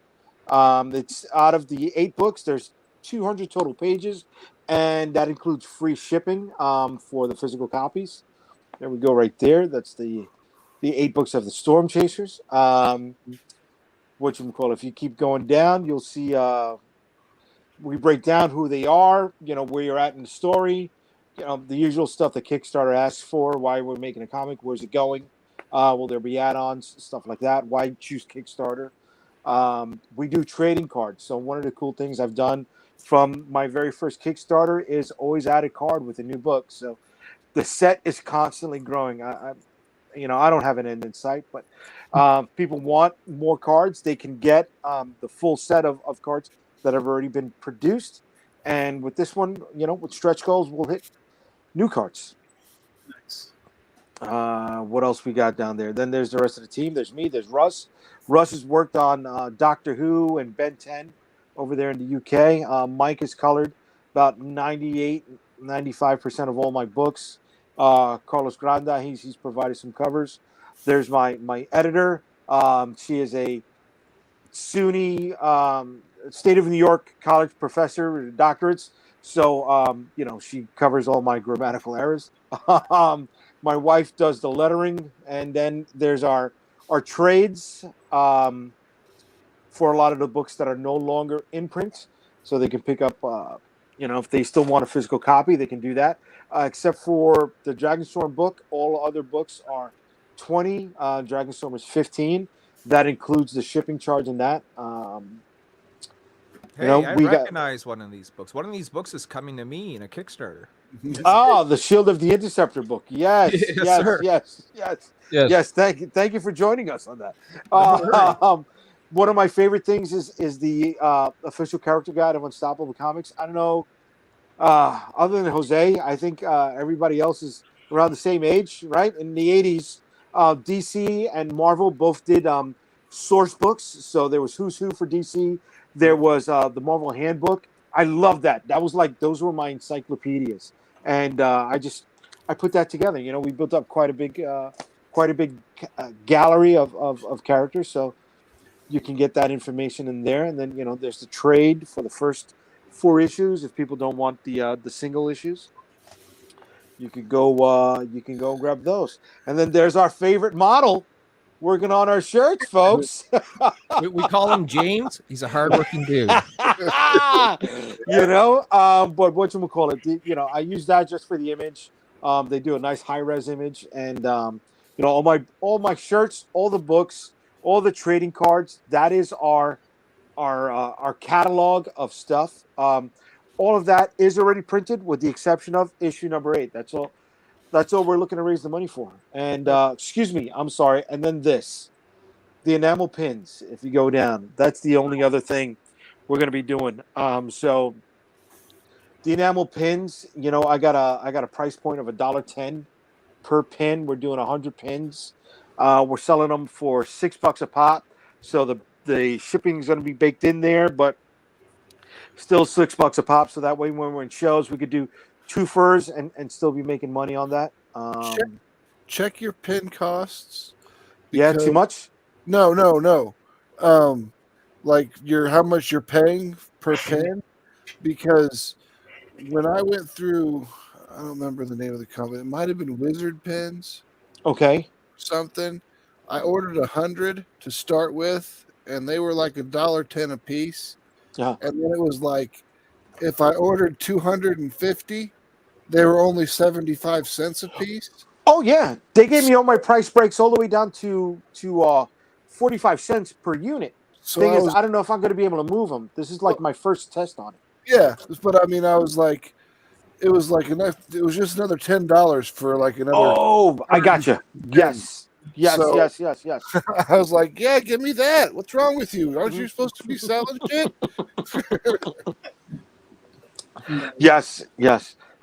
It's out of the 8 books. There's 200 total pages, and that includes free shipping for the physical copies. There we go, right there. That's the 8 books of the Stormchasers. Whatchamacallit, if you keep going down, you'll see we break down who they are, where you're at in the story, the usual stuff that Kickstarter asks for, why we're making a comic, where's it going, will there be add-ons, stuff like that, why choose Kickstarter. We do trading cards. So one of the cool things I've done from my very first Kickstarter is always add a card with a new book. So the set is constantly growing. I don't have an end in sight, but people want more cards. They can get the full set of cards that have already been produced. And with this one, with stretch goals, we'll hit new cards. Nice. What else we got down there? Then there's the rest of the team. There's me. There's Russ. Russ has worked on Doctor Who and Ben 10 over there in the UK. Mike has colored about 95% of all my books. Carlos Granda, he's provided some covers. There's my editor. She is a SUNY, State of New York College professor, doctorates. So, she covers all my grammatical errors. My wife does the lettering, and then there's our trades for a lot of the books that are no longer in print, so they can pick up. If they still want a physical copy, they can do that. Except for the Dragonstorm book, all other books are 20. Dragonstorm is 15. That includes the shipping charge and that. Hey, I recognize one of these books. One of these books is coming to me in a Kickstarter. The Shield of the Interceptor book. Yes, Yes, sir. yes. Thank you for joining us on that. One of my favorite things is the official character guide of Unstoppable Comics. I don't know, other than Jose, I think everybody else is around the same age, right? In the 80s, DC and Marvel both did source books. So there was Who's Who for DC. There was the Marvel Handbook. I love that. That was like, those were my encyclopedias. And I put that together. We built up quite a big gallery of characters. So you can get that information in there. And then, there's the trade for the first 4 issues. If people don't want the single issues, you could go and grab those. And then there's our favorite model working on our shirts, folks. We call him James. He's a hardworking dude. But whatchamacallit, I use that just for the image. They do a nice high-res image. And, all my shirts, all the books, all the trading cards, that is our catalog of stuff. All of that is already printed with the exception of issue number 8. That's all we're looking to raise the money for. And excuse me, I'm sorry. And then the enamel pins, if you go down, that's the only other thing we're going to be doing. So the enamel pins, I got a price point of $1.10 per pin. We're doing 100 pins. We're selling them for $6 a pop. So the shipping is going to be baked in there, but still $6 a pop. So that way, when we're in shows, we could do 2 furs and still be making money on that. Check your pin costs. Yeah, too much? No. Like how much you're paying per pin, because when I went through, I don't remember the name of the company. It might have been Wizard Pins. Okay. Something. I ordered 100 to start with, and they were like $1.10 a piece. Yeah. And then it was like, if I ordered 250, they were only 75 cents a piece. Oh yeah, they gave me all my price breaks all the way down to 45 cents per unit. So Thing I don't know if I'm going to be able to move them. This is like my first test on it. Yeah, but I mean, I was like, it was like enough. It was just another $10 for like another. Oh, I got you. Yes. Yes. I was like, yeah, give me that. What's wrong with you? Aren't you supposed to be selling shit? Yes.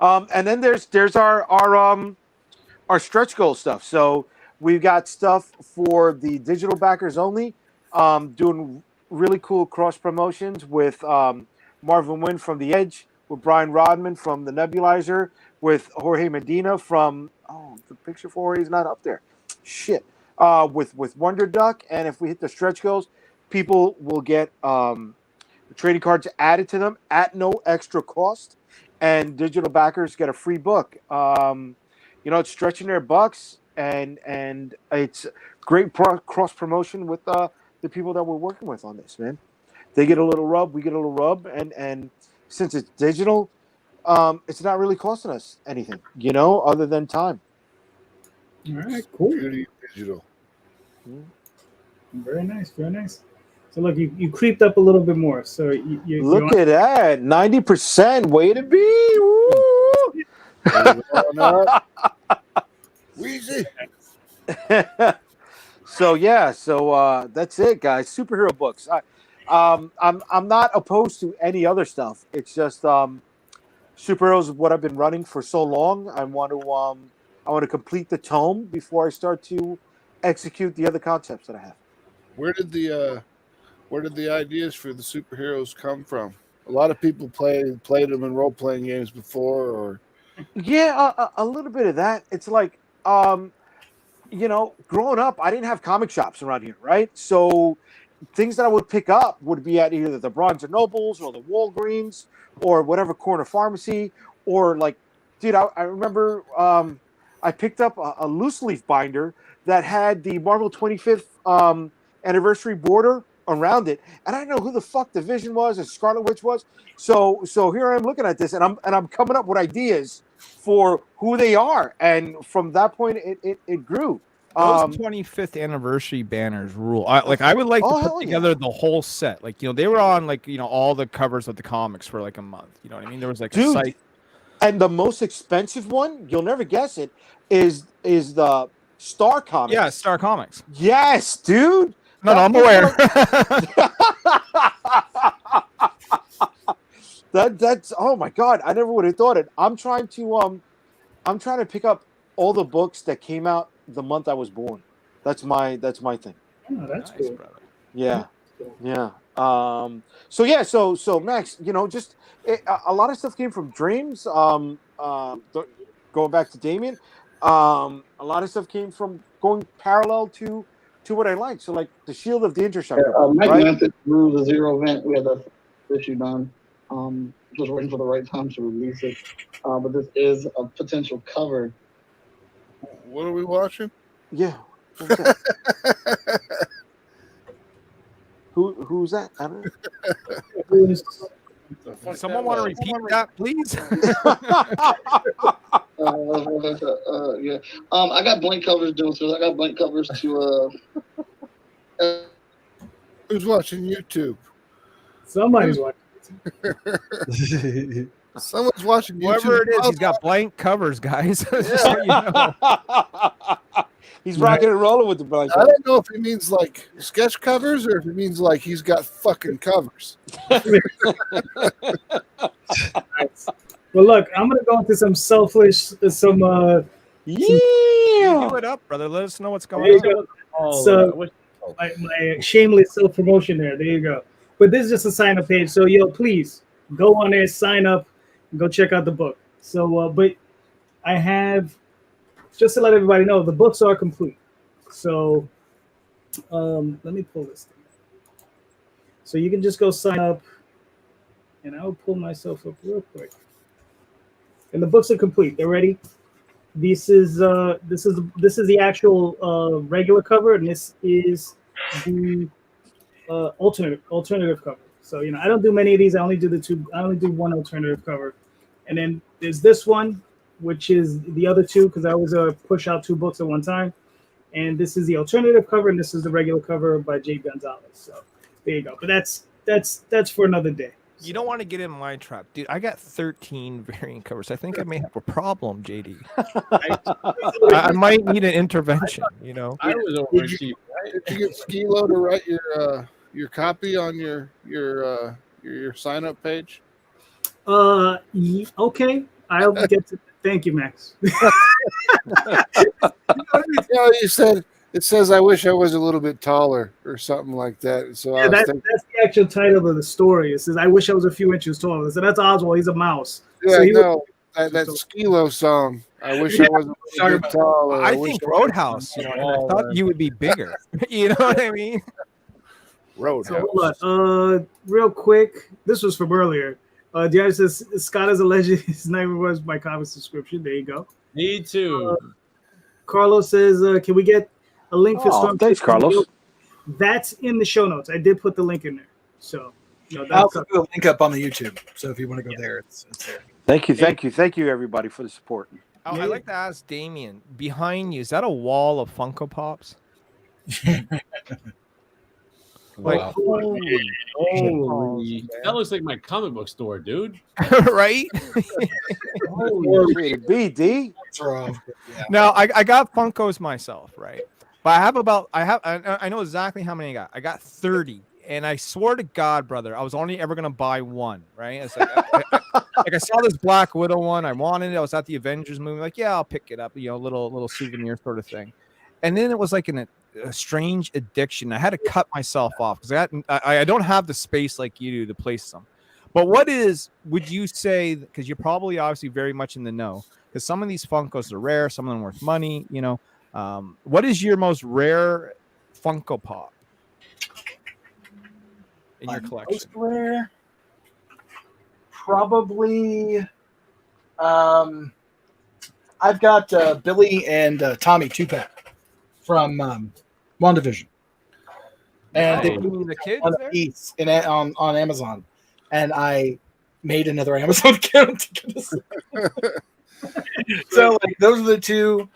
And then there's our stretch goal stuff. So we've got stuff for the digital backers only. Doing really cool cross promotions with Marvin Wynn from The Edge, with Brian Rodman from The Nebulizer, with Jorge Medina from the picture for Jorge is not up there. Shit. With Wonder Duck, and if we hit the stretch goals, people will get trading cards added to them at no extra cost, and digital backers get a free book. It's stretching their bucks, and it's great cross promotion with the people that we're working with on this, man. They get a little rub, we get a little rub, and since it's digital, it's not really costing us anything, other than time. All right, cool. Digital. Very nice. So look, you creeped up a little bit more. So you look at that, 90%. Way to be. Wheezy. So that's it, guys. Superhero books. I'm not opposed to any other stuff. It's just superheroes is what I've been running for so long. I want to complete the tome before I start to execute the other concepts that I have. Where did the ideas for the superheroes come from? A lot of people played them in role-playing games before, or a little bit of that. It's like growing up, I didn't have comic shops around here, right? So things that I would pick up would be at either the Barnes and Nobles or the Walgreens or whatever corner pharmacy, or like, dude, I remember I picked up a loose leaf binder that had the Marvel 25th anniversary border around it, and I didn't know who the fuck the Vision was and Scarlet Witch was. So here I am looking at this, and I'm coming up with ideas for who they are, and from that point it grew. Those 25th anniversary banners rule. I would like to put together the whole set. Like, they were on all the covers of the comics for like a month. You know what I mean? There was like a site. And the most expensive one, you'll never guess it, is the Star Comics. Yeah, Star Comics. Yes, dude. No, I'm aware. That's oh my god, I never would have thought it. I'm trying to pick up all the books that came out the month I was born. That's my thing. Oh, that's nice, cool. Brother. Yeah. Yeah. So Max, just a lot of stuff came from Dreams. Going back to Damion, a lot of stuff came from going parallel to what I like. So like the Shield of the Interceptor. Mike right? Mantis through the Zero event, we had that issue done. Just waiting for the right time to release it. But this is a potential cover. What are we watching? Yeah. Who's that? I don't know. Someone want to repeat that, please? Yeah. I got blank covers downstairs. I got blank covers to. Who's watching YouTube? Somebody's watching. Someone's watching YouTube. Whoever it is, he's got blank covers, guys. So you know. He's rocking and rolling with the blank covers. I don't know if he means like sketch covers or if he means like he's got fucking covers. Well, look, I'm gonna go into some selfish, You do it up, brother. Let us know what's going on. So, my shameless self-promotion there. There you go. But this is just a sign-up page. So, please go on there, sign up, and go check out the book. So, but I have, just to let everybody know, the books are complete. So, let me pull this thing. So you can just go sign up, and I'll pull myself up real quick. And the books are complete. They're ready. This is the actual regular cover, and this is the alternative cover. So I don't do many of these. I only do one alternative cover, and then there's this one, which is the other two, because I always push out two books at one time. And this is the alternative cover, and this is the regular cover by Jay Gonzalez. So there you go. But that's for another day. You don't want to get in my trap, dude. I got 13 variant covers. I think I may have a problem, JD. I might need an intervention. I was over cheap. Did you get Skilo to write your copy on your sign up page? Okay. I'll get to. Thank you, Max. You said it says I wish I was a little bit taller or something like that. So yeah, that's the actual title of the story. It says I wish I was a few inches taller. So that's Oswald. He's a mouse. Yeah, so that Skilo song. I wish I was a little bit taller. I think Roadhouse. I thought you would be bigger. You know what I mean? Roadhouse. So hold on. Real quick. This was from earlier. Diana says Scott is a legend. His name was my comic subscription. There you go. Me too. Carlos says, can we get a link for Stormchasers? Thanks, Carlos. That's in the show notes. I did put the link in there. So I'll put the link up on the YouTube. So if you want to go there, it's there. Thank you, everybody, for the support. Oh, I'd like to ask Damion, behind you, is that a wall of Funko Pops? Wow. Holy. That looks like my comic book store, dude. Right? Holy BD. Now I got Funkos myself, right? But I know exactly how many I got. I got 30. And I swore to God, brother, I was only ever gonna buy one, right? It's like, I saw this Black Widow one, I wanted it. I was at the Avengers movie, like, yeah, I'll pick it up, little souvenir sort of thing. And then it was like a strange addiction. I had to cut myself off because I don't have the space like you do to place them. But would you say, because you're probably obviously very much in the know, because some of these Funkos are rare, some of them worth money, what is your most rare Funko Pop? in your collection? Most rare, probably. I've got Billy and Tommy 2-pack from WandaVision, and they Oh, the kids one there? piece on Amazon, and I made another Amazon account to get this. So like those are the two.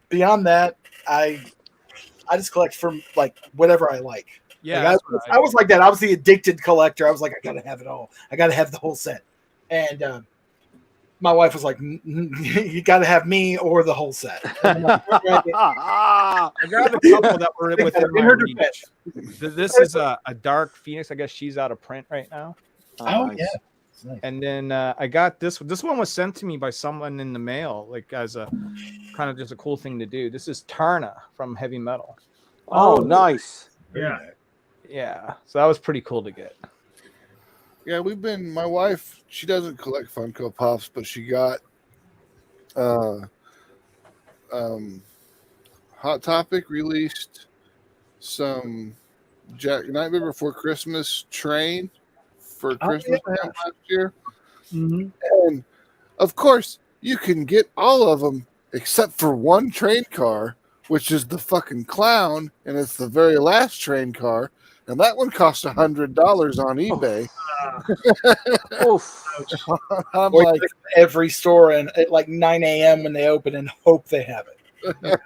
Beyond that, I just collect from like whatever I like. Yeah, Like, that's what I was like that. I was the addicted collector. I was like, I gotta have it all. I gotta have the whole set. And my wife was like, you gotta have me or the whole set. And I'm like, I got a couple that were within my her reach. defense. This is a Dark Phoenix. I guess she's out of print right now. Oh yeah. Nice. And then I got this. This one was sent to me by someone in the mail, like as a kind of just a cool thing to do. This is Tarna from Heavy Metal. Oh, nice. Yeah. Yeah. So that was pretty cool to get. Yeah, my wife, she doesn't collect Funko Pops, but she got Hot Topic released some Nightmare Before Christmas train for Christmas time last year. Mm-hmm. And of course, you can get all of them except for one train car, which is the fucking clown, and it's the very last train car. And that one costs $100 on eBay. I'm Or like, every store and at like 9 a.m. when they open and hope they have it. and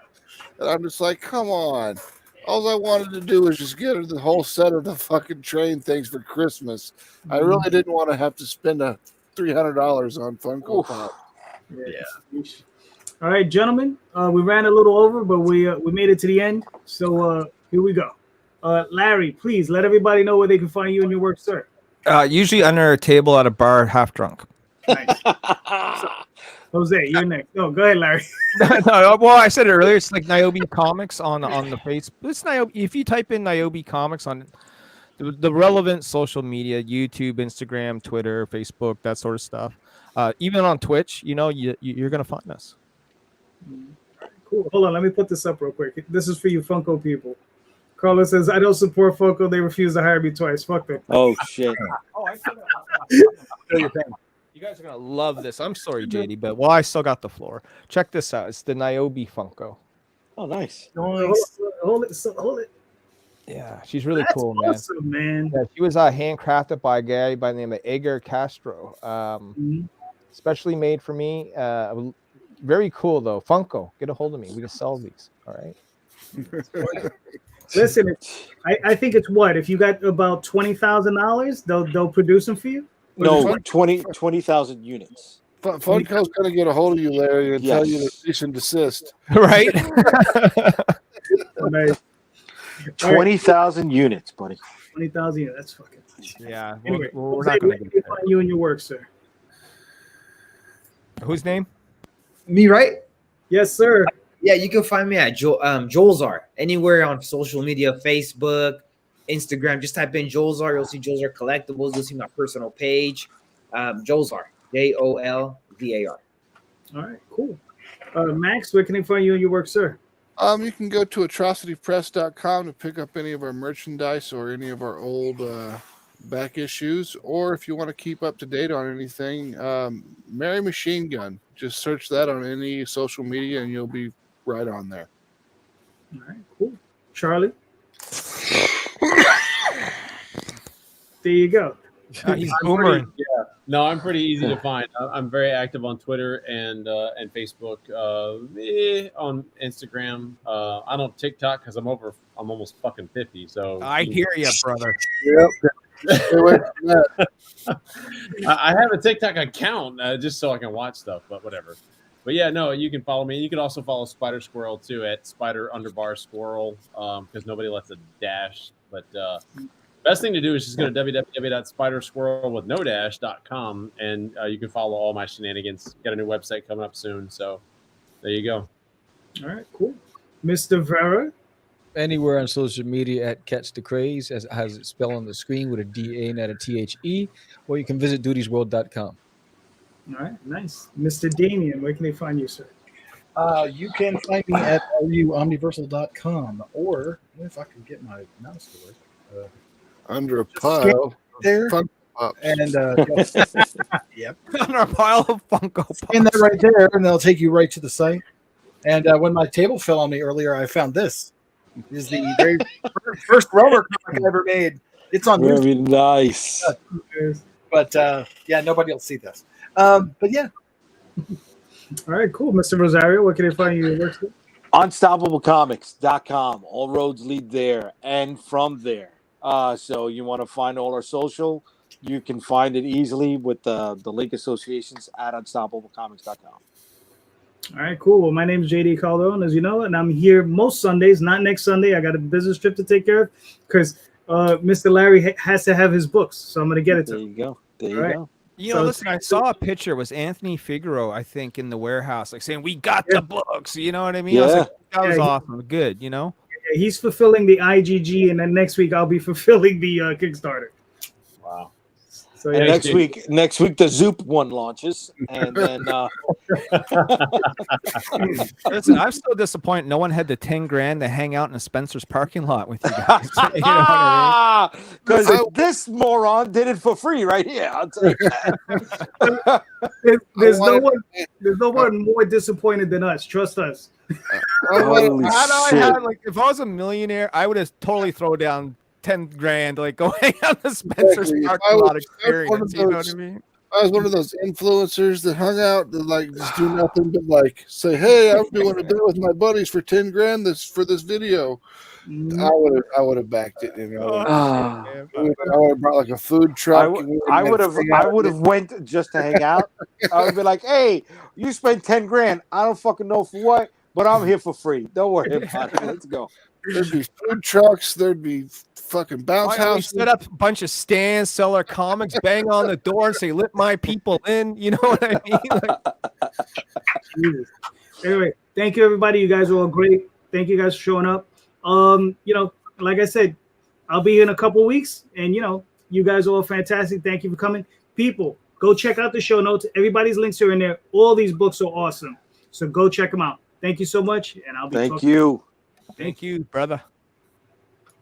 I'm just like, come on. All I wanted to do was just get her the whole set of the fucking train things for Christmas. I really didn't want to have to spend $300 on Funko Pop. Yeah. All right, gentlemen. We ran a little over, but we made it to the end. So here we go. Larry, please let everybody know where they can find you and your work, sir. Usually under a table at a bar, half drunk. Nice. Jose, you're next. No, go ahead, Larry. No, well, I said it earlier. It's like Niobe Comics on the face. It's Niobe. If you type in Niobe Comics on the relevant social media, YouTube, Instagram, Twitter, Facebook, that sort of stuff, even on Twitch, you're gonna find us. Cool. Hold on, let me put this up real quick. This is for you Funko people. Carlos says, I don't support Funko. They refuse to hire me twice. Fuck them. Oh, shit. Oh, I forgot. You guys are going to love this. I'm sorry, JD, but I still got the floor. Check this out. It's the Niobe Funko. Oh, nice. Hold it. Yeah, she's really That's cool, man. awesome, man. Yeah, she was handcrafted by a guy by the name of Edgar Castro. Especially made for me. Very cool, though. Funko, get a hold of me. We can sell these. All right. Listen, I think it's what? If you got about $20,000, they'll produce them for you? No, 20,000 units. Funko's going to get a hold of you, Larry, and tell you to cease and desist. Right? Nice. 20,000 units, buddy. 20,000 units. That's fucking. Yeah. Anyway, we're not going to get find you and your work, sir. Whose name? Me, right? Yes, sir. Yeah, you can find me at Jolzar anywhere on social media, Facebook, Instagram. Just type in Jolzar. You'll see Jolzar Collectibles. You'll see my personal page. Jolzar, Jolvar. All right, cool. Max, where can they find you and your work, sir? You can go to atrocitypress.com to pick up any of our merchandise or any of our old back issues, or if you want to keep up to date on anything, Mary Machine Gun. Just search that on any social media and you'll be right on there. All right, cool. Charlie? There you go. He's boomering. Yeah. No, I'm pretty easy to find. I'm very active on Twitter and Facebook, on Instagram. I don't TikTok because I'm almost fucking 50. So I hear you, brother. Yep. I have a TikTok account just so I can watch stuff, but whatever. But yeah, no, you can follow me. You can also follow Spider Squirrel too at Spider_Squirrel because nobody lets a dash. But best thing to do is just go to www.spidersquirrel.com and you can follow all my shenanigans. Got a new website coming up soon, so there you go. All right, cool. Mr. Vera? Anywhere on social media at Catch the Craze, as it has it spelled on the screen with a D-A, not a T-H-E, or you can visit dutiesworld.com. All right, nice. Mr. Damion, where can they find you, sir? You can find me at omniversal.com, or if I can get my mouse to work. Under a pile. There. Funko Pops. And yep. On our pile of Funko Pops. And that right there, and they'll take you right to the site. And when my table fell on me earlier, I found this. This is the very first rubber comic I ever made. It's on Very nice. But yeah, nobody will see this. But yeah. All right, cool. Mr. Rosario, what can they find you? UnstableComics.com. All roads lead there and from there. So you want to find all our social, you can find it easily with the link associations at UnstableComics.com. All right, cool. Well, my name is JD Calderon, as you know, and I'm here most Sundays, not next Sunday. I got a business trip to take care of because Mr. Larry has to have his books, so I'm going to get it to him. There you go. There you go. You know, listen, I saw a picture. It was Anthony Figueroa, I think, in the warehouse, like saying, "We got the books." You know what I mean? I was like, that was awesome. Good, you know? Yeah, he's fulfilling the IGG, and then next week I'll be fulfilling the Kickstarter. Wow. So And next week the Zoop one launches, and then listen, I'm still disappointed. No one had the $10,000 to hang out in a Spencer's parking lot with you guys. You know what I mean? Because this moron did it for free right here. I'll tell you that. there's no one more disappointed than us. Trust us. If I was a millionaire, I would have totally thrown down $10,000, like go hang out in the Spencer's parking lot experience. You know what I mean? I was one of those influencers that hung out that like just do nothing but like say, "Hey, I'm doing a deal with my buddies for $10,000 for this video." I would have backed it. You know, I would have brought like a food truck. I would have went just to hang out. I would be like, "Hey, you spent $10,000. I don't fucking know for what, but I'm here for free. Don't worry about it. Let's go." There'd be food trucks. There'd be fucking bounce houses. Set up a bunch of stands, sell our comics, bang on the door, and say, "Let my people in." You know what I mean? Anyway, thank you, everybody. You guys are all great. Thank you guys for showing up. You know, like I said, I'll be here in a couple weeks, and you know, you guys are all fantastic. Thank you for coming. People, go check out the show notes. Everybody's links are in there. All these books are awesome. So go check them out. Thank you so much, and I'll be Thank you. Thank you, brother.